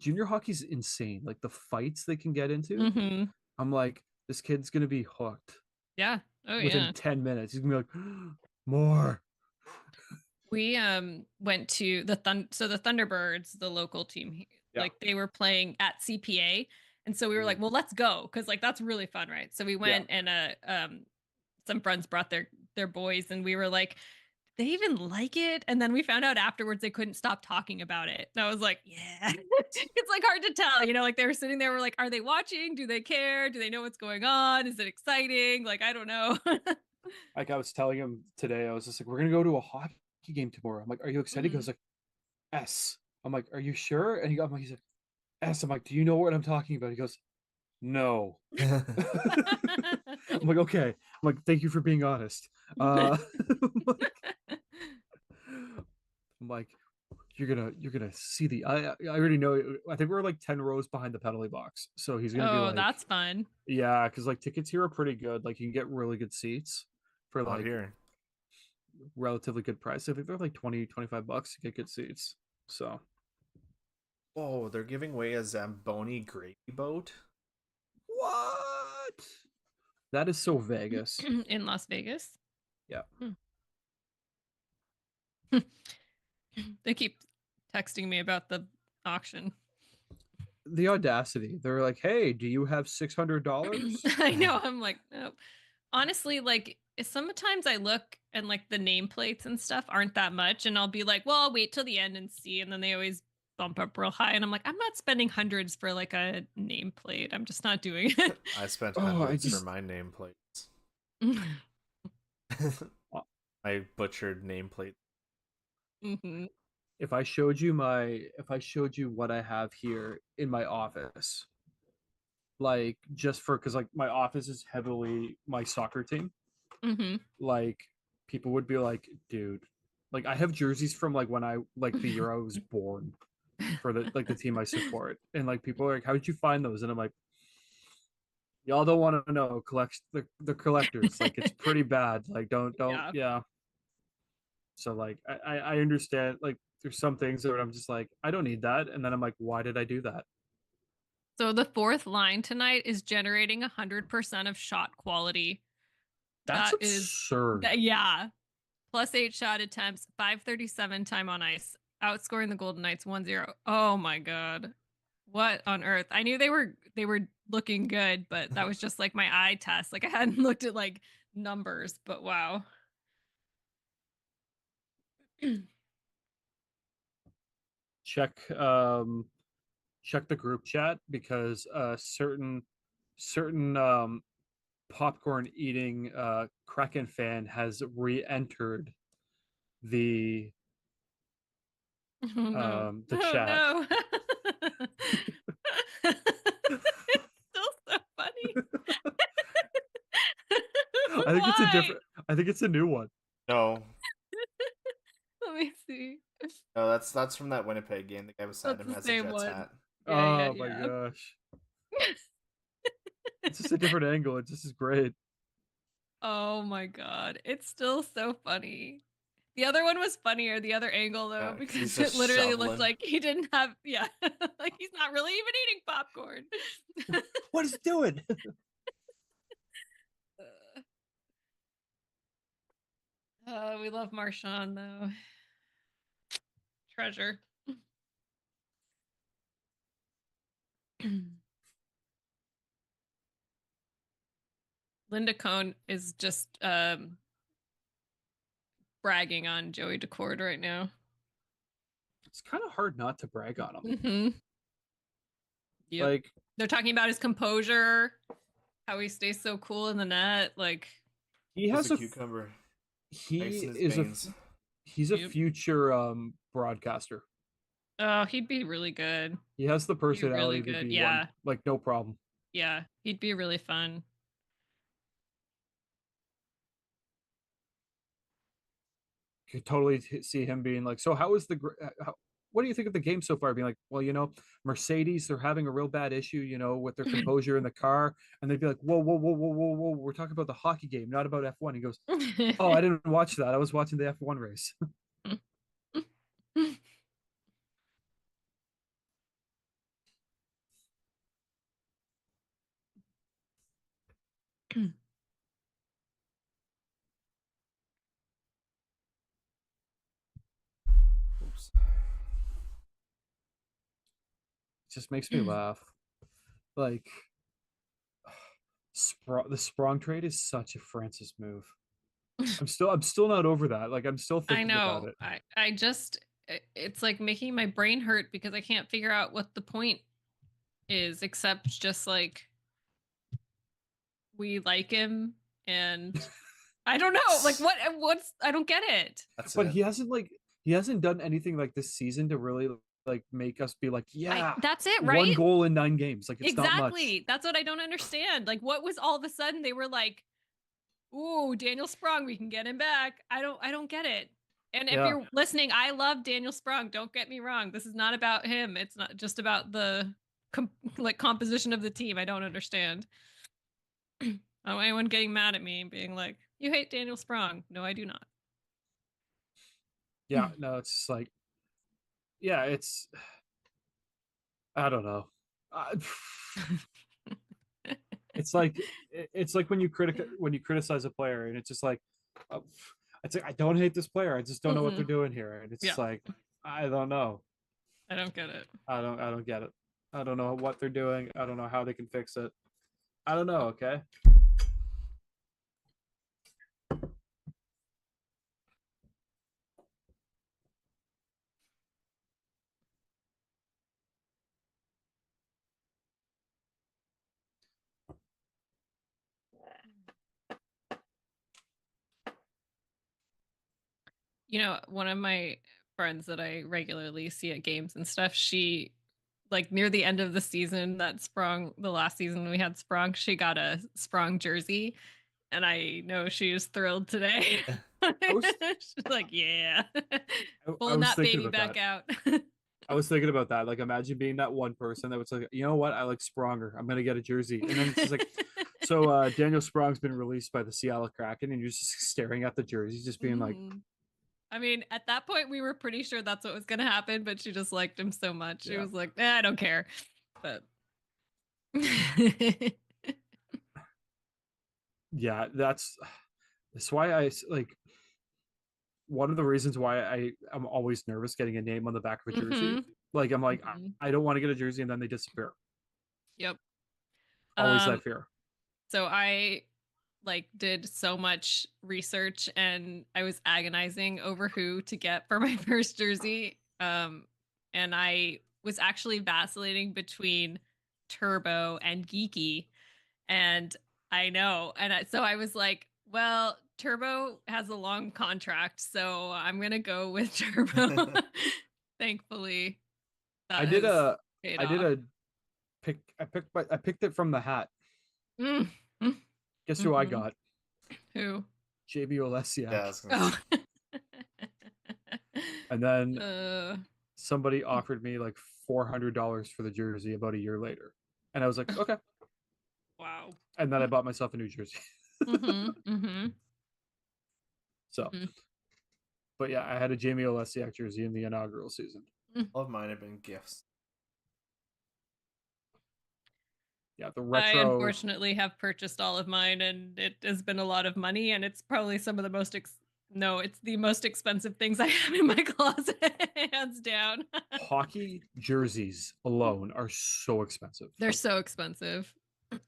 B: junior hockey's insane. Like the fights they can get into. I'm like, this kid's gonna be hooked.
A: Yeah. Oh,
B: within 10 minutes. He's gonna be like, more.
A: We went to the Thunderbirds, the local team. Like they were playing at CPA. And so we were like, well, let's go. Cause like that's really fun, right? So we went and some friends brought their boys and we were like, they even like it. And then we found out afterwards they couldn't stop talking about it. And I was like, yeah. It's like hard to tell, you know, like they were sitting there, we're like, are they watching? Do they care? Do they know what's going on? Is it exciting? Like, I don't know.
B: Like I was telling him today, I was just like, we're gonna go to a hockey game tomorrow. I'm like, are you excited? He goes like, S. I'm like, are you sure? And he's like, S. I'm like, do you know what I'm talking about? He goes, no. I'm like, okay. I'm like, thank you for being honest. I'm like, you're gonna see I already know. I think we're like 10 rows behind the penalty box, so he's gonna be like,
A: that's fun.
B: Yeah, because like tickets here are pretty good. Like you can get really good seats for like
C: here.
B: relatively good price. I think they're like 20-25 bucks to get good seats. So
C: whoa, they're giving away a Zamboni gravy boat.
B: What? That is so Vegas.
A: In Las Vegas.
B: Yeah.
A: They keep texting me about the auction.
B: The audacity. They're like, hey, do you have $600?
A: I know. I'm like, nope. Honestly, like sometimes I look and like the nameplates and stuff aren't that much, and I'll be like, well, I'll wait till the end and see, and then they always bump up real high, and I'm like, I'm not spending hundreds for like a nameplate. I'm just not doing it.
C: I spent
B: Oh,
C: hundreds for my nameplates. I butchered nameplate.
A: Mm-hmm.
B: if I showed you what I have here in my office, like just for because like my office is heavily my soccer team,
A: Mm-hmm.
B: like people would be like, dude, like I have jerseys from like when I like the year I was born for the team I support, and like people are like, how did you find those? And I'm like, y'all don't want to know, collect the collectors, like it's pretty bad, like don't
A: Yeah.
B: yeah. So like I understand, like there's some things that I'm just like, I don't need that, and then I'm like, why did I do that?
A: So the fourth line tonight is generating 100% of shot quality.
B: That's
A: That is,
B: absurd.
A: yeah. +8 shot attempts, 537 time on ice, outscoring the Golden Knights 1-0. Oh my god. What on earth? I knew they were looking good, but that was just like my eye test. Like I hadn't looked at like numbers, but wow.
B: check check the group chat because certain popcorn eating Kraken fan has re-entered the
A: Oh no.
B: the
A: Oh
B: chat.
A: no. It's still so funny.
B: I think it's a
A: Why?
B: different, I think it's a new one.
C: No,
A: Let me see.
C: no, that's from that Winnipeg game. The guy beside
A: That's
C: him
A: the
C: has a
A: same
C: Jets
A: one.
C: hat.
A: Yeah, yeah,
B: Oh my
A: yeah.
B: gosh, it's just a different angle, it just is great.
A: Oh my god. It's still so funny. The other one was funnier, the other angle though,
C: Because he's
A: because it
C: just
A: literally looked
C: shoveling.
A: like he didn't have, yeah, like he's not really even eating popcorn.
B: What is it doing?
A: We love Marshawn though. Treasure. Linda Cohn is just bragging on Joey Decord right now.
B: It's kind of hard not to brag on him.
A: Mm-hmm. Yep.
B: Like
A: They're talking about his composure, how he stays so cool in the net. Like,
B: he
C: He's
B: has
C: a
B: a
C: cucumber. Ice
B: he
C: in his
B: is a
C: veins.
B: he's a
A: yep.
B: future broadcaster.
A: Oh, he'd be really good.
B: He has the
A: He'd be really
B: personality to
A: good.
B: be one,
A: Yeah.
B: like no problem.
A: Yeah. He'd be really fun.
B: Could totally see him being like, so how is what do you think of the game so far? Being like, well, Mercedes, they're having a real bad issue, with their composure in the car, and they'd be like, whoa, whoa, whoa, whoa, whoa, whoa, we're talking about the hockey game, not about F1. He goes, oh, I didn't watch that. I was watching the F1 race.
C: Oops.
B: It just makes me laugh. Like, the Sprong trade is such a Francis move. I'm still not over that. Like, I'm still
A: I
B: thinking about
A: know.
B: it.
A: I just it's like making my brain hurt because I can't figure out what the point is except just like we like him and I don't know. Like what's I don't get it.
C: That's
B: But
C: it.
B: he hasn't done anything like this season to really like make us be like, yeah,
A: That's it,
B: one
A: right?
B: goal in 9 games. Like, it's not much.
A: Exactly. That's what I don't understand. Like what was all of a sudden they were like, "Ooh, Daniel Sprong, we can get him back." I don't get it. And if
B: Yeah.
A: you're listening, I love Daniel Sprong. Don't get me wrong. This is not about him. It's not just about the composition of the team. I don't understand. I don't want anyone getting mad at me and being like, "You hate Daniel Sprong." No, I do not.
B: Yeah. No, it's just like, yeah, I don't know. It's like when you criticize a player, and it's just like, uh, it's like, I don't hate this player. I just don't know what they're
A: Mm-mm.
B: doing here, and it's
A: Yeah,
B: just like, I don't know.
A: I don't get it.
B: I don't get it. I don't know what they're doing. I don't know how they can fix it. I don't know. Okay.
A: You know, one of my friends that I regularly see at games and stuff, she like near the end of the season that Sprung, the last season we had Sprung, she got a Sprung jersey. And I know she was thrilled today.
B: I was
A: She's like, yeah.
B: I
A: Pulling
B: was
A: that
B: thinking
A: baby
B: about
A: back
B: that.
A: out.
B: I was thinking about that. Like, imagine being that one person that was like, you know what? I like Spronger. I'm gonna get a jersey. And then it's just like, so Daniel Sprong's been released by the Seattle Kraken, and you're just staring at the jersey, just being like,
A: Mhm. I mean, at that point, we were pretty sure that's what was going to happen, but she just liked him so much. She
B: yeah.
A: was like, I don't care. But
B: Yeah, that's why like one of the reasons why I'm always nervous getting a name on the back of a jersey.
A: Mhm.
B: Like I'm like
A: Mhm.
B: I don't want to get a jersey and then they disappear.
A: Yep.
B: Always that
A: Um,
B: fear.
A: so I like did so much research and I was agonizing over who to get for my first jersey. And I was actually vacillating between Turbo and Geeky. And I know. So I was like, well, Turbo has a long contract, so I'm going to go with Turbo. Thankfully,
B: I
A: that
B: did
A: has
B: a
A: paid
B: I did
A: off.
B: a pick I picked it from the hat.
A: Mm. Mm.
B: Guess who I
A: Mhm.
B: got?
A: Who?
B: JB
C: Yeah, I
B: Olesiak.
C: was gonna
A: Oh.
C: say.
B: And then
A: uh,
B: somebody offered me like $400 for the jersey about a year later. And I was like, okay.
A: wow.
B: And then I bought myself a new jersey.
A: Mm-hmm. Mm-hmm.
B: So,
A: Mm-hmm.
B: but yeah, I had a Jamie Olesiak jersey in the inaugural season.
C: All of mine have been gifts.
B: Yeah, the
A: I
B: retro.
A: unfortunately have purchased all of mine, and it has been a lot of money, and it's probably some of the most no, it's the most expensive things I have in my closet, hands down.
B: Hockey jerseys alone are so expensive.
A: They're so expensive.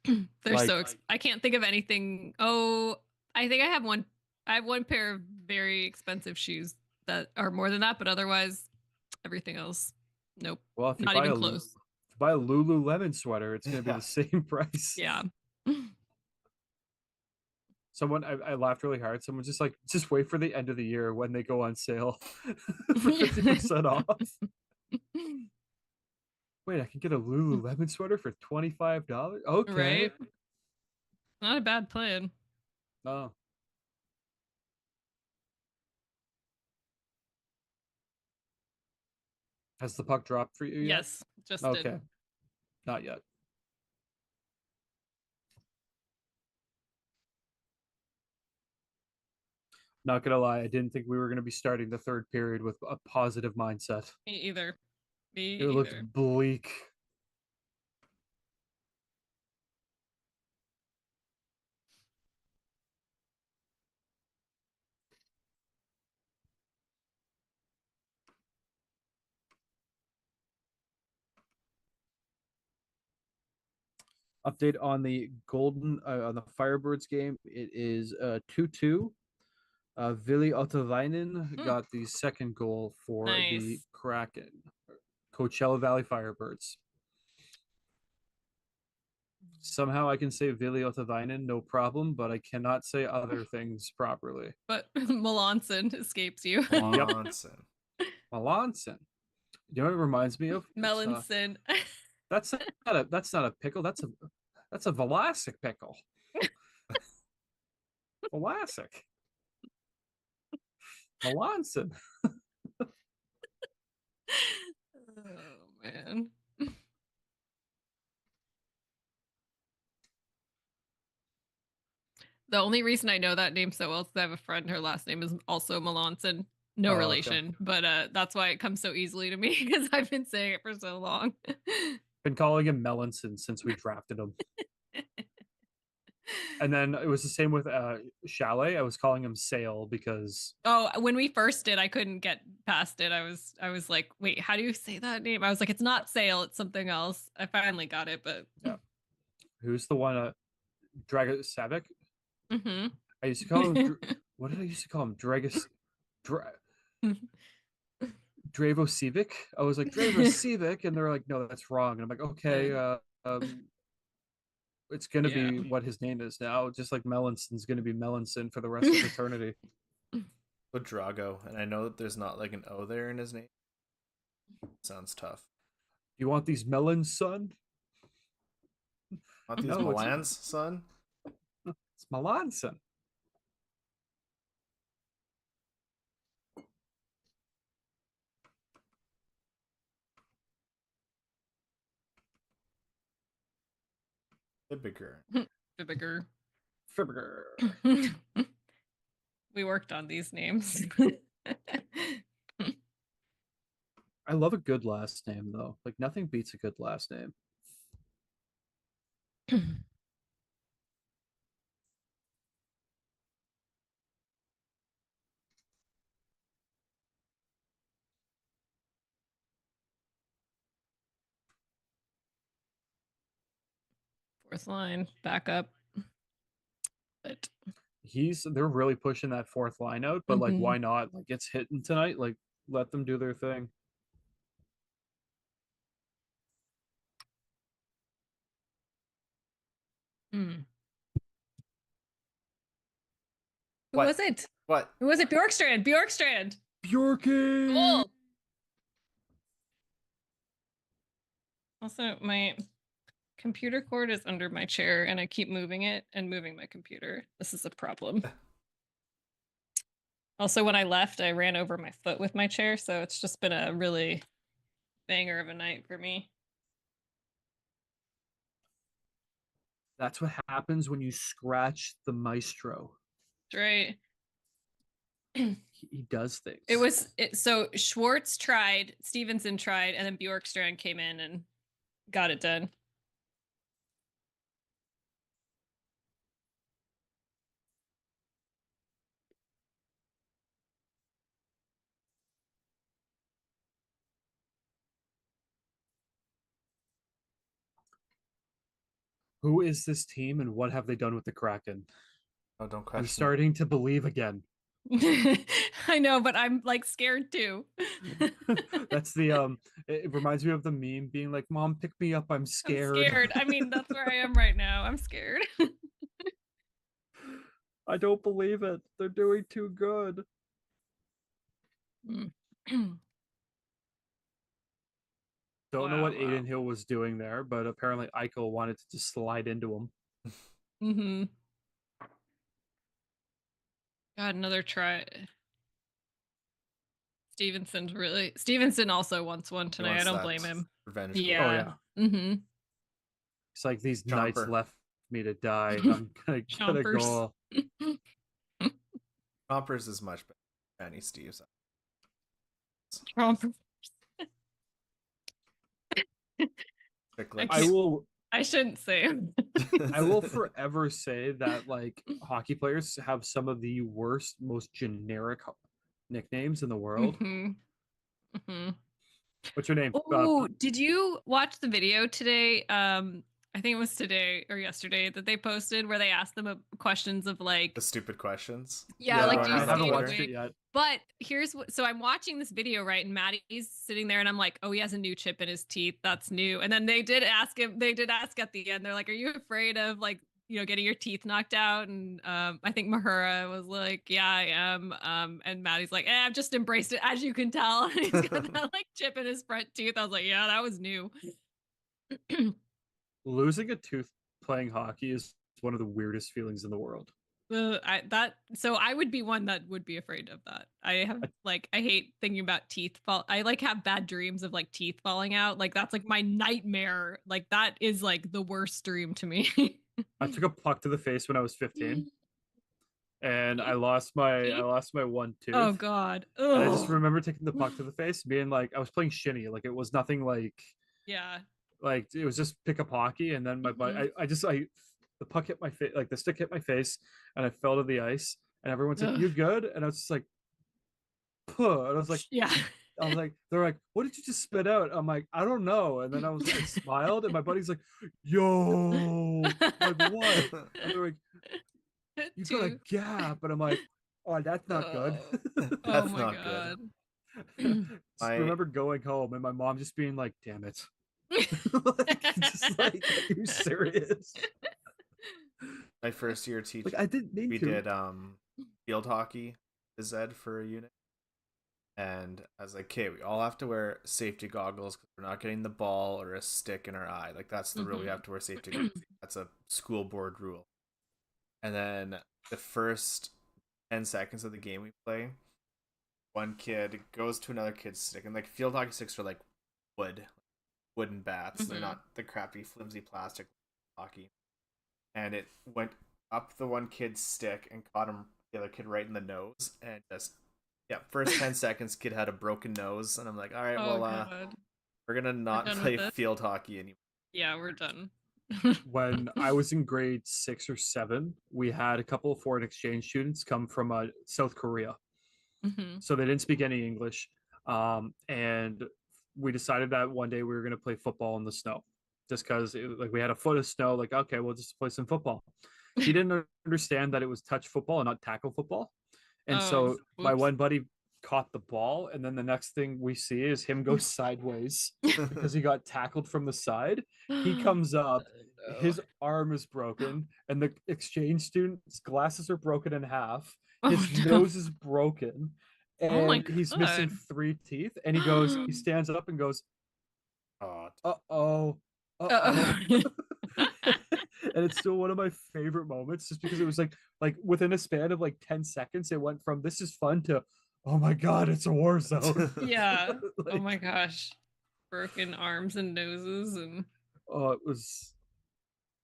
A: They're
B: Like,
A: I can't think of anything. Oh, I think I have one. I have one pair of very expensive shoes that are more than that, but otherwise, everything else, nope,
B: well, if you
A: not
B: buy
A: even close.
B: a Lululemon sweater, it's going to be
C: Yeah.
B: the same price.
A: Yeah.
B: Someone I laughed really hard. Someone just like just wait for the end of the year when they go on sale for 50% off. Wait, I can get a Lululemon sweater for $25. Okay.
A: Right? Not a bad plan.
B: Oh, has the puck dropped for you yet?
A: Yes, just did.
B: Okay, not yet. Not gonna lie, I didn't think we were gonna be starting the third period with a positive mindset.
A: Me either. Me
B: It looked
A: either.
B: bleak. Update on the on the Firebirds game. It is 2-2. Vili Ottavainen
A: Hmm,
B: got the second goal for the
A: nice.
B: Kraken. Coachella Valley Firebirds. Somehow I can say Vili Ottavainen, no problem, but I cannot say other things properly.
A: But Melanson escapes you.
B: Yep,
C: Melanson.
B: Melanson. You know what it reminds me of?
A: Melanson.
B: That's that's not a pickle. That's a Vlasic pickle. Vlasic. Melanson.
A: Oh man. The only reason I know that name so well is 'cause I have a friend, her last name is also Melanson. No
B: Oh, okay.
A: relation, but that's why it comes so easily to me because I've been saying it for so long.
B: Been calling him Melanson since we drafted him. And then it was the same with Chalet. I was calling him Sale because
A: Oh, when we first did, I couldn't get past it. I was like, wait, how do you say that name? I was like, it's not Sale, it's something else. I finally got it, but
B: yeah. Who's the one Drago Savic?
A: hmm
B: I used to call him what did I used to call him? Dravo Civic. I was like Dravo Civic, and they're like, no, that's wrong. And I'm like, okay, it's gonna
A: yeah.
B: be what his name is now, just like Melanson's gonna be Melanson for the rest of eternity.
C: But Drago, and I know that there's not like an O there in his name. Sounds tough.
B: You want these melons, son?
C: Want these
B: No, it's
C: Milans, son?
B: Milan, son.
C: The bigger.
A: The bigger.
B: Fibber.
A: We worked on these names.
B: I love a good last name though. Like nothing beats a good last name.
A: Fourth line, back up. But
B: They're really pushing that fourth line out, but like
A: Mhm.
B: why not? Like it's hitting tonight. Like let them do their thing.
A: Who
C: What?
A: was it?
C: What?
A: Who was it? Bjorkstrand. Bjorkstrand.
B: Bjorky.
A: Cool. Also, my computer cord is under my chair and I keep moving it and moving my computer. This is a problem. Also, when I left, I ran over my foot with my chair, so it's just been a really banger of a night for me.
B: That's what happens when you scratch the maestro.
A: That's right.
B: He does things.
A: So Schwartz tried, Stevenson tried, and then Bjorkstrand came in and got it done.
B: Who is this team and what have they done with the Kraken?
C: Oh, don't question.
B: I'm starting to believe again.
A: I know, but I'm like scared too.
B: That's the it reminds me of the meme being like, Mom, pick me up, I'm scared.
A: I'm scared. I mean, that's where I am right now. I'm scared.
B: I don't believe it. They're doing too good. Don't know what Aiden Hill was doing there, but apparently Eichel wanted to just slide into him.
A: Mm-hmm. God, another try. Stevenson also wants one tonight. I don't blame him.
C: Revenge.
A: Yeah.
B: Oh yeah.
A: Mm-hmm.
B: It's like these
C: Chomper.
B: knights left me to die. I'm gonna go.
C: Chompers is much better than Danny Steve's.
A: Chompers. I shouldn't say.
B: I will forever say that like hockey players have some of the worst, most generic nicknames in the world.
A: Mm-hmm. Mm-hmm.
B: What's your name?
A: Oh, did you watch the video today? I think it was today or yesterday that they posted where they asked them questions of like
C: the stupid questions.
A: Yeah, like do you
B: I haven't
A: see
B: watched it yet.
A: But here's what. So I'm watching this video, right? And Maddie's sitting there, and I'm like, "Oh, he has a new chip in his teeth. That's new." And then they did ask him. They did ask at the end. They're like, "Are you afraid of like getting your teeth knocked out?" And I think Mahura was like, "Yeah, I am." And Maddie's like, "I've just embraced it, as you can tell." And he's got that like chip in his front tooth. I was like, "Yeah, that was new."
B: Losing a tooth playing hockey is one of the weirdest feelings in the world.
A: So I would be one that would be afraid of that. I hate thinking about teeth fall. I like have bad dreams of like teeth falling out. Like that's like my nightmare. Like that is like the worst dream to me.
B: I took a puck to the face when I was 15. And I lost my one tooth.
A: Oh God. Ugh.
B: And I just remember taking the puck to the face, being like, I was playing shinny, like it was nothing like like it was just pick up hockey, and then my butt the puck hit my face, like the stick hit my face, and I fell to the ice, and everyone's like, "You good?" And I was just like, "Puh," and I was like, they're like, "What did you just spit out?" I'm like, "I don't know." And then I smiled, and my buddy's like, "Yo, like what?" And they're like, "You got a gap," and I'm like, "Oh, that's not good."
C: That's not God.
B: Good. I remember going home and my mom just being like, "Damn it." Just like, are you serious?
C: My first year teaching,
B: like I didn't mean
C: we
B: to.
C: did field hockey phys ed for a unit. And I was like, okay, we all have to wear safety goggles because we're not getting the ball or a stick in our eye. Like, that's the rule. We have to wear safety goggles. That's a school board rule. And then the first 10 seconds of the game we play, one kid goes to another kid's stick. And like field hockey sticks are like wooden bats. They're not the crappy, flimsy plastic hockey. And it went up the one kid's stick and caught him, the other kid, right in the nose. And just, yeah, first 10 seconds, kid had a broken nose. And I'm like, all right,
A: Oh,
C: well,
A: God.
C: we're going to not
A: done
C: play
A: with this?
C: field hockey anymore.
A: Yeah, we're done.
B: When I was in grade 6 or 7, we had a couple of foreign exchange students come from South Korea. So they didn't speak any English. And we decided that one day we were going to play football in the snow just because like we had a foot of snow. Like, okay, we'll just play some football. He didn't understand that it was touch football and not tackle football. And so my one buddy caught the ball, and then the next thing we see is him go sideways because he got tackled from the side. He comes up, his arm is broken, and the exchange student's glasses are broken in half. His nose is broken,
A: Oh my
B: and he's missing
A: God.
B: 3 teeth. And he stands up and goes,
C: Oh,
B: uh-oh, uh-oh. And it's still one of my favorite moments just because it was like within a span of like 10 seconds, it went from this is fun to, oh my God, it's a war zone.
A: Yeah.
B: Like,
A: Oh my gosh. Broken arms and noses and
B: oh, it was,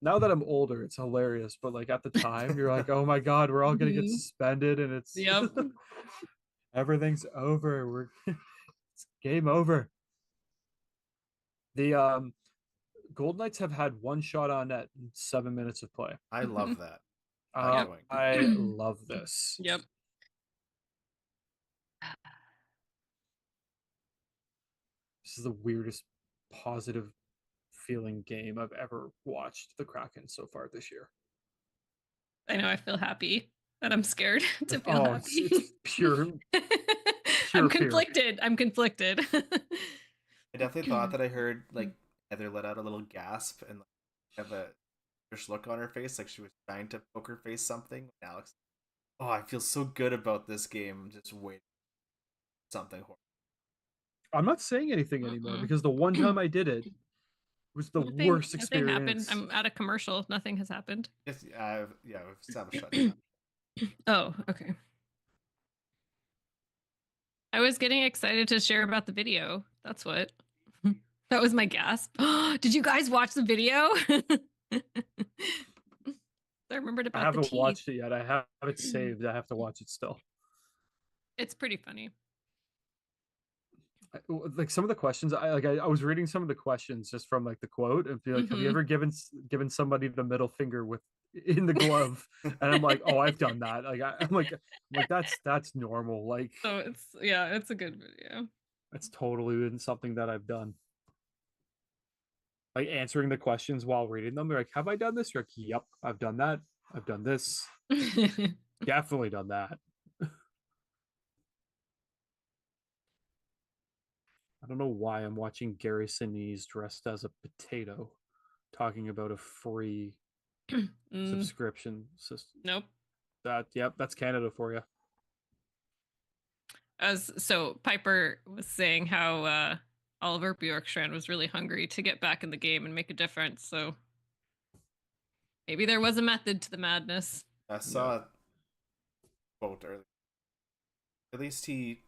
B: now that I'm older, it's hilarious. But like at the time, you're like, oh my God, we're all gonna get suspended and it's
A: Yep.
B: everything's over. It's game over. The Gold Knights have had one shot on net in 7 minutes of play.
C: I love that.
B: I love this.
A: Yep.
B: This is the weirdest positive feeling game I've ever watched the Kraken so far this year.
A: I know, I feel happy, but I'm scared to feel happy.
B: It's pure
A: I'm
B: fear.
A: conflicted. I'm conflicted.
C: I definitely thought that I heard like Heather let out a little gasp and like, have a fish look on her face, like she was trying to poke her face something. Alex, oh, I feel so good about this game. I'm just waiting for something horrible.
B: I'm not saying anything anymore because the one time I did it was the worst experience.
A: Nothing happened. I'm at a commercial. Nothing has happened.
C: Yes, we've established that.
A: Oh, okay. I was getting excited to share about the video. That's what. That was my gasp. Did you guys watch the video? I remembered about
B: I haven't
A: the teeth.
B: watched it yet. I have it saved. I have to watch it still.
A: It's pretty funny.
B: Like some of the questions, I was reading some of the questions just from like the quote and be like, have you ever given somebody the middle finger with in the glove? And I'm like, oh, I've done that. Like I'm like that's normal. Like,
A: so it's a good video.
B: It's totally been something that I've done. Like answering the questions while reading them. They're like, have I done this? You're like, yep, I've done that. I've done this. Definitely done that. I don't know why I'm watching Gary Sinise dressed as a potato talking about a free subscription system.
A: Nope.
B: That's Canada for you.
A: So Piper was saying how Oliver Bjorkstrand was really hungry to get back in the game and make a difference. So maybe there was a method to the madness.
C: I saw a quote earlier. At least he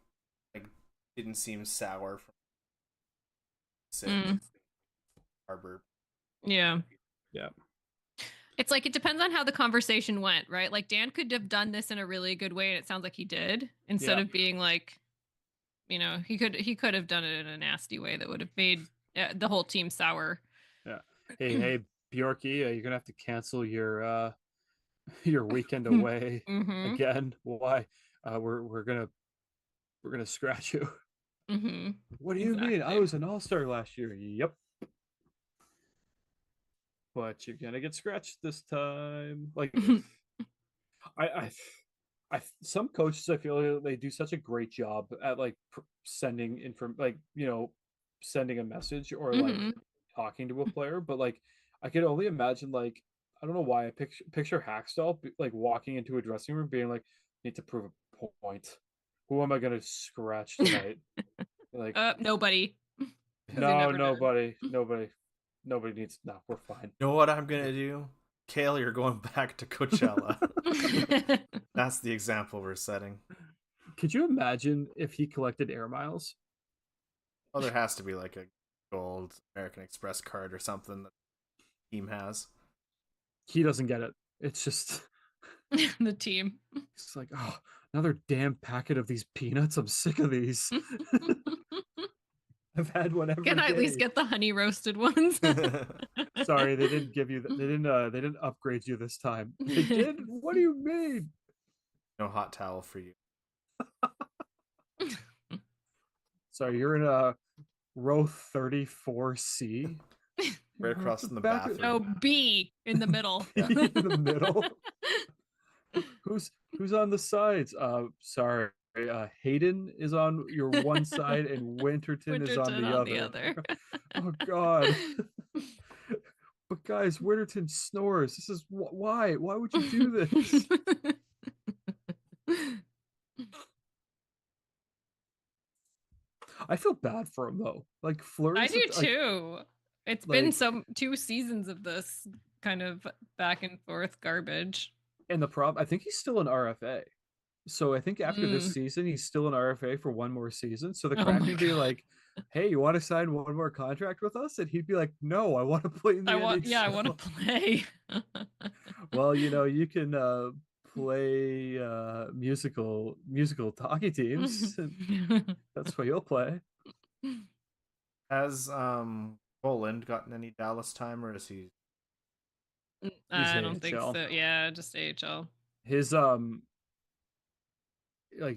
C: like didn't seem sour from Harbor.
A: Yeah.
B: Yeah.
A: It's like it depends on how the conversation went, right? Like Dan could have done this in a really good way, and it sounds like he did, instead of being like, you know, he could have done it in a nasty way that would have made the whole team sour.
B: Yeah. Hey, Bjorky, you're gonna have to cancel your weekend away again. Why? We're gonna scratch you. What do you mean? I was an all-star last year. Yep. But you're gonna get scratched this time. Like, I some coaches, I feel they do such a great job at like sending like, you know, sending a message or like talking to a player. But like, I could only imagine, like, I don't know why I picture Hackstall like walking into a dressing room being like, need to prove a point. Who am I gonna scratch tonight? Like,
A: Nobody. 'Cause he
B: no,
A: never does.
B: nobody needs. No, we're fine.
C: You know what I'm gonna do? Kale, you're going back to Coachella. That's the example we're setting.
B: Could you imagine if he collected air miles?
C: Oh, there has to be like a gold American Express card or something that the team has.
B: He doesn't get it. It's just
A: The team.
B: it's like, oh, another damn packet of these peanuts. I'm sick of these. I've had one every
A: Can I at
B: day.
A: least get the honey roasted ones?
B: Sorry, they didn't give you. They didn't upgrade you this time. They did. What do you mean?
C: No hot towel for you.
B: Sorry, you're in row 34C.
C: Right across from the
B: Back-
C: bathroom.
A: No, B in the middle.
C: Yeah.
B: in the middle. Who's on the sides? Sorry. Hayden is on your one side and Winterton is on the other. Oh God. But guys, Winterton snores. This is why? Why would you do this? I feel bad for him though. Like Flurry.
A: I do too. It's been some 2 seasons of this kind of back and forth garbage.
B: And the problem, I think he's still an RFA. So I think after this season, he's still an RFA for one more season. So the Kraken would be like, "Hey, you want to sign one more contract with us?" And he'd be like, "No, I want to play in the NHL."
A: Yeah, I want to play.
B: Well, you can play musical hockey teams. That's what you'll play.
C: Has Poland gotten any Dallas time, or is he?
A: I don't think
B: AHL.
A: so. Yeah, just AHL.
B: His like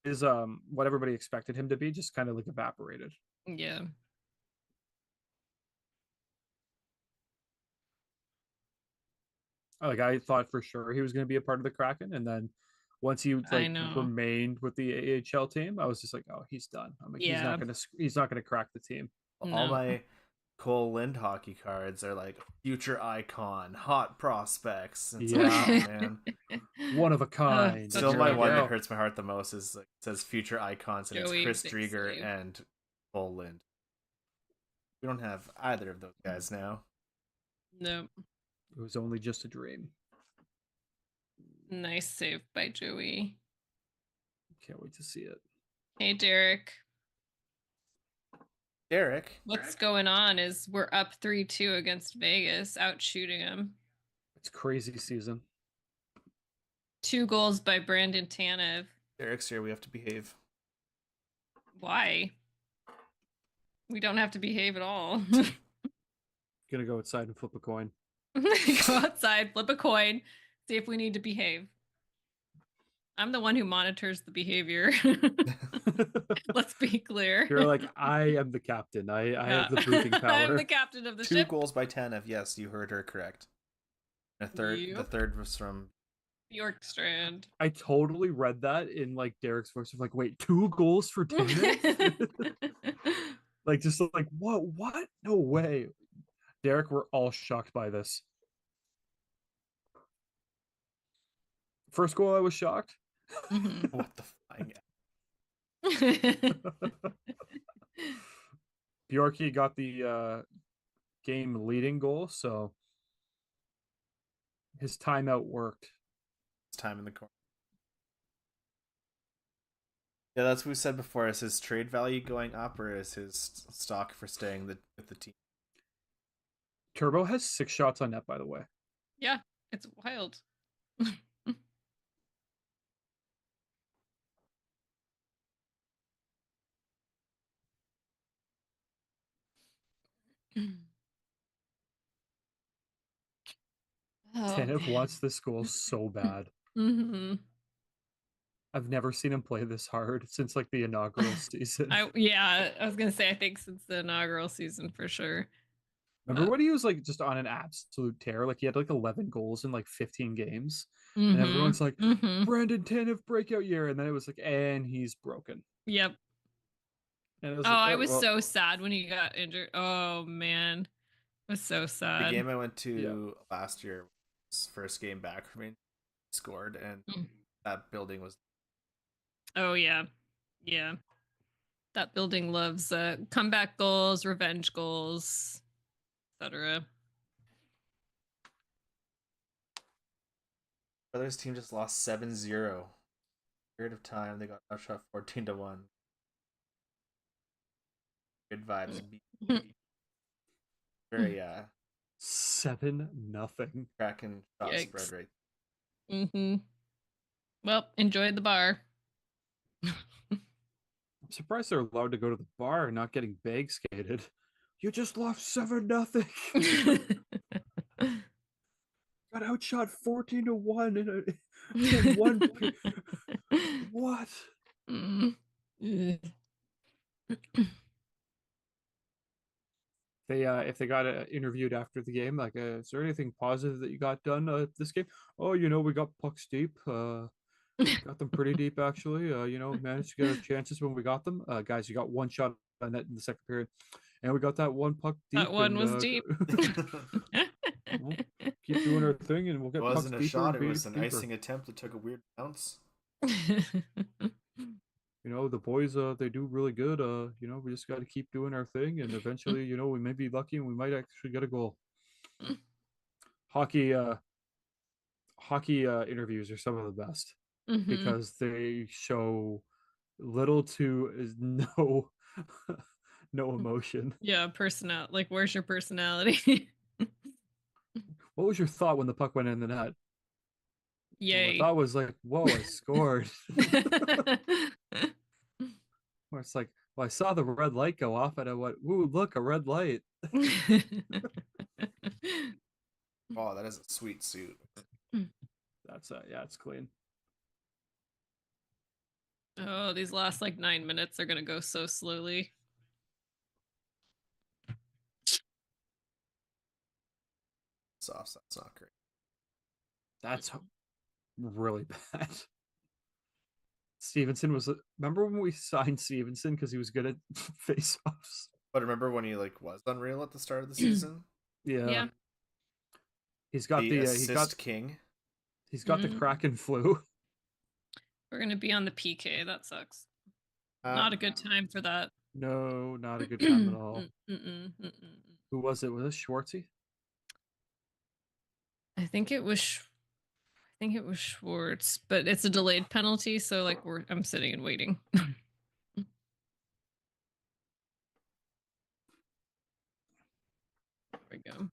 B: his what everybody expected him to be just kind of like evaporated.
A: Yeah.
B: Like I thought for sure he was going to be a part of the Kraken, and then once he like remained with the AHL team, I was just like, oh, he's done. I'm like, he's not gonna crack the team.
C: No. All my Cole Lind hockey cards are like future icon, hot prospects. It's like, man,
B: one of a kind.
C: Still, my one that hurts my heart the most is like, it says future icons, and
A: Joey,
C: it's Chris Drieger and Cole Lind. We don't have either of those guys now.
A: Nope.
B: It was only just a dream.
A: Nice save by Joey.
B: Can't wait to see it.
A: Hey, Derek.
C: Derek.
A: What's going on is we're up 3-2 against Vegas, out shooting them.
B: It's crazy season.
A: 2 goals by Brandon Tanev.
C: Derek's here. We have to behave.
A: Why? We don't have to behave at all.
B: Gonna go outside and flip a coin.
A: Go outside, flip a coin, see if we need to behave. I'm the one who monitors the behavior. Let's be clear.
B: You're like, I am the captain. I have the briefing power.
A: I'm the captain of the ship.
C: 2 goals by Tanev. Yes, you heard her correct. The third was from
A: Bjorkstrand.
B: I totally read that in like Derek's voice of like, wait, 2 goals for Tanev? Like just like what? No way. Derek, we're all shocked by this. First goal, I was shocked.
C: What the flying?
B: Bjorky got the game leading goal, so his timeout worked.
C: It's time in the corner. Yeah, that's what we said before. Is his trade value going up, or is his stock for staying with the team?
B: Turbo has 6 shots on net, by the way.
A: Yeah, it's wild.
B: Tanev wants this goal so bad. I've never seen him play this hard since like the inaugural season.
A: I was gonna say I think since the inaugural season for sure.
B: Remember when he was like just on an absolute tear? Like he had like 11 goals in like 15 games, and everyone's like, Brandon Tanev breakout year, and then it was like, and he's broken.
A: Yep.
B: And it was
A: I was so sad when he got injured. Oh man, it was so sad.
C: The game I went to last year, was first game back for me, scored, and that building was
A: Oh yeah. Yeah. That building loves comeback goals, revenge goals, etc.
C: Brothers team just lost 7-0. Period of time they got outshot 14-1. Good vibes. Very
B: 7-0.
C: Kraken shot spread
A: Yikes.
C: right.
A: Mm-hmm. Well, enjoyed the bar.
B: I'm surprised they're allowed to go to the bar and not getting bag skated. You just lost 7-0. Got outshot 14-1 in one. What?
A: Mm.
B: They if they got interviewed after the game, like, is there anything positive that you got done this game? Oh, we got pucks deep. Got them pretty deep actually. Managed to get our chances when we got them. Guys, you got one shot on net in the second period, and we got that one puck deep.
A: That one
B: And
A: was deep.
B: we'll keep doing our thing, and we'll
C: It
B: get pucks
C: wasn't a
B: deeper
C: shot,
B: and
C: it was an
B: deeper.
C: icing attempt that took a weird bounce.
B: The boys, they do really good. We just got to keep doing our thing, and eventually, we may be lucky, and we might actually get a goal. Hockey, interviews are some of the best because they show little to is no no emotion.
A: Yeah, like where's your personality?
B: What was your thought when the puck went in the net? Well, my
A: Yay.
B: thought was like, whoa, I scored. Or it's like, well, I saw the red light go off and I went, ooh, look, a red light.
C: Oh, that is a sweet suit.
B: That's yeah, it's clean.
A: Oh, these last like 9 minutes are gonna go so slowly.
C: Soft, that's not great.
B: That's really bad. Stevenson was. Remember when we signed Stevenson because he was good at face-offs?
C: But remember when he was unreal at the start of the season?
B: Yeah.
A: Yeah.
B: He's got
C: The
B: the
C: assist king.
B: He's got the Kraken flu.
A: We're gonna be on the PK. That sucks. Not a good time for that.
B: No, not a good time at all. Who was it? Was it Schwartzy?
A: I think it was Schwartz, but it's a delayed penalty, so like I'm sitting and waiting. There we go.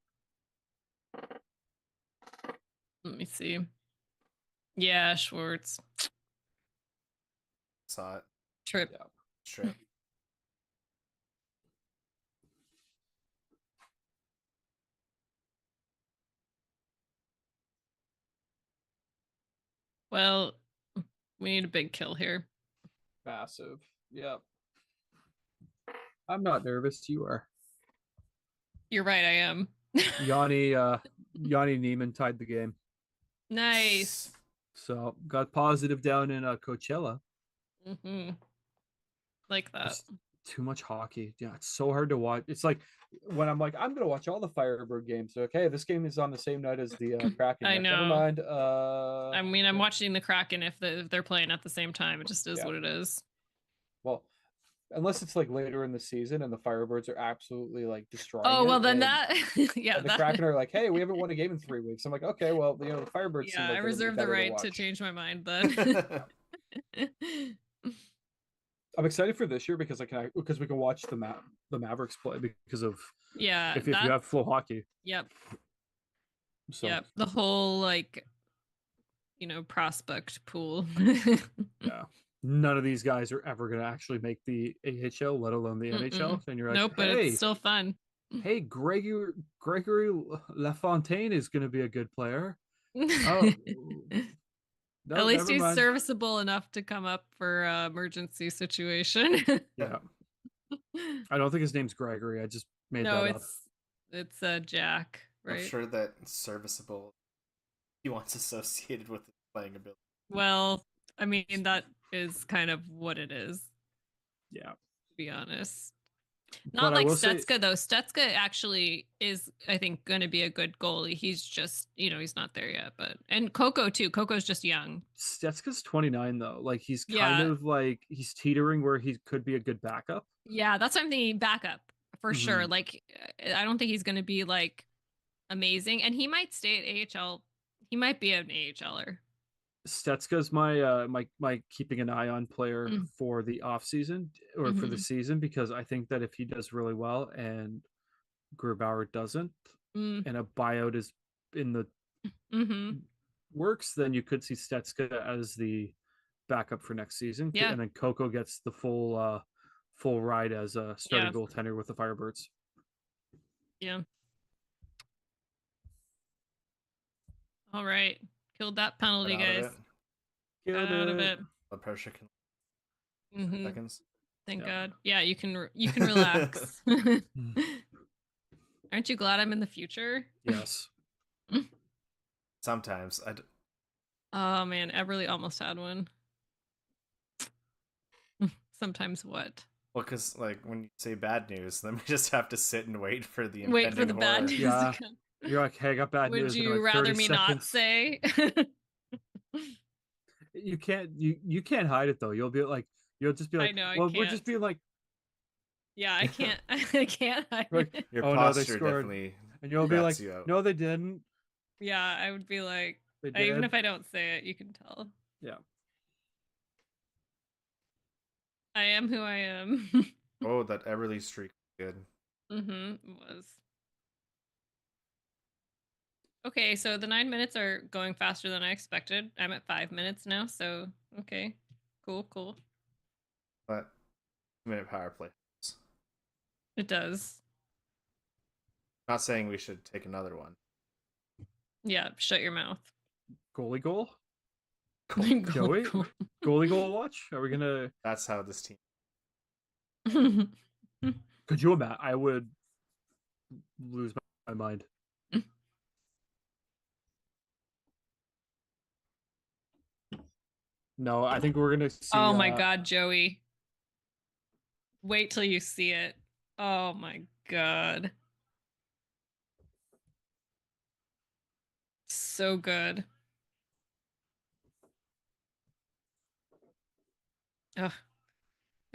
A: Let me see. Yeah, Schwartz.
C: Saw it.
A: Trip.
B: Yeah.
C: Trip.
A: Well, we need a big kill here.
B: Massive. Yep. I'm not nervous. You are.
A: You're right, I am.
B: Yanni Neiman tied the game.
A: Nice.
B: So got positive down in Coachella.
A: Like that.
B: It's too much hockey. Yeah, it's so hard to watch. It's like when I'm like, I'm gonna watch all the Firebird games. Okay, this game is on the same night as the Kraken.
A: I
B: Like,
A: know.
B: Never mind.
A: I mean, I'm watching the Kraken if they're playing at the same time. It just is what it is.
B: Well, unless it's like later in the season and the Firebirds are absolutely like destroying.
A: Oh well, then
B: and,
A: that yeah.
B: And the Kraken are like, hey, we haven't won a game in 3 weeks. I'm like, okay, well, the Firebirds.
A: Yeah,
B: seem like
A: I reserve the right to change my mind then.
B: I'm excited for this year because we can watch the Mavericks play because of if you have Flow Hockey.
A: Yep.
B: So
A: yep. The whole prospect pool.
B: Yeah. None of these guys are ever going to actually make the AHL, let alone the NHL. And you're like,
A: nope, but it's still fun.
B: Hey, Gregory LaFontaine is going to be a good player. Oh, no,
A: at least he's serviceable enough to come up for emergency situation.
B: Yeah. I don't think his name's Gregory. I just made that up.
A: It's Jack, right?
C: I'm sure that serviceable he wants associated with his playing ability.
A: Well, I mean, that is kind of what it is.
B: Yeah.
A: To be honest. Not
B: But I
A: like
B: will say,
A: Stetska though. Stetska actually is, I think, going to be a good goalie. He's just, he's not there yet. But and Coco too. Coco's just young.
B: Stetska's 29 though. Like he's kind
A: Yeah,
B: of like he's teetering where he could be a good backup.
A: yeah. That's what I'm thinking. Backup for sure.
B: Mhm.
A: Like, I don't think he's going to be like amazing, and he might stay at AHL. He might be an AHLer.
B: Stetska's my keeping an eye on player
A: Mm,
B: for the off season or for the
A: mm-hmm,
B: season because I think that if he does really well and Grubauer doesn't
A: mm,
B: and a buyout is in the
A: mm-hmm.
B: works, then you could see Stetska as the backup for next season,
A: Yeah,
B: and then Coco gets the full ride as a
A: yeah,
B: starting goaltender with the Firebirds.
A: yeah. All right, killed that penalty,
C: Right out of
A: guys.
C: it.
B: Killed
A: Out of
B: it.
A: it.
C: Blood pressure can
A: Mm-hmm.
C: seconds.
A: Thank
B: Yeah.
A: God. Yeah, you can relax. Aren't you glad I'm in the future?
B: Yes.
C: Sometimes
A: Oh man, Everly almost had one. Sometimes what?
C: well, because like when you say bad news, then we just have to sit and wait for the
A: Wait for
C: impending
A: the bad
C: horror.
A: news to
B: Yeah.
A: come.
B: You're like, hey, I got bad
A: Would
B: news. And I'm
A: you
B: like,
A: rather
B: 30
A: me not
B: seconds.
A: say?
B: You can't hide it though. You'll just be
A: I
B: like,
A: know I
B: well, we're just
A: can't.
B: being like,
A: Yeah, I can't. I can't hide
B: like,
A: it.
C: Your
B: oh no, they
C: posture
B: scored.
C: definitely
B: And you'll be like,
C: rats you out.
B: no, they didn't.
A: Yeah, I would be like,
B: They
A: even
B: did.
A: if I don't say it, you can tell.
B: Yeah.
A: I am who I am.
C: Oh, that Everly streak was good.
A: Mm-hmm. It was. Okay, so the 9 minutes are going faster than I expected. I'm at 5 minutes now, so okay. Cool, cool.
C: But 2-minute power play.
A: It does.
C: Not saying we should take another one.
A: Yeah, shut your mouth.
B: Goalie goal?
A: Goal,
B: Joey?
A: goal.
B: Goalie goal watch? Are we gonna
C: That's how this team.
B: could you imagine? I would lose my mind. No, I think we're gonna see
A: Oh my God, Joey. Wait till you see it. Oh my God. So good. Ugh.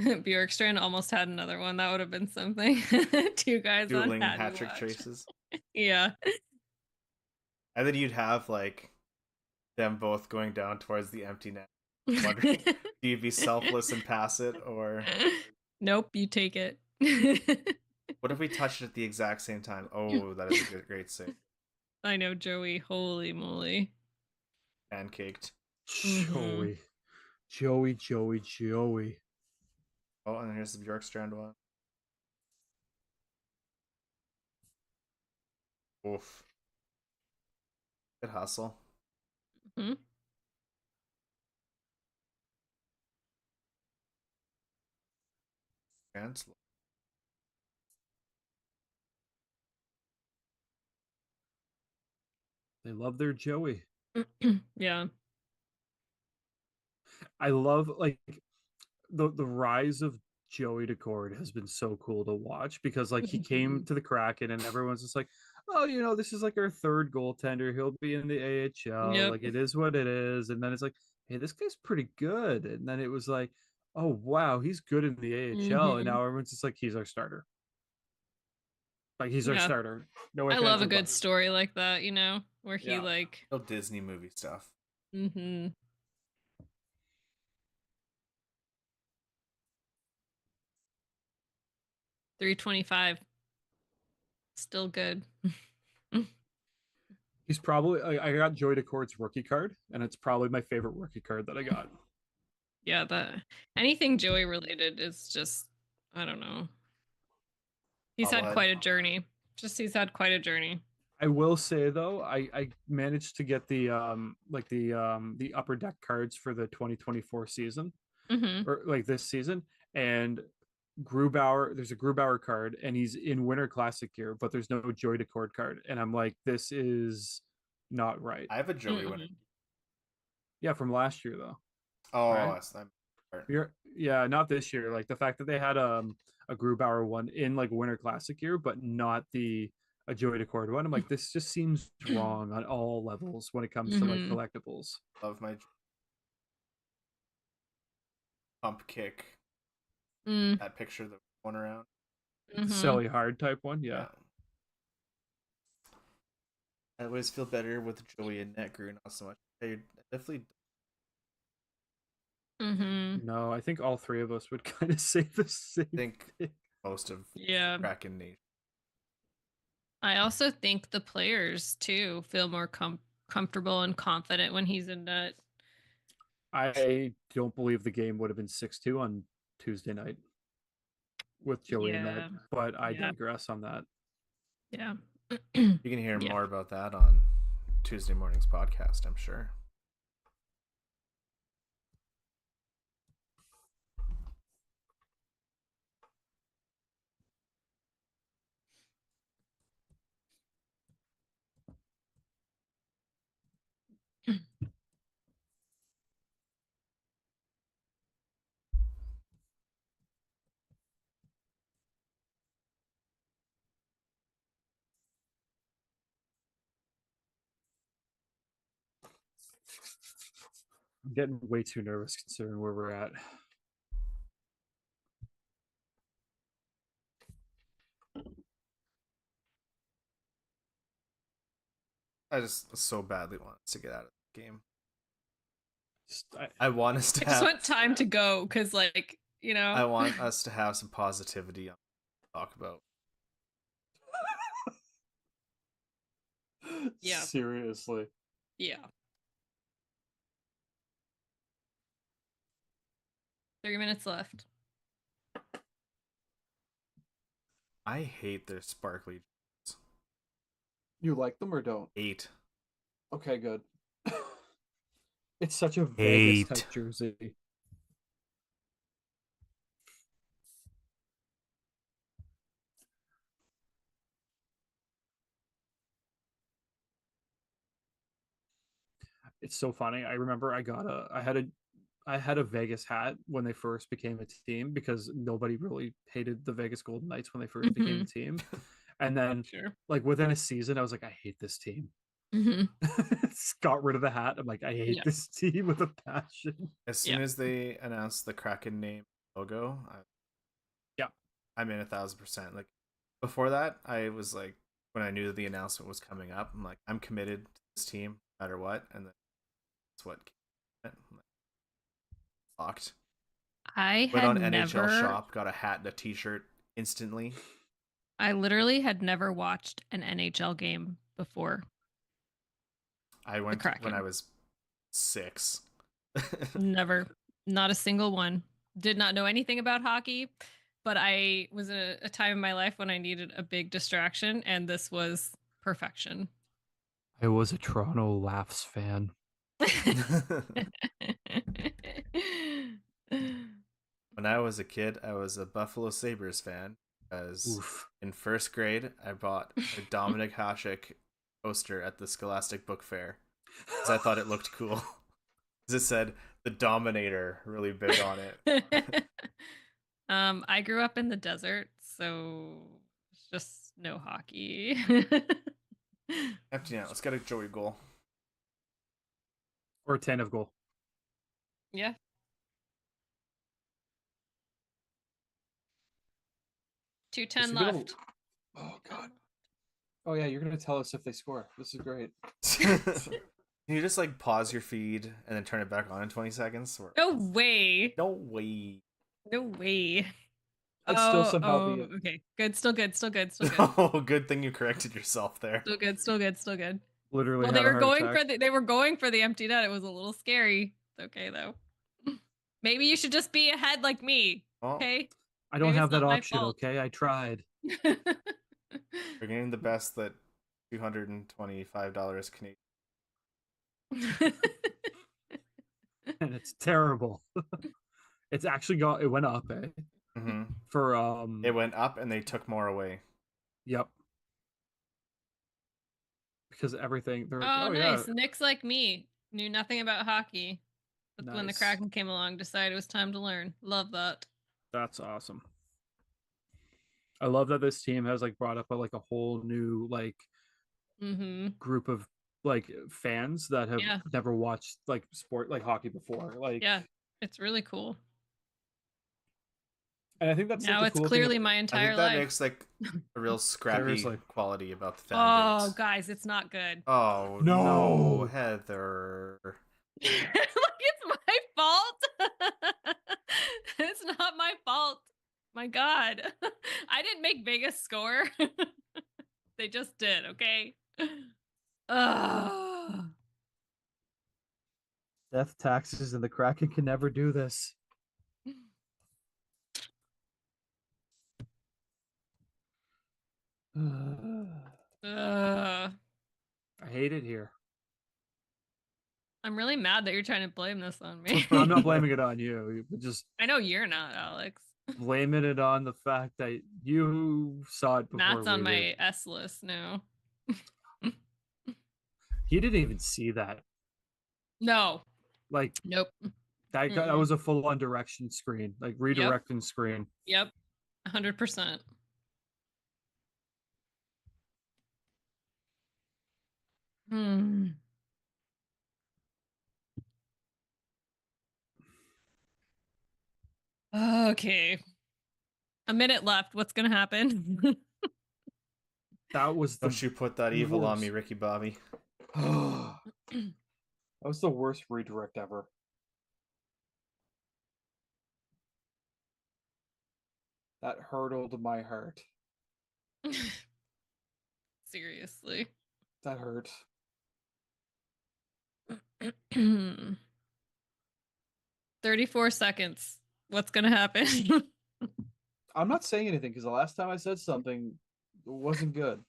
A: Bjorkstrand almost had another one. That would have been something. Two guys on
C: Dueling
A: Hatton
C: hat trick
A: watch.
C: chases.
A: Yeah.
C: And then you'd have like them both going down towards the empty net. Wondering, do you be selfless and pass it, or
A: Nope, you take it.
C: what if we touched it at the exact same time? Oh, that is a good, great save.
A: I know, Joey. Holy moly.
C: Pancaked.
A: Mhm.
B: Joey.
C: Oh, and here's the Bjorkstrand one. Oof. Good hustle.
A: Mhm.
C: And
B: They love their Joey.
A: Yeah.
B: I love like the rise of Joey Decord has been so cool to watch because like he came to the Kraken and everyone's just like, oh, this is like our third goaltender. He'll be in the AHL.
A: Yep.
B: Like it is what it is. And then it's like, hey, this guy's pretty good. And then it was like, oh wow, he's good in the AHL. And
A: Mhm.
B: now everyone's just like, he's our starter. Like he's our
A: Yeah.
B: starter. No
A: I
B: ifs,
A: love
B: ands,
A: a
B: or
A: good
B: buts.
A: story like that, where he
B: Yeah.
A: like
C: real Disney movie stuff.
A: mhm. 325. Still good.
B: He's probably I got Joey Decord's rookie card, and it's probably my favorite rookie card that I got.
A: Yeah, that anything Joey related is just I don't know. He's had
C: Bobblehead.
A: quite a journey. He's had quite a journey.
B: I will say though, I managed to get the upper deck cards for the 2024 season
A: Mm-hmm.
B: or like this season, and Grubauer. There's a Grubauer card, and he's in Winter Classic gear, but there's no Joy Decord card, and I'm like, this is not right.
C: I have a Joey winner.
A: Mm-mm.
B: Yeah, from last year though,
C: Oh,
B: right?
C: that's not.
B: Yeah, not this year. Like the fact that they had a Grubauer one in like Winter Classic year, but not the a Joey Decord one. I'm like, this just seems wrong on all levels when it comes to like
A: Mhm.
B: collectibles.
C: Love my pump kick.
A: Mm.
C: That picture that went around.
B: The
A: Mhm.
B: Sally Hard type one, yeah.
C: I always feel better with Joey and Netgrew, not so much. I definitely
A: Mhm.
B: No, I think all three of us would kind of say the same
C: think
B: thing.
C: most of
A: Yeah.
C: Kraken Nation.
A: I also think the players too feel more comfortable and confident when he's in net.
B: I don't believe the game would have been 6-2 on Tuesday night with Joey in that,
A: Yeah.
B: but I
A: Yeah.
B: digress on that.
A: Yeah.
C: You can hear
A: Yeah.
C: more about that on Tuesday morning's podcast, I'm sure.
B: I'm getting way too nervous considering where we're at.
C: I just so badly want us to get out of the game.
B: Just,
C: I want us to
A: I just
C: have
A: want time to go because, like,
C: I want us to have some positivity on talk about.
A: Yeah.
B: Seriously.
A: Yeah. 3 minutes left.
C: I hate their sparkly
B: You like them or don't?
C: 8.
B: Okay, good. It's such a Vegas
C: 8.
B: type jersey. It's so funny. I remember I had a Vegas hat when they first became a team because nobody really hated the Vegas Golden Knights when they first became a
A: Mhm.
B: team. And then
A: Sure.
B: like within a season I was like, I hate this team.
A: Hmm.
B: Got rid of the hat. I'm like, I hate
A: Yeah.
B: this team with a passion.
C: As soon
A: Yeah.
C: as they announced the Kraken name logo,
B: Yeah.
C: I'm in 1,000%. Like before that, I was like, when I knew the announcement was coming up, I'm like, I'm committed to this team no matter what, and that's what I'm like, locked.
A: I
C: Went
A: had
C: on NHL
A: never,
C: Shop, got a hat and a T-shirt instantly.
A: I literally had never watched an NHL game before
C: I
A: the
C: went when I
A: Kraken.
C: was 6.
A: Never. Not a single one. Did not know anything about hockey, but I was in a time in my life when I needed a big distraction, and this was perfection.
B: I was a Toronto Laughs fan.
C: When I was a kid, I was a Buffalo Sabres fan because
B: Oof.
C: in first grade, I bought a Dominic Hasek poster at the Scholastic Book Fair because I thought it looked cool. Because it said the Dominator really big on it.
A: I grew up in the desert, so it's just no hockey.
C: Empty net. Let's get a Joey goal.
B: Or 10 of goal.
A: Yeah. Two
B: This
A: ten
B: is gonna.
A: left.
B: Oh god. Oh yeah, you're gonna tell us if they score. This is great.
C: Can you just like pause your feed and then turn it back on in 20 seconds? Or...
A: No way.
C: No way.
A: No way.
B: I'd still
A: Oh,
B: somehow be
A: oh,
B: it.
A: okay. Good, still good, still good, still good.
C: Oh, good thing you corrected yourself there.
A: Still good, still good, still good.
B: Literally
A: Well,
B: had a heart attack.
A: they were going for the empty net. It was a little scary. It's okay though. Maybe you should just be ahead like me.
C: Well,
A: Okay?
B: I don't
A: Maybe it's
B: have that
A: not my
B: option,
A: fault.
B: okay? I tried.
C: we're getting the best that $225 Canadian.
B: And it's terrible. It's actually it went up, eh?
C: Mm-hmm.
B: For
C: It went up and they took more away.
B: Yep. Because everything they're like,
A: Oh,
B: oh yeah.
A: nice. Nick's like me. Knew nothing about hockey. But when the
B: Nice.
A: Kraken came along, decided it was time to learn. Love that.
B: That's awesome. I love that this team has like brought up like a whole new like group of like fans that have never watched like sport like hockey before. Like
A: yeah, it's really cool.
B: And I think that's
A: now
B: like, the
A: it's
B: cool
A: clearly
B: thing.
A: my entire
C: I think that
A: life.
C: makes like a real scrappy
B: Seriously.
C: quality about the fan
A: Oh,
C: base.
A: guys, it's not good.
C: Oh
B: No.
C: no, Heather.
A: Like it's my fault. It's not my fault. My God, I didn't make Vegas score. They just did. Okay.
B: Death taxes and the Kraken can never do this. I hate it here.
A: I'm really mad that you're trying to blame this on me.
B: I'm not blaming it on you. Just
A: I know you're not, Alex.
B: blaming it on the fact that you saw it before.
A: Matt's on
B: we
A: my
B: did.
A: S list now.
B: He didn't even see that.
A: No.
B: Like,
A: nope.
B: That was a full-on direction screen, like redirecting screen.
A: Yep. 100%. Okay. A minute left. What's gonna happen?
B: That was the
C: Don't you put that evil on me, Ricky Bobby.
B: That was the worst redirect ever. That hurtled my heart.
A: Seriously.
B: That hurt.
A: 34 seconds. What's gonna happen?
B: I'm not saying anything because the last time I said something, it wasn't good.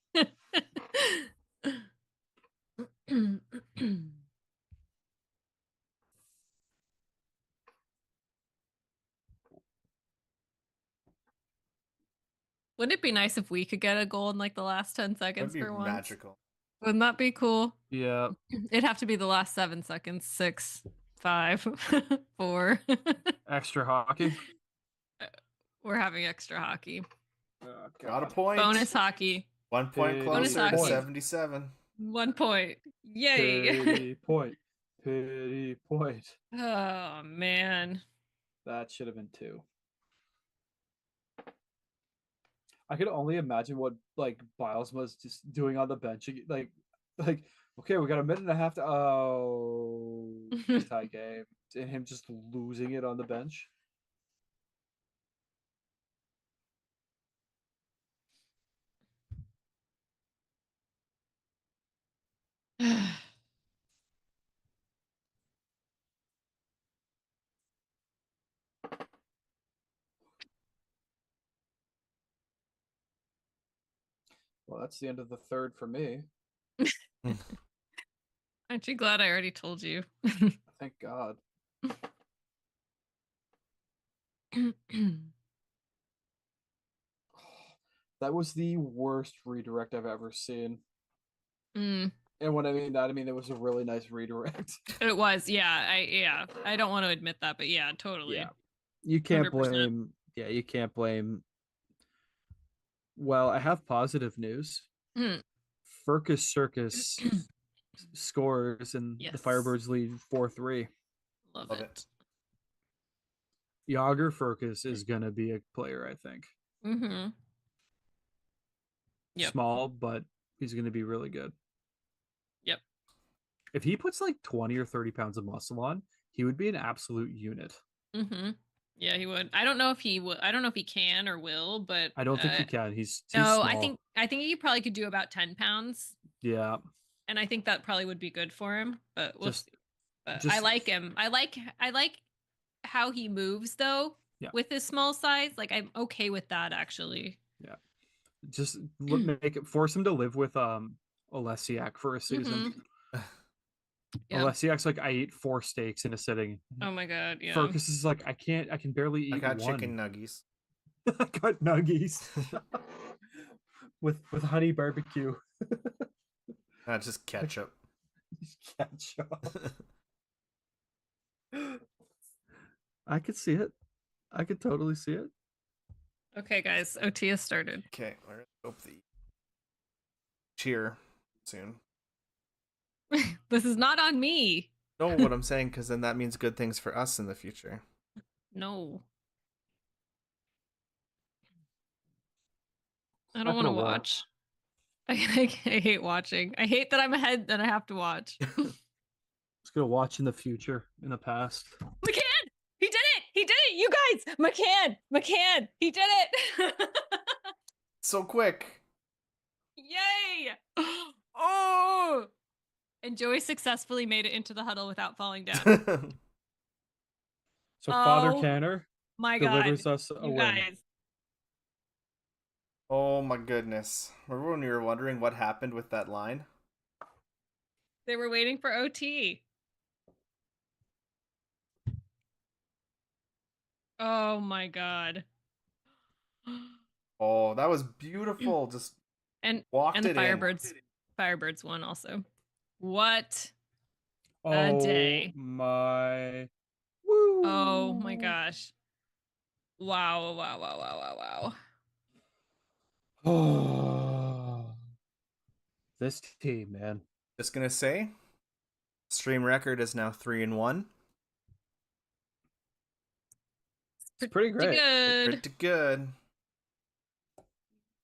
A: Wouldn't it be nice if we could get a goal in like the last 10 seconds
C: That'd be
A: for once?
C: magical.
A: Wouldn't that be cool?
B: Yeah.
A: It'd have to be the last 7 seconds. 6, 5, 4.
B: Extra hockey.
A: We're having extra hockey.
B: Oh,
C: Got a point.
A: Bonus hockey.
C: 1 point
A: Bonus
C: closer to
A: hockey.
C: 77.
A: 1 point. Yay.
B: Pity point. Pity point.
A: Oh, man.
B: That should have been 2. I could only imagine what like Biles was just doing on the bench. Like, okay, we got a minute and a half to tie game, and him just losing it on the bench. Well, that's the end of the third for me.
A: Aren't you glad I already told you?
B: Thank God. That was the worst redirect I've ever seen. And when I mean that, I mean it was a really nice redirect.
A: It was, yeah. I don't want to admit that, but yeah, totally.
B: Yeah. You can't
A: 100%.
B: blame. Yeah, you can't blame. Well, I have positive news. Furcus Circus scores and the Firebirds lead 4-3.
A: Love it.
B: Yager Furcus is gonna be a player, I think.
A: Yep.
B: Small, but he's gonna be really good.
A: Yep.
B: If he puts like 20 or 30 pounds of muscle on, he would be an absolute unit.
A: Yeah, he would. I don't know if he would. I don't know if he can or will, but
B: I don't think he can. He's too
A: no.
B: small.
A: I think he probably could do about 10 pounds.
B: Yeah.
A: And I think that probably would be good for him. But we'll see. But
B: just-
A: I like him. I like how he moves though.
B: Yeah.
A: With his small size, like I'm okay with that actually.
B: Yeah. Just force him to live with Olesiak for a season.
A: Yeah.
B: Olesiak's like, I ate 4 steaks in a sitting.
A: Oh my God, yeah.
B: Furcus is like, I can barely eat
C: I got
B: one.
C: chicken nuggies.
B: I got nuggies with honey barbecue.
C: Not just ketchup.
B: Ketchup. I could see it. I could totally see it.
A: Okay, guys, OT has started.
C: Okay, let's hope the cheer soon.
A: This is not on me.
C: No, what I'm saying, because then that means good things for us in the future.
A: No. I don't
B: Not
A: want to
B: gonna
A: watch. I hate watching. I hate that I'm ahead and I have to watch.
B: Just gonna watch in the future, in the past.
A: McCann! He did it! He did it! You guys! McCann! He did it!
C: So quick.
A: Yay! Oh! And Joey successfully made it into the huddle without falling down.
B: So Father
A: Oh
B: Canner
A: my
B: delivers
A: god.
B: us a
A: You
B: win.
A: guys.
C: Oh my goodness. Remember when we were wondering what happened with that line?
A: They were waiting for OT. Oh my god.
C: Oh, that was beautiful. Just
A: And
C: walked
A: the
C: it in.
A: Firebirds won also. What a
B: Oh
A: day.
B: my woo.
A: Oh my gosh. Wow.
B: Oh, this team, man.
C: Just gonna say, stream record is now 3-1.
B: It's pretty great.
A: Good.
C: Pretty good.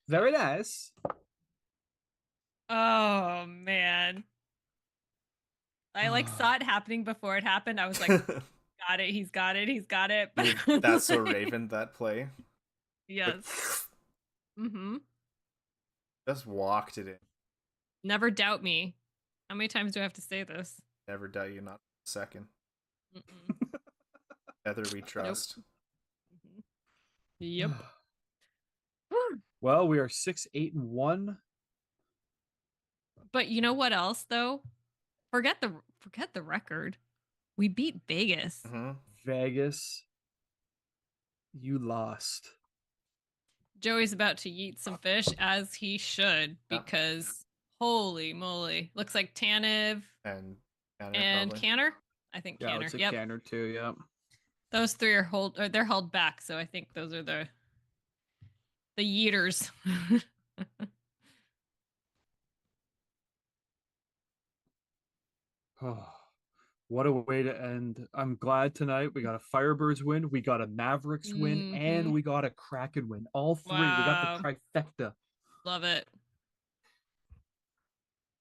B: Very nice.
A: Oh man. I like saw it happening before it happened. I was like, got it, he's got it.
C: That's so Raven, that play.
A: Yes. Mm-hmm.
C: Just walked it in.
A: Never doubt me. How many times do I have to say this?
C: Never doubt you, not a second.
A: Mm-mm.
C: Together we trust.
A: Mhm. Yep.
B: Well, we are 6-8-1.
A: But you know what else though? Forget the record. We beat Vegas.
C: Mm-hmm.
B: Vegas, you lost.
A: Joey's about to eat some fish as he should because holy moly. Looks like Tanev
C: And
A: and
C: probably.
A: Canner. I think
B: Yeah,
A: Canner.
B: it's a
A: Yep.
B: Canner too. Yeah.
A: Those three are they're held back, so I think those are the yeeters.
B: Oh, what a way to end. I'm glad tonight we got a Firebirds win, we got a Mavericks win, and
A: Mhm.
B: we got a Kraken win. All three. We got the
A: Wow.
B: trifecta.
A: Love it.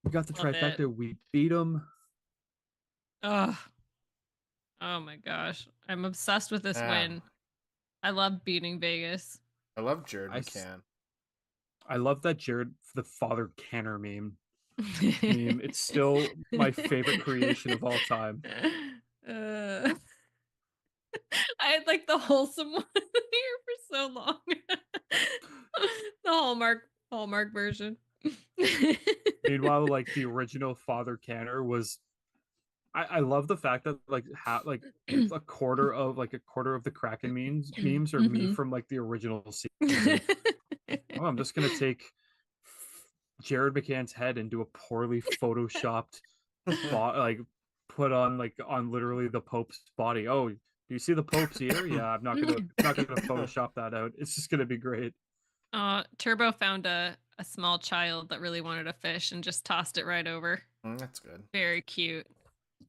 B: We got the
A: Love it.
B: trifecta. We beat them.
A: Oh. Oh my gosh. I'm obsessed with this
C: Yeah.
A: win. I love beating Vegas.
C: I love Jared
B: I
C: McCann.
B: I love that Jared, the Father Canner meme. It's still my favorite creation of all time.
A: I had like the wholesome one here for so long. The Hallmark version.
B: Meanwhile, like the original Father Canner was, I love the fact that like a quarter of the Kraken memes are me
A: Mhm.
B: from like the original season. Oh, I'm just gonna take Jared McCann's head and do a poorly photoshopped like put on literally the Pope's body. Oh, do you see the Pope's ear? Yeah, I'm not gonna Photoshop that out. It's just gonna be great.
A: Turbo found a small child that really wanted a fish and just tossed it right over.
C: That's good.
A: Very cute.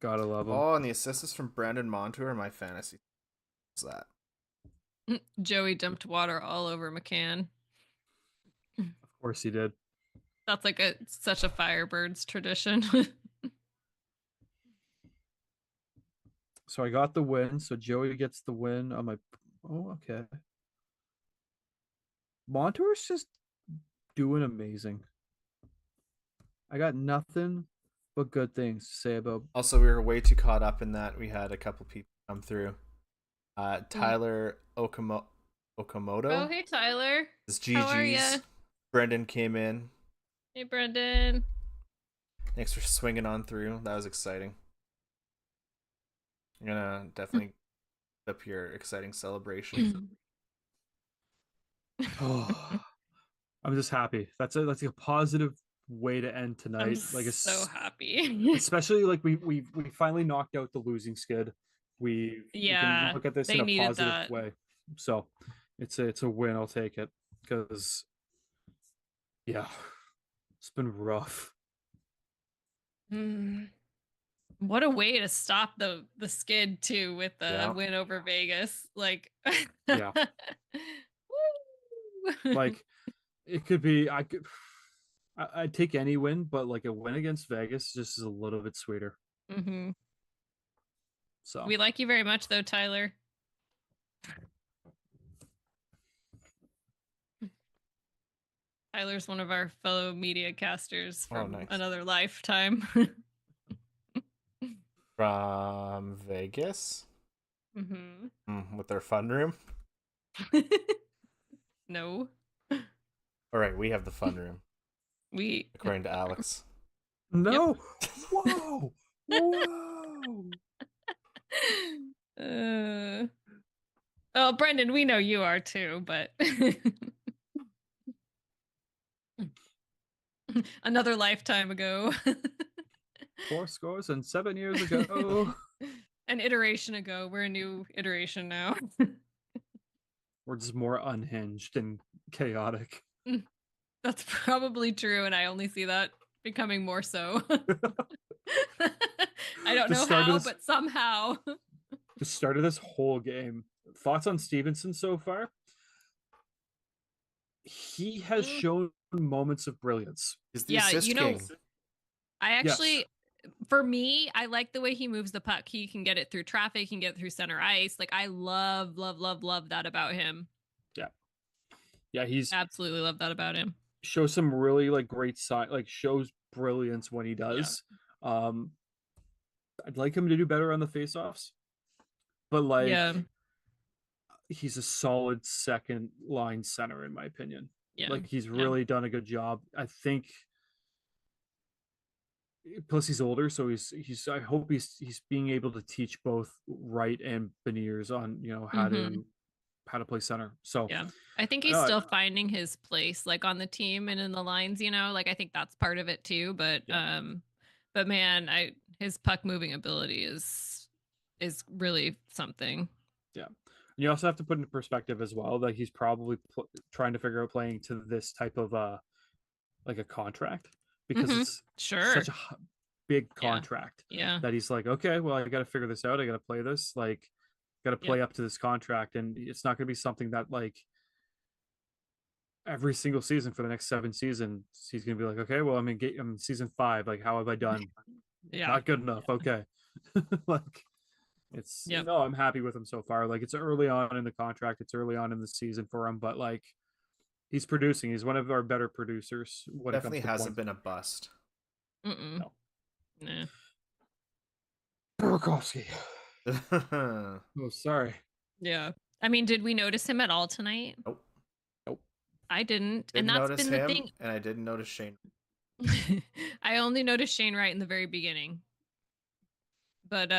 B: Gotta love him.
C: Oh, and the assist is from Brandon Montour in my fantasy. What's that?
A: Joey dumped water all over McCann.
B: Of course he did.
A: That's like such a Firebirds tradition.
B: So I got the win. So Joey gets the win on my. Oh, okay. Montour's just doing amazing. I got nothing but good things to say about.
C: Also, we were way too caught up in that. We had a couple people come through. Tyler Okamoto.
A: Oh, hey Tyler.
C: It's
A: How are
C: GG's.
A: ya?
C: Brendan came in.
A: Hey Brendan.
C: Thanks for swinging on through. That was exciting. I'm gonna definitely put up your exciting celebration.
B: Oh, I'm just happy. That's a positive way to end tonight.
A: I'm so happy.
B: Especially like we finally knocked out the losing skid. we can
A: Yeah,
B: look at this
A: they
B: in a
A: needed
B: positive
A: that.
B: way. So it's a win. I'll take it because yeah, it's been rough.
A: Mm. What a way to stop the skid too with the
C: Yeah.
A: win over Vegas. Like
B: Yeah,
A: Woo!
B: like it could be. I'd take any win, but like a win against Vegas just is a little bit sweeter.
A: hmm
B: So
A: We like you very much though, Tyler. Tyler's one of our fellow media casters
C: Oh,
A: from
C: nice.
A: another lifetime.
C: From Vegas
A: hmm
C: with their fun room.
A: No.
C: All right, we have the fun room,
A: We
C: according to Alex.
B: no, whoa, whoa.
A: uh, oh, Brendan, we know you are too, but another lifetime ago.
B: 4 scores and 7 years ago.
A: An iteration ago. We're a new iteration now.
B: We're just more unhinged and chaotic.
A: That's probably true, and I only see that becoming more so. I don't
B: The
A: know
B: start of
A: how,
B: this-
A: but somehow.
B: The start of this whole game. Thoughts on Stevenson so far? He has shown moments of brilliance.
C: He's the
A: Yeah,
C: assist king.
A: I
B: Yes.
A: actually, for me, I like the way he moves the puck. He can get it through traffic, he can get it through center ice. Like, I love, love, love, love that about him.
B: Yeah, he's
A: Absolutely love that about him.
B: shows some really like great side, like shows brilliance when he does. I'd like him to do better on the faceoffs, but like
A: Yeah.
B: he's a solid second line center in my opinion.
A: Yeah.
B: Like he's
A: Yeah.
B: really done a good job. I think plus he's older, so he's I hope he's being able to teach both Wright and Beniers on, you know, how to play center. So
A: Yeah. I think he's still finding his place like on the team and in the lines, you know, like I think that's part of it too. But man, his puck moving ability is really something.
B: Yeah. And you also have to put into perspective as well that he's probably trying to figure out playing to this type of like a contract because it's such a big contract that he's like, okay, well, I got to figure this out. I got to play this, like, got to play up to this contract, and it's not going to be something that like every single season for the next 7 seasons he's going to be like, okay, well, I'm in season 5. Like, how have I done? Not good enough. Okay, like it's no, I'm happy with him so far. Like, it's early on in the contract, it's early on in the season for him, but like he's producing. He's one of our better producers.
C: Definitely hasn't been a bust.
B: No.
A: Nah.
B: Burakovsky. Oh, sorry.
A: Yeah. I mean, did we notice him at all tonight?
C: Nope.
A: I didn't.
C: Didn't
A: and that's
C: notice
A: been
C: him,
A: the thing.
C: and I didn't notice Shane.
A: I only noticed Shane Wright in the very beginning. But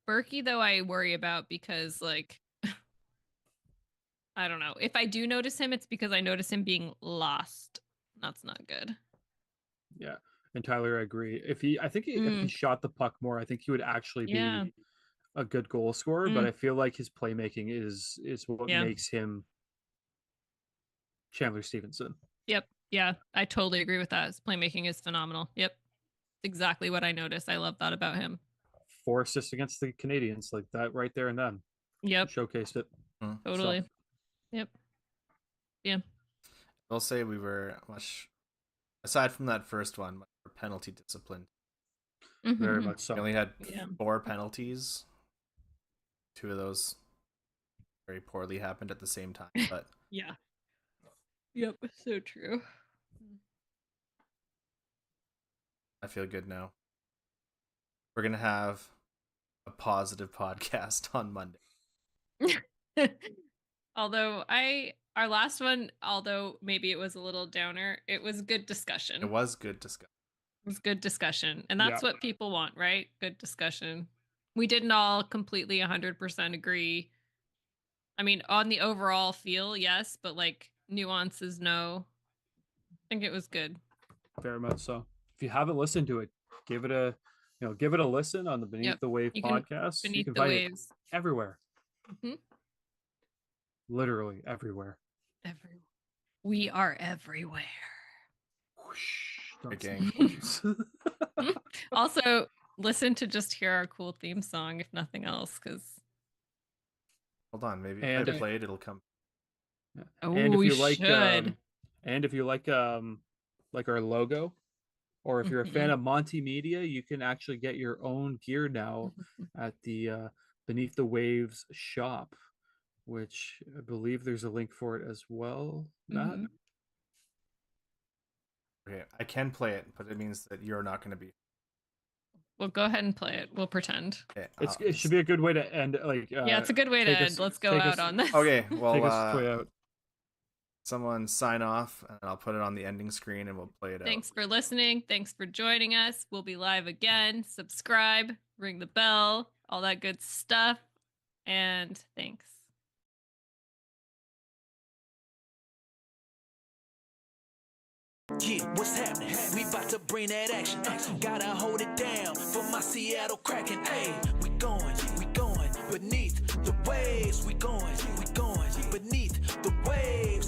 A: Berkey, though, I worry about because, like, I don't know. If I do notice him, it's because I notice him being lost. That's not good.
B: Yeah. And Tyler, I agree. If he shot the puck more, I think he would actually be a good goal scorer. But I feel like his playmaking is what makes him Chandler Stevenson.
A: Yep. Yeah, I totally agree with that. His playmaking is phenomenal. Yep. Exactly what I noticed. I love that about him.
B: 4 assists against the Canadians, like that right there and then.
A: Yep.
B: Showcased it.
A: Totally. So. Yep. Yeah.
C: I'll say we were much, aside from that first one, much more penalty disciplined.
B: Very much so.
C: We only had 4 penalties. 2 of those very poorly happened at the same time, but
A: yeah. Yep, so true.
C: I feel good now. We're gonna have a positive podcast on Monday.
A: Although our last one, although maybe it was a little downer, it was good discussion.
C: It was good discussion.
A: It was good discussion. And that's what people want, right? Good discussion. We didn't all completely 100% agree. I mean, on the overall feel, yes, but like nuances, no. I think it was good.
B: Very much so. If you haven't listened to it, give it a give it a listen on the Beneath
A: Yep.
B: the Wave
A: You can
B: podcast. You
A: Beneath
B: can
A: the
B: find
A: Waves.
B: it everywhere.
A: Mhm.
B: Literally everywhere.
A: Everywhere. We are everywhere.
C: Great
B: Don't
C: gang.
B: say
A: Also, listen to just hear our cool theme song, if nothing else, because
C: Hold on, maybe
B: And
C: if I
B: if-
C: play it, it'll come.
B: and if
A: we
B: you like
A: should.
B: and if you like our logo, or if you're a fan of Monty Media, you can actually get your own gear now at the Beneath the Waves shop, which I believe there's a link for it as well. Matt?
A: Mhm.
C: Okay, I can play it, but it means that you're not going to be.
A: Well, go ahead and play it. We'll pretend.
C: Okay,
B: It should be a good way to end.
A: Yeah, it's a good way to end. Let's go out on this.
C: Okay,
B: Take
C: well,
B: us way out.
C: someone sign off, and I'll put it on the ending screen, and we'll play it
A: Thanks
C: out.
A: for listening. Thanks for joining us. We'll be live again. Subscribe, ring the bell, all that good stuff. And thanks.
D: Yeah, what's happening? We about to bring that action. Gotta hold it down for my Seattle Kraken. Hey, we going beneath the waves. We going beneath the waves.